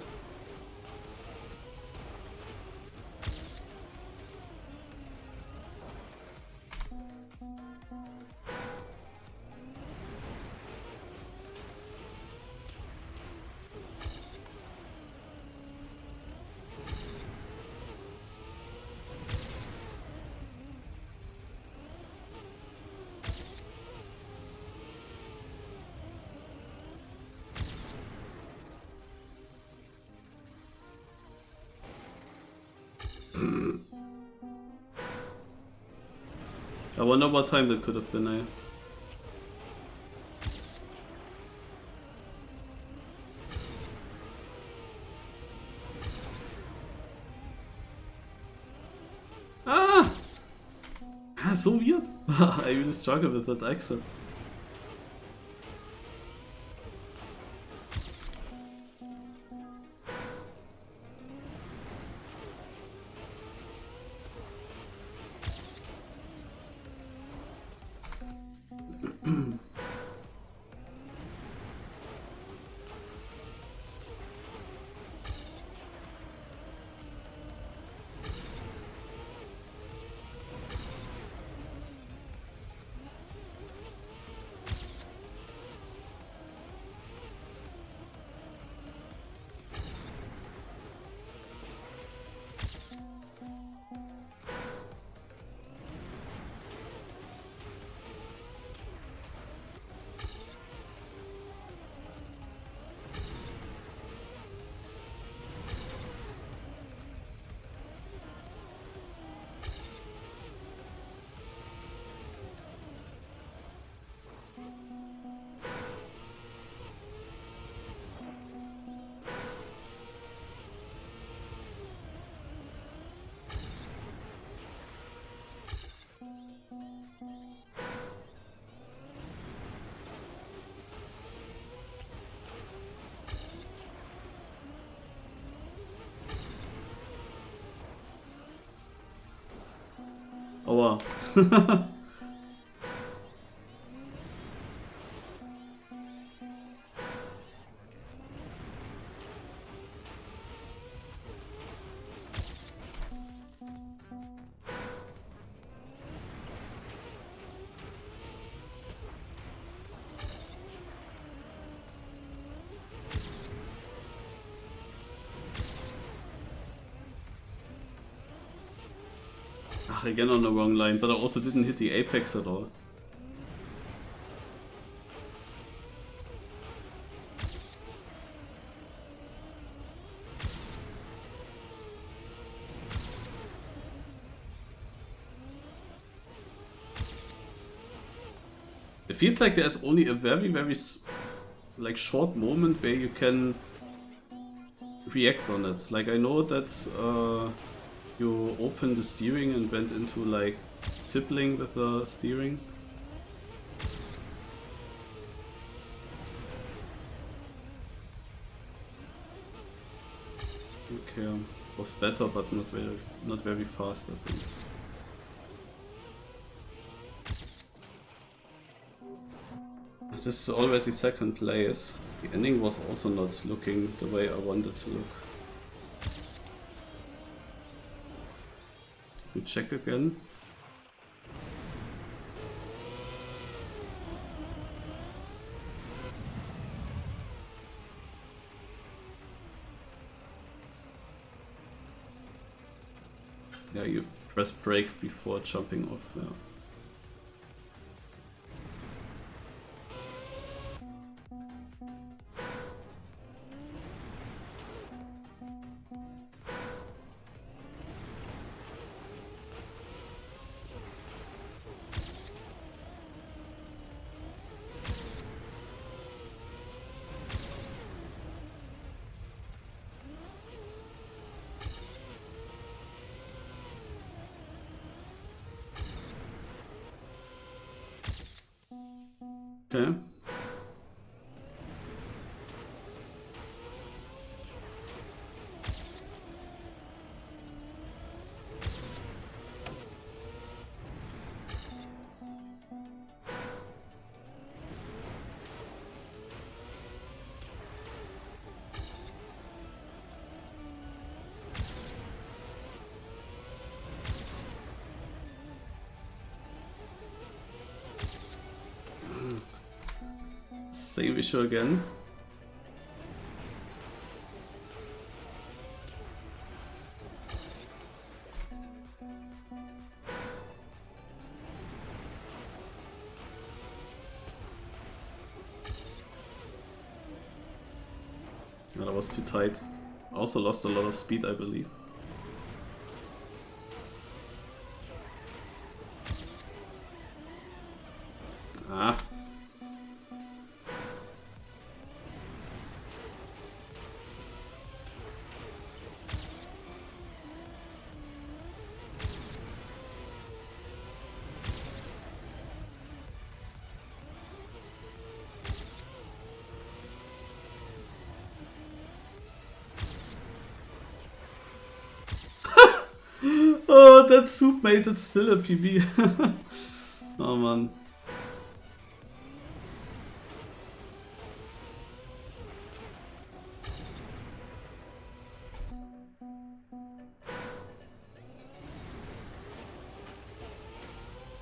I wonder what time that could have been, eh? Ah! So weird. I really struggle with that exit. Oh wow. Again on the wrong line, but I also didn't hit the apex at all. It feels like there's only a very like short moment where you can react on it. Like I know that you opened the steering and went into like tippling with the steering. Okay, was better but not very fast, I think. This is already second place. The ending was also not looking the way I wanted to look. We check again. Yeah, you press brake before jumping off. Yeah. Okay. Same issue again. Yeah, that was too tight. I also lost a lot of speed, I believe. that soup made it still a PB. Oh man.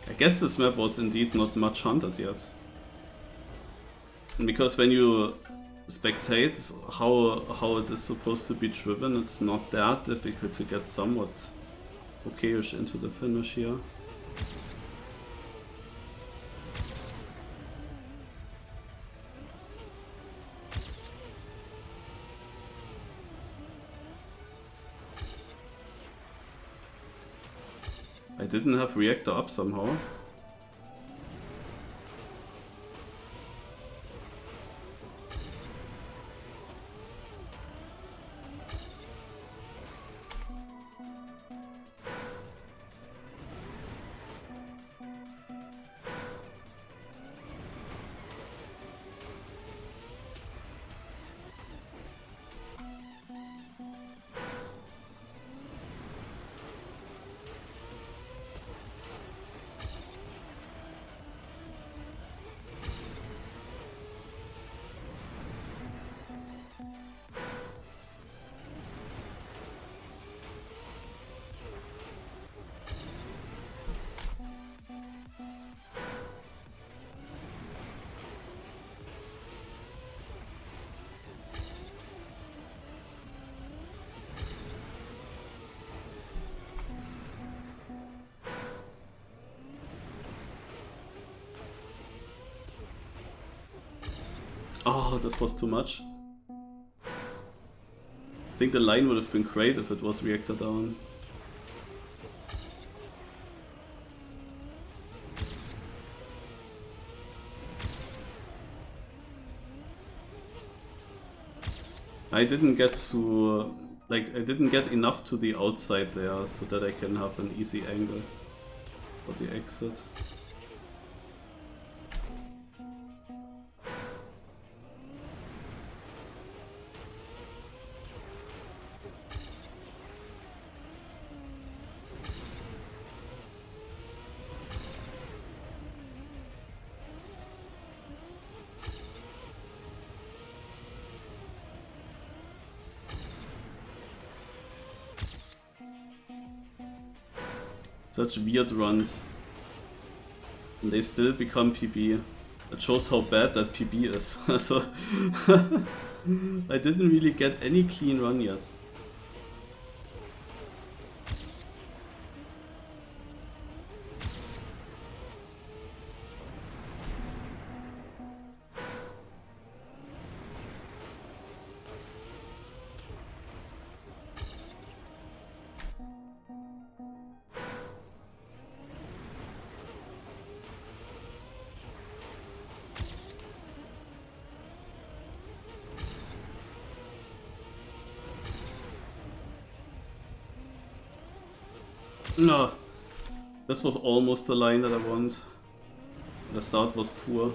I guess this map was indeed not much hunted yet. Because when you spectate how it is supposed to be driven, it's not that difficult to get somewhat okayish into the finish here. I didn't have reactor up somehow. Oh, this was too much. I think the line would have been great if it was reactor down. I didn't get to, like, I didn't get enough to the outside there so that I can have an easy angle for the exit. Such weird runs. And they still become PB. It shows how bad that PB is. So I didn't really get any clean run yet. No, this was almost the line that I want. The start was poor.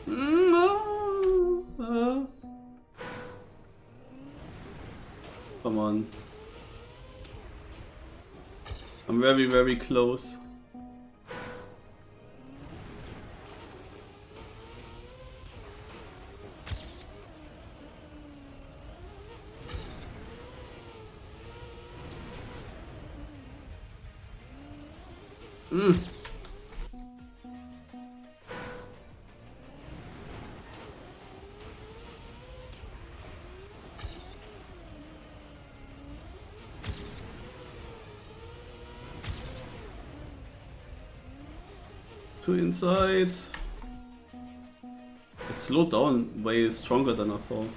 No. Come on. I'm very, very close. To inside. It slowed down way stronger than I thought.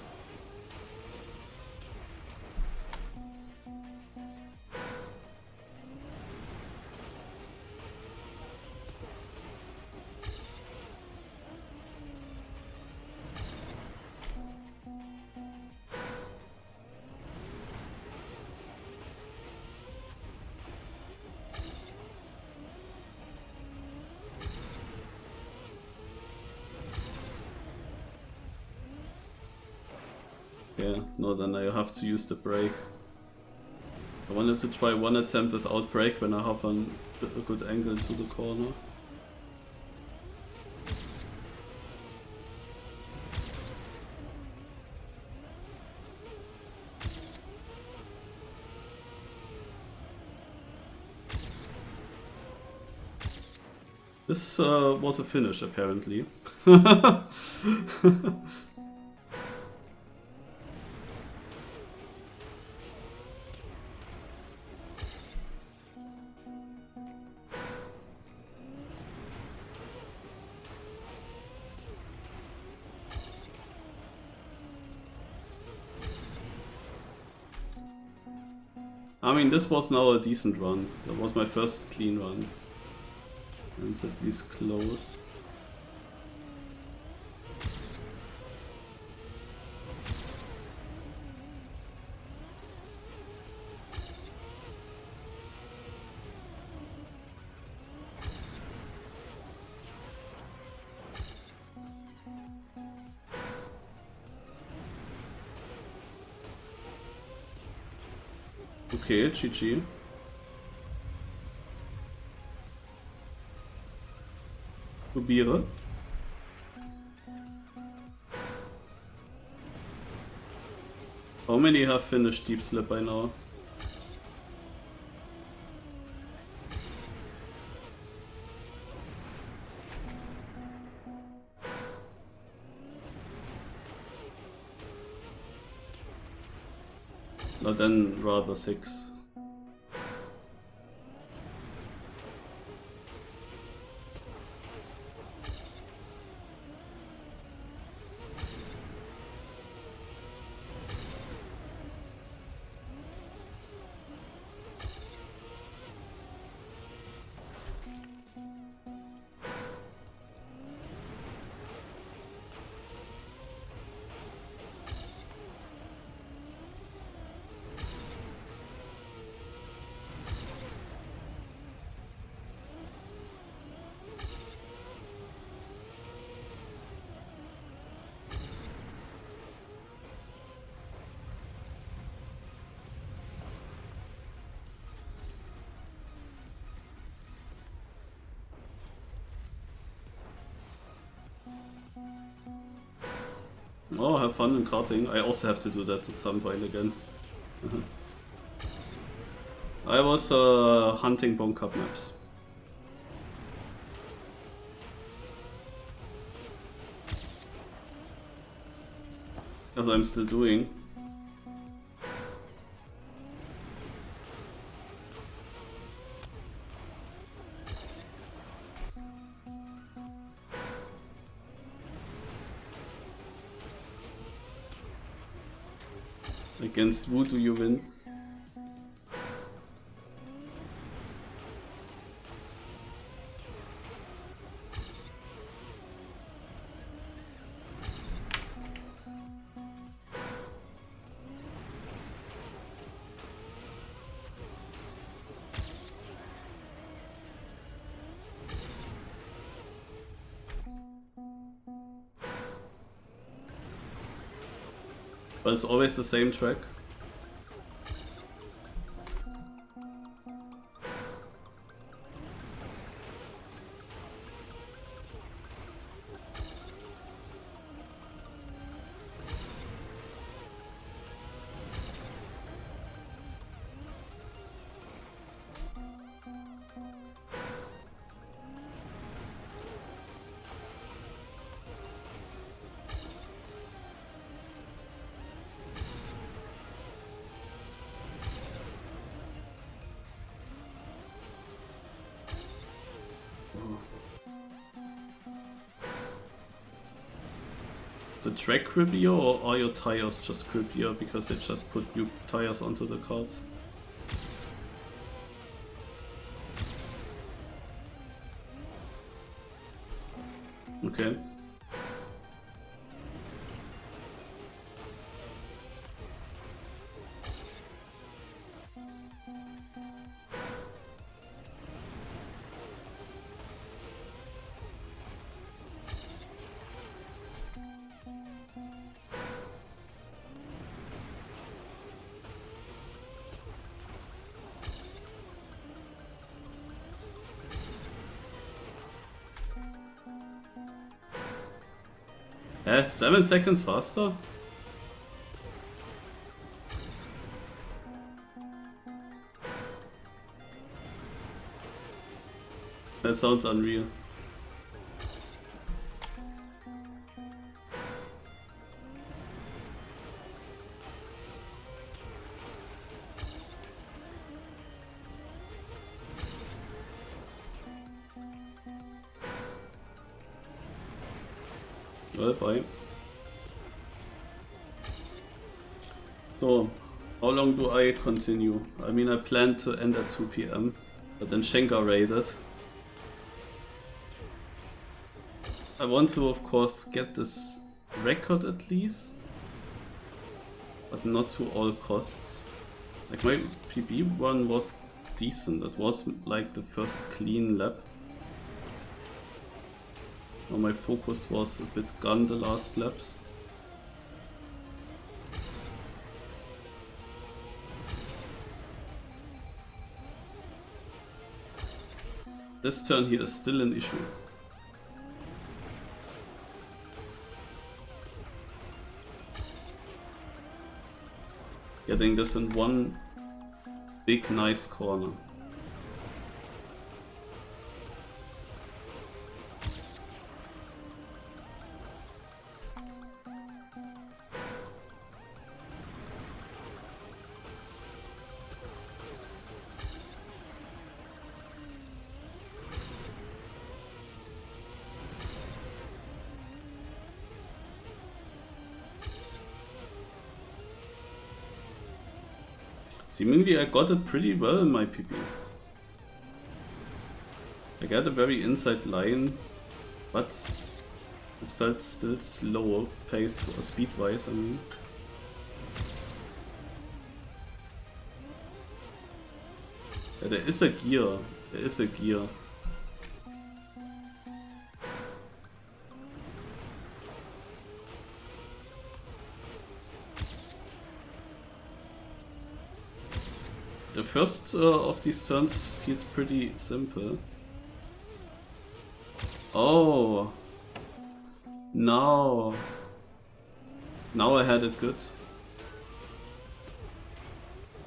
Okay, no, then I have to use the brake. I wanted to try one attempt without brake when I have a good angle to the corner. This was a finish, apparently. I mean, this was now a decent run. That was my first clean run. And it's at least close. Okay, GG. Probiere. How many have finished Deep Slip by now? But then rather 6. Oh, have fun in karting. I also have to do that at some point again. I was hunting Bone Cup maps. As I'm still doing. Against who do you win? But it's always the same track. Is the track crippier or are your tires just crippier because they just put new tires onto the cards? Okay. 7 seconds faster? That sounds unreal. Well, bye. So, how long do I continue? I mean, I planned to end at 2 PM, but then Schenker raided. I want to, of course, get this record at least, but not to all costs. Like, my PB one was decent. It was like the first clean lap. Now my focus was a bit gone the last laps. This turn here is still an issue. Getting this in one big nice corner. Seemingly I got it pretty well in my PP. I got a very inside line, but it felt still slow pace or speed wise, I mean. Yeah, there is a gear. There is a gear. The first of these turns feels pretty simple. Oh! Now I had it good.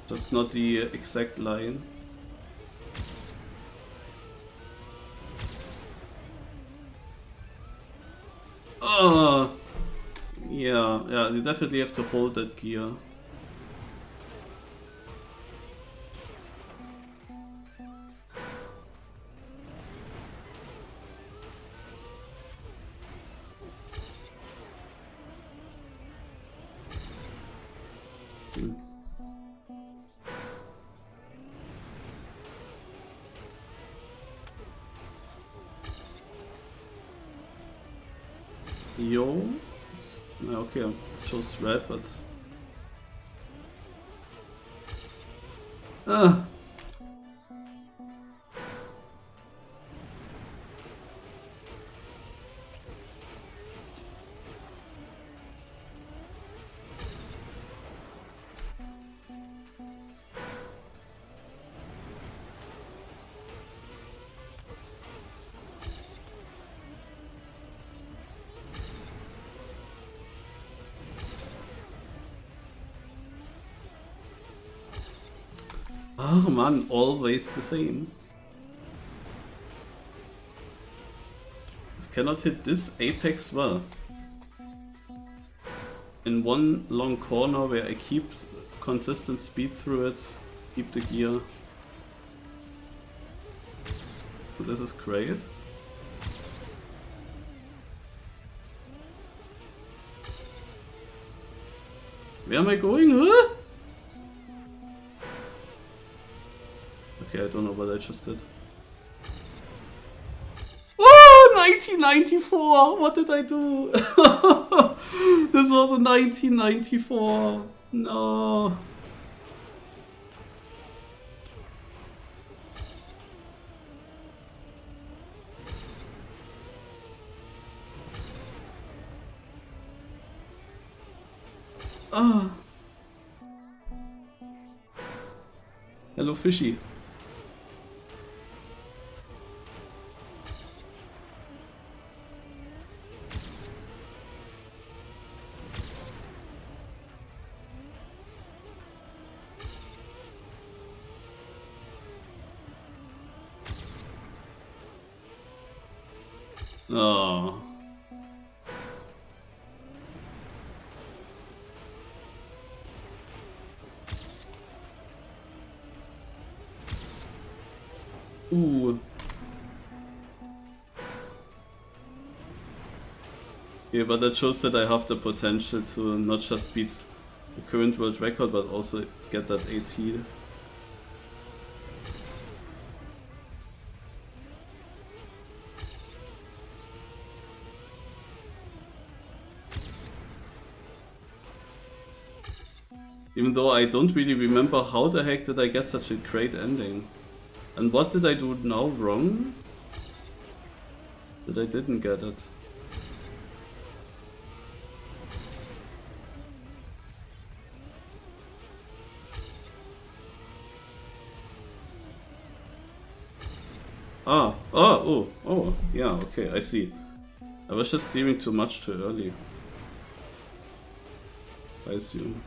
Just not the exact line. Oh! Yeah, you definitely have to hold that gear. Yo? Okay, I chose red, but... Ah! Oh man, always the same. Just cannot hit this apex well. In one long corner where I keep consistent speed through it, keep the gear. So this is great. Where am I going? Huh? Okay, I don't know what I just did. Oh, 1994! What did I do? This was a 1994. No. Ah. Hello, Fishy. Oh. Ooh. Yeah, but that shows that I have the potential to not just beat the current world record, but also get that AT. Even though I don't really remember how the heck did I get such a great ending. And what did I do now wrong? That I didn't get it. Oh, yeah, okay, I see. I was just steering too much too early. I assume.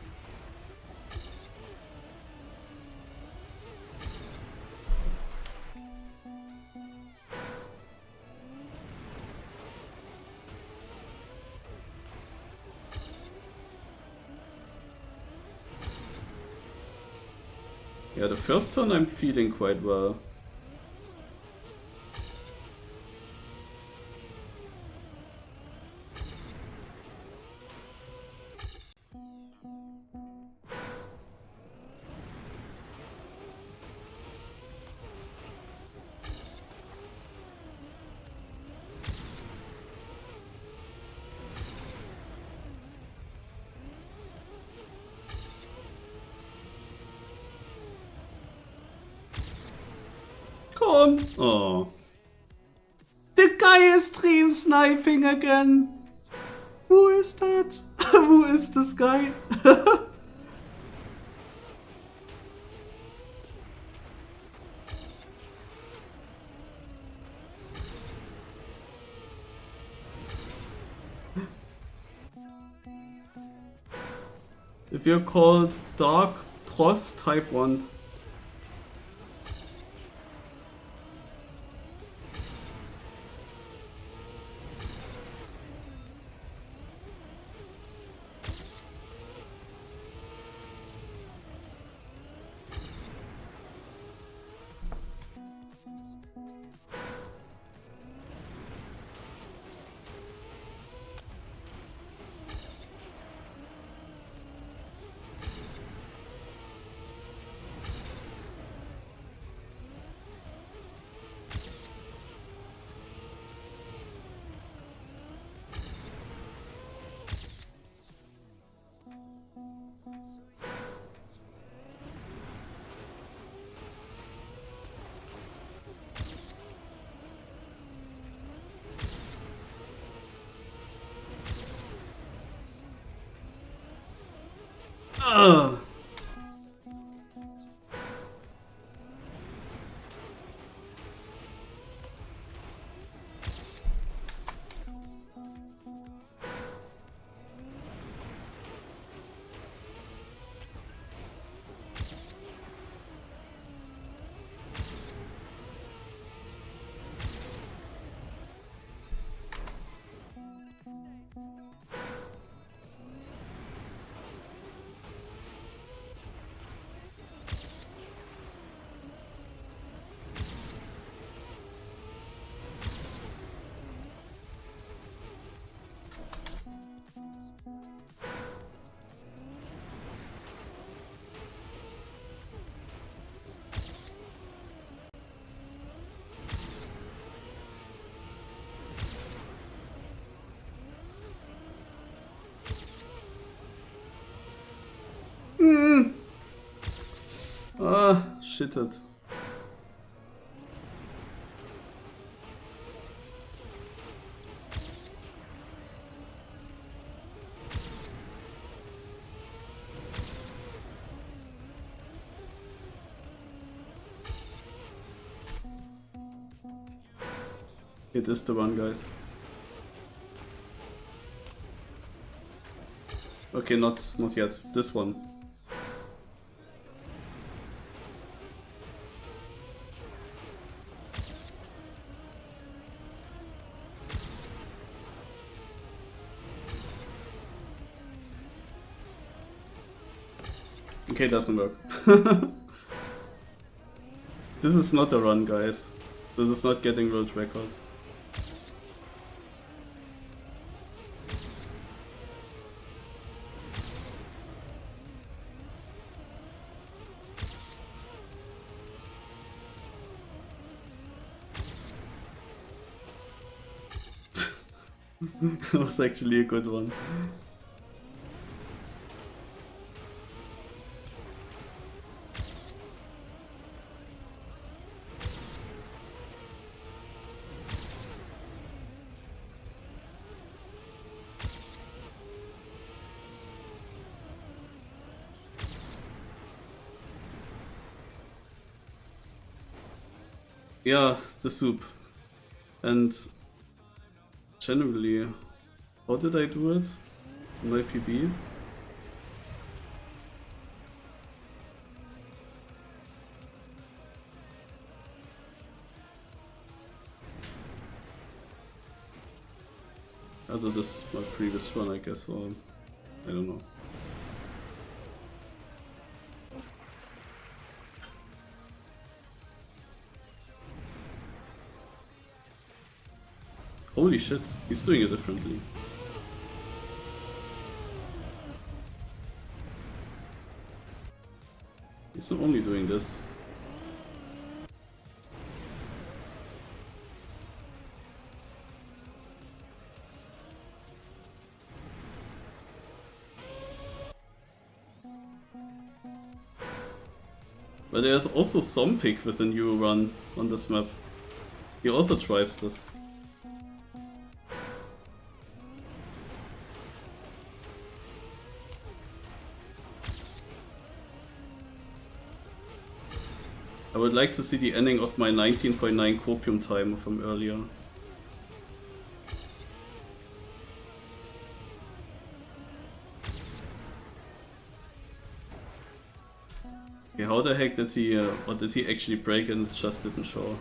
Yeah, the first turn I'm feeling quite well. Come! Oh. The guy is stream sniping again! Who is that? Who is this guy? If you're called Dark Pros Type 1. Ugh. Ah, shitted. It is the one, guys. Okay, not yet. This one. Okay, doesn't work. This is not a run, guys. This is not getting world record. That was actually a good one. Yeah, the soup. And generally, how did I do it? In my PB? Also this is my previous run, I guess, or I don't know. Holy shit, he's doing it differently. He's not only doing this. But there's also some pick with a new run on this map. He also drives this. I would like to see the ending of my 19.9 copium timer from earlier. Okay, how the heck did he, or did he actually break and it just didn't show?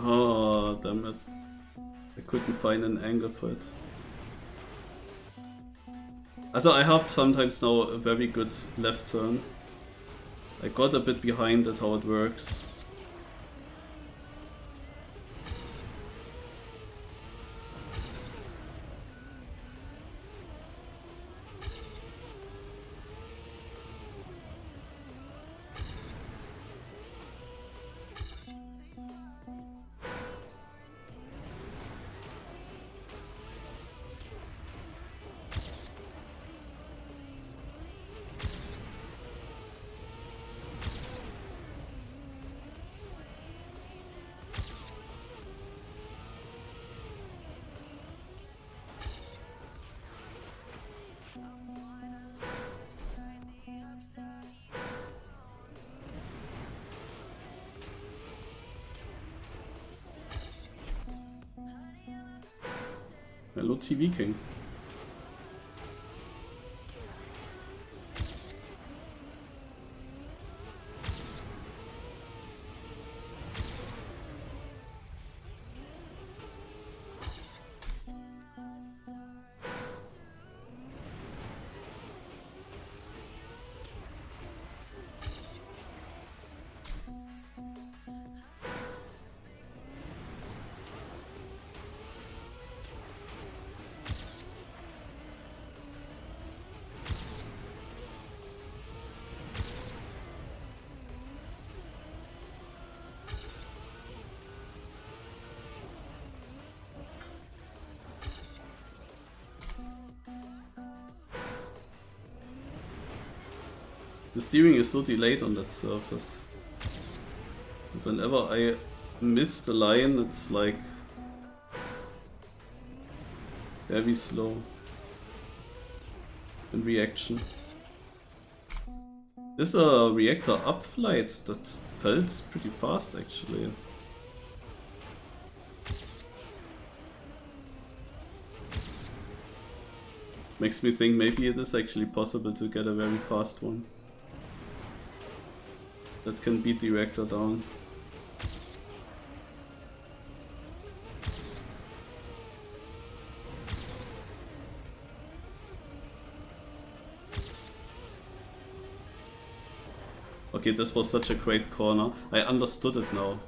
Oh, damn it. I couldn't find an angle for it. Also, I have sometimes now a very good left turn. I got a bit behind at how it works. Hello, TV King. The steering is so delayed on that surface. Whenever I miss the line, it's like very slow in reaction. There's a reactor up flight that felt pretty fast actually. Makes me think maybe it is actually possible to get a very fast one that can beat the reactor down. Okay, this was such a great corner. I understood it now.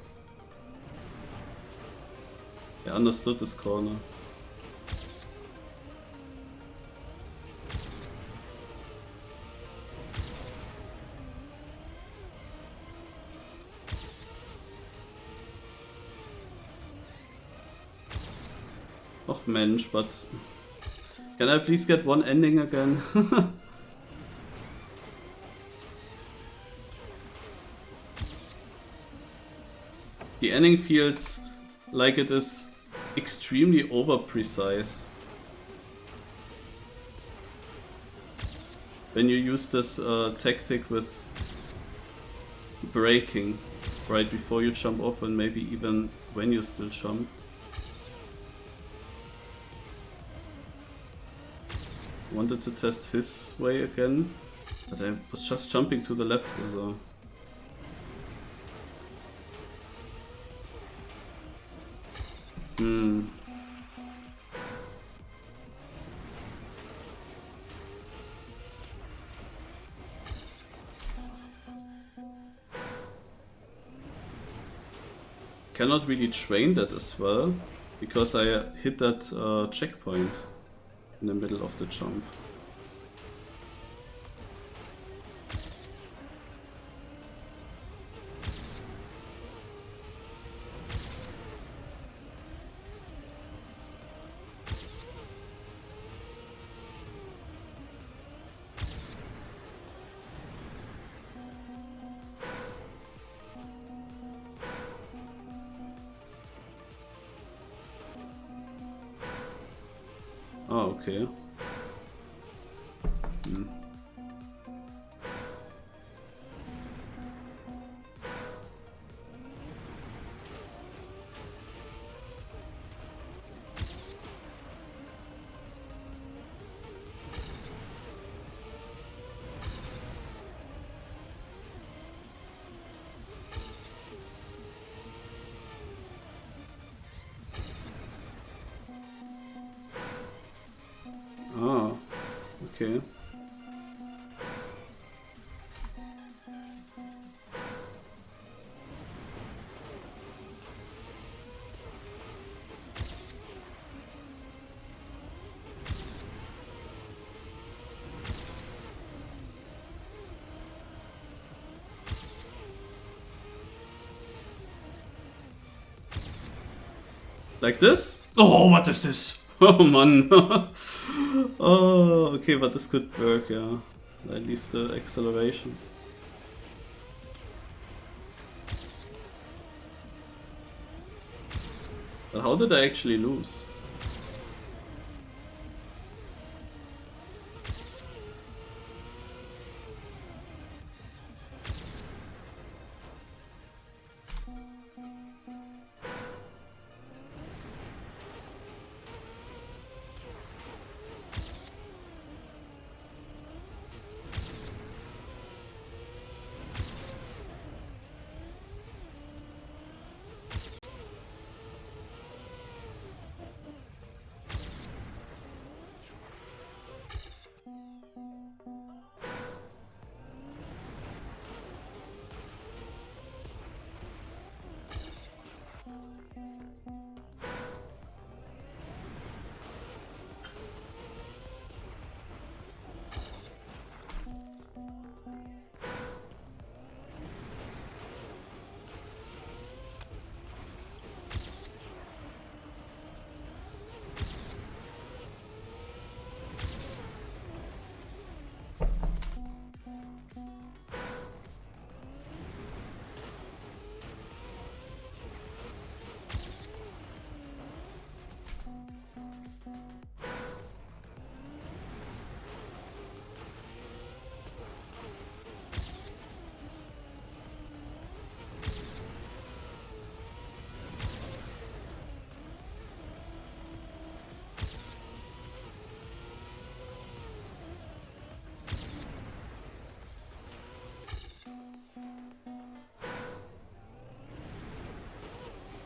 I understood this corner. Och Mensch, but can I please get one ending again? The ending feels like it is extremely over-precise. When you use this tactic with braking right before you jump off and maybe even when you still jump. Wanted to test his way again, but I was just jumping to the left as a... Cannot really train that as well, because I hit that checkpoint in the middle of the jump. Oh, okay. Ah, okay. Like this? Oh, what is this? Oh man. Oh, okay, but this could work, yeah. I leave the acceleration. But how did I actually lose?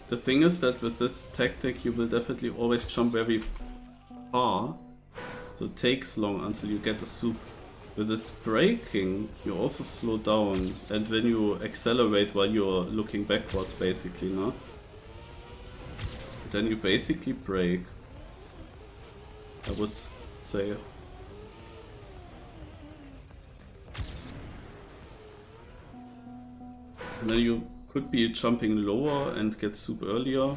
The thing is that with this tactic you will definitely always jump very far, so it takes long until you get the soup. With this braking, you also slow down, and when you accelerate while you're looking backwards basically, no? Then you basically brake, I would say. And then you could be jumping lower and get soup earlier.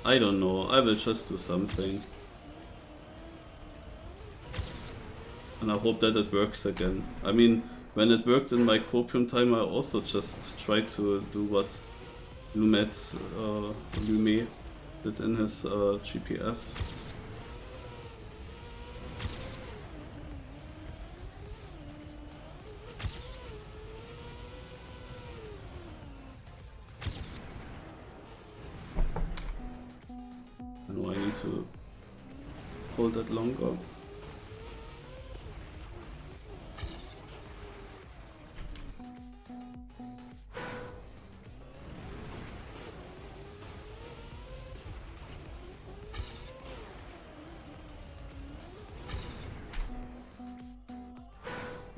I don't know, I will just do something. And I hope that it works again. I mean, when it worked in my copium time, I also just tried to do what Lume did in his GPS. I know I need to hold that longer.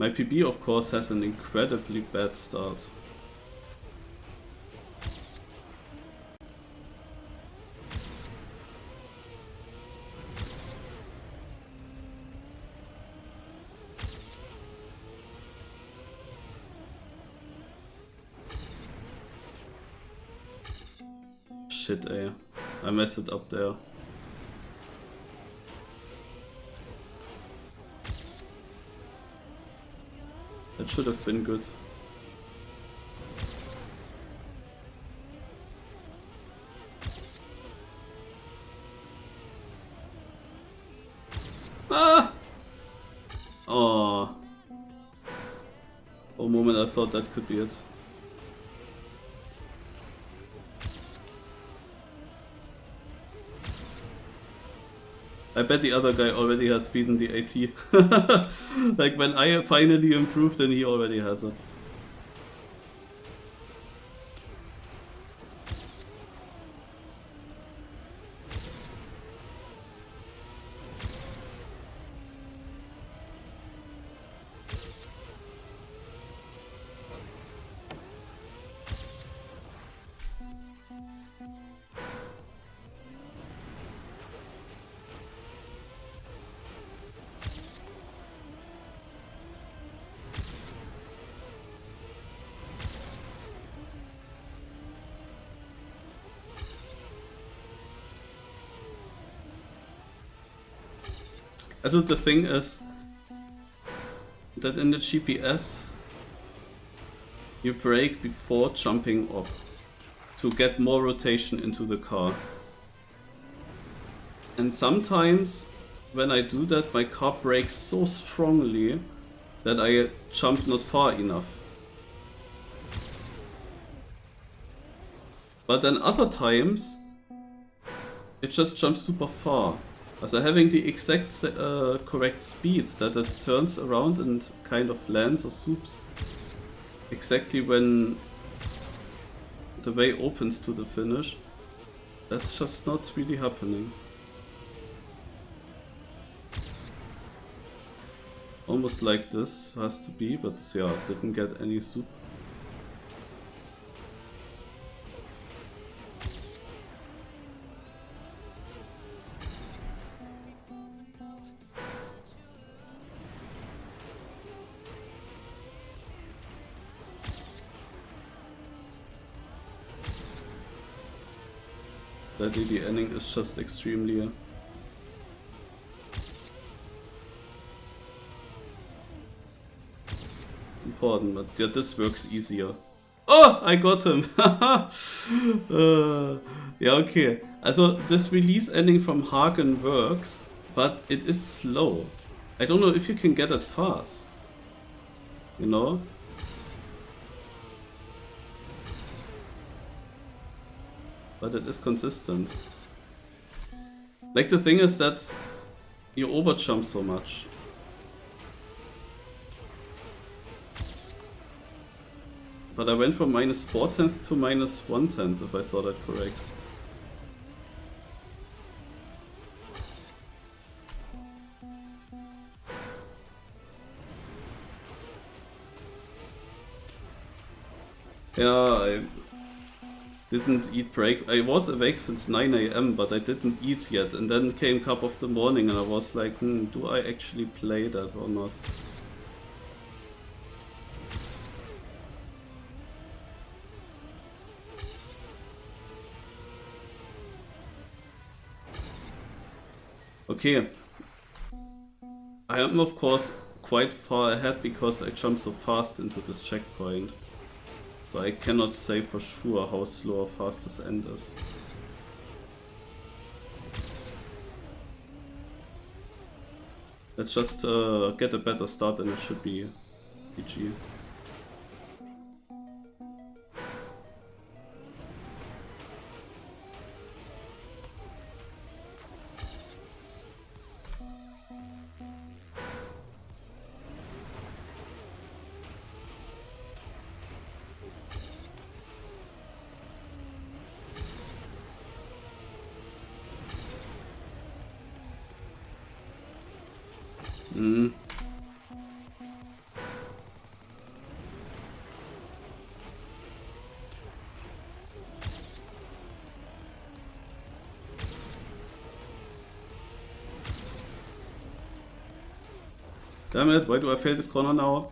My PB of course has an incredibly bad start. Shit, eh. I messed it up there. That should have been good. Ah! Oh. For a moment I thought that could be it. I bet the other guy already has beaten the AT. Like when I finally improved, then he already has it. Also the thing is that in the GPS you brake before jumping off to get more rotation into the car. And sometimes when I do that, my car brakes so strongly that I jump not far enough. But then other times it just jumps super far. Also having the exact correct speed that it turns around and kind of lands or swoops exactly when the way opens to the finish, that's just not really happening. Almost like this has to be, but yeah, didn't get any swoop. Sadly, the ending is just extremely important, but yeah, this works easier. Oh, I got him! Yeah, okay. Also, this release ending from Hagen works, but it is slow. I don't know if you can get it fast. You know? But it is consistent. Like, the thing is that you overjump so much. But I went from minus 4/10 to minus 1/10, if I saw that correct. Yeah, I didn't eat break. I was awake since 9 AM, but I didn't eat yet. And then came Cup of the Morning and I was like, do I actually play that or not? Okay. I am of course quite far ahead because I jumped so fast into this checkpoint. So I cannot say for sure how slow or fast this end is. Let's just get a better start and it should be GG. Damn it, why do I fail this corner now?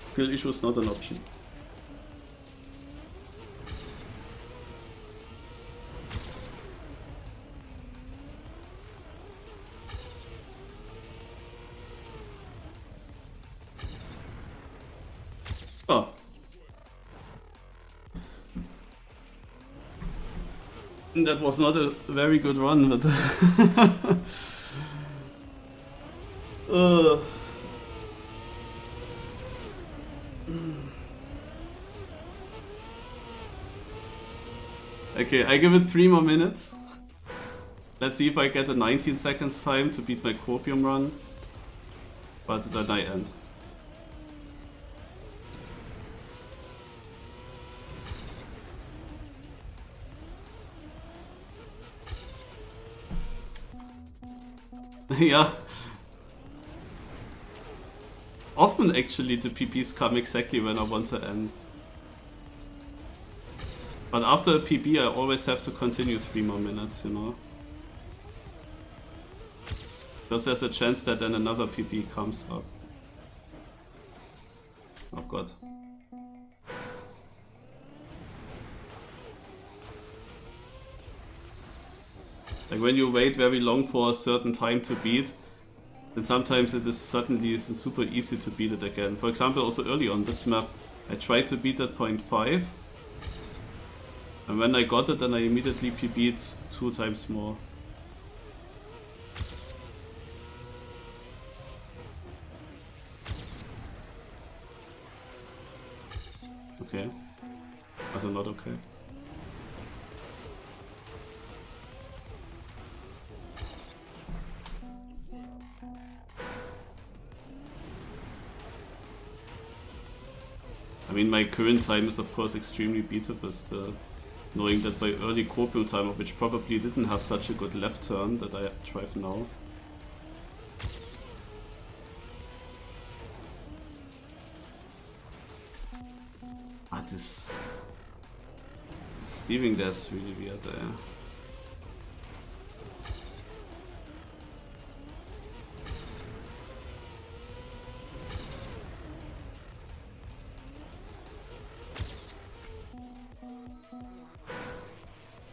Skill issue is not an option. Oh. That was not a very good run, but Okay, I give it 3 more minutes. Let's see if I get a 19 seconds time to beat my Copium run. But then I end. Yeah. Often actually the PBs come exactly when I want to end. But after a PB I always have to continue 3 more minutes, you know. Because there's a chance that then another PB comes up. Oh god. Like when you wait very long for a certain time to beat, then sometimes it is suddenly super easy to beat it again. For example, also early on this map, I tried to beat at 0.5. And when I got it, then I immediately PB'd 2 times more. Okay. Also not okay. I mean, my current time is of course extremely beatable still. Knowing that my early Copium timer, which probably didn't have such a good left turn that I drive now. Ah, this steering there is really weird there.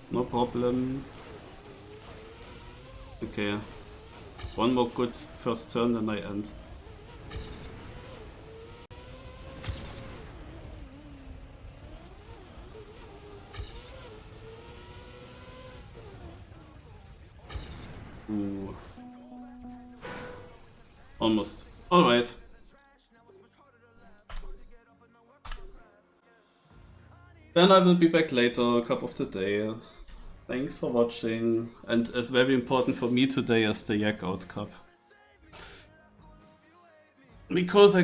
No problem. Okay. One more good first turn, then I end. Ooh. Almost. Alright. Then I will be back later, cup of the day. Thanks for watching, and as very important for me today is the Yak Out Cup. because I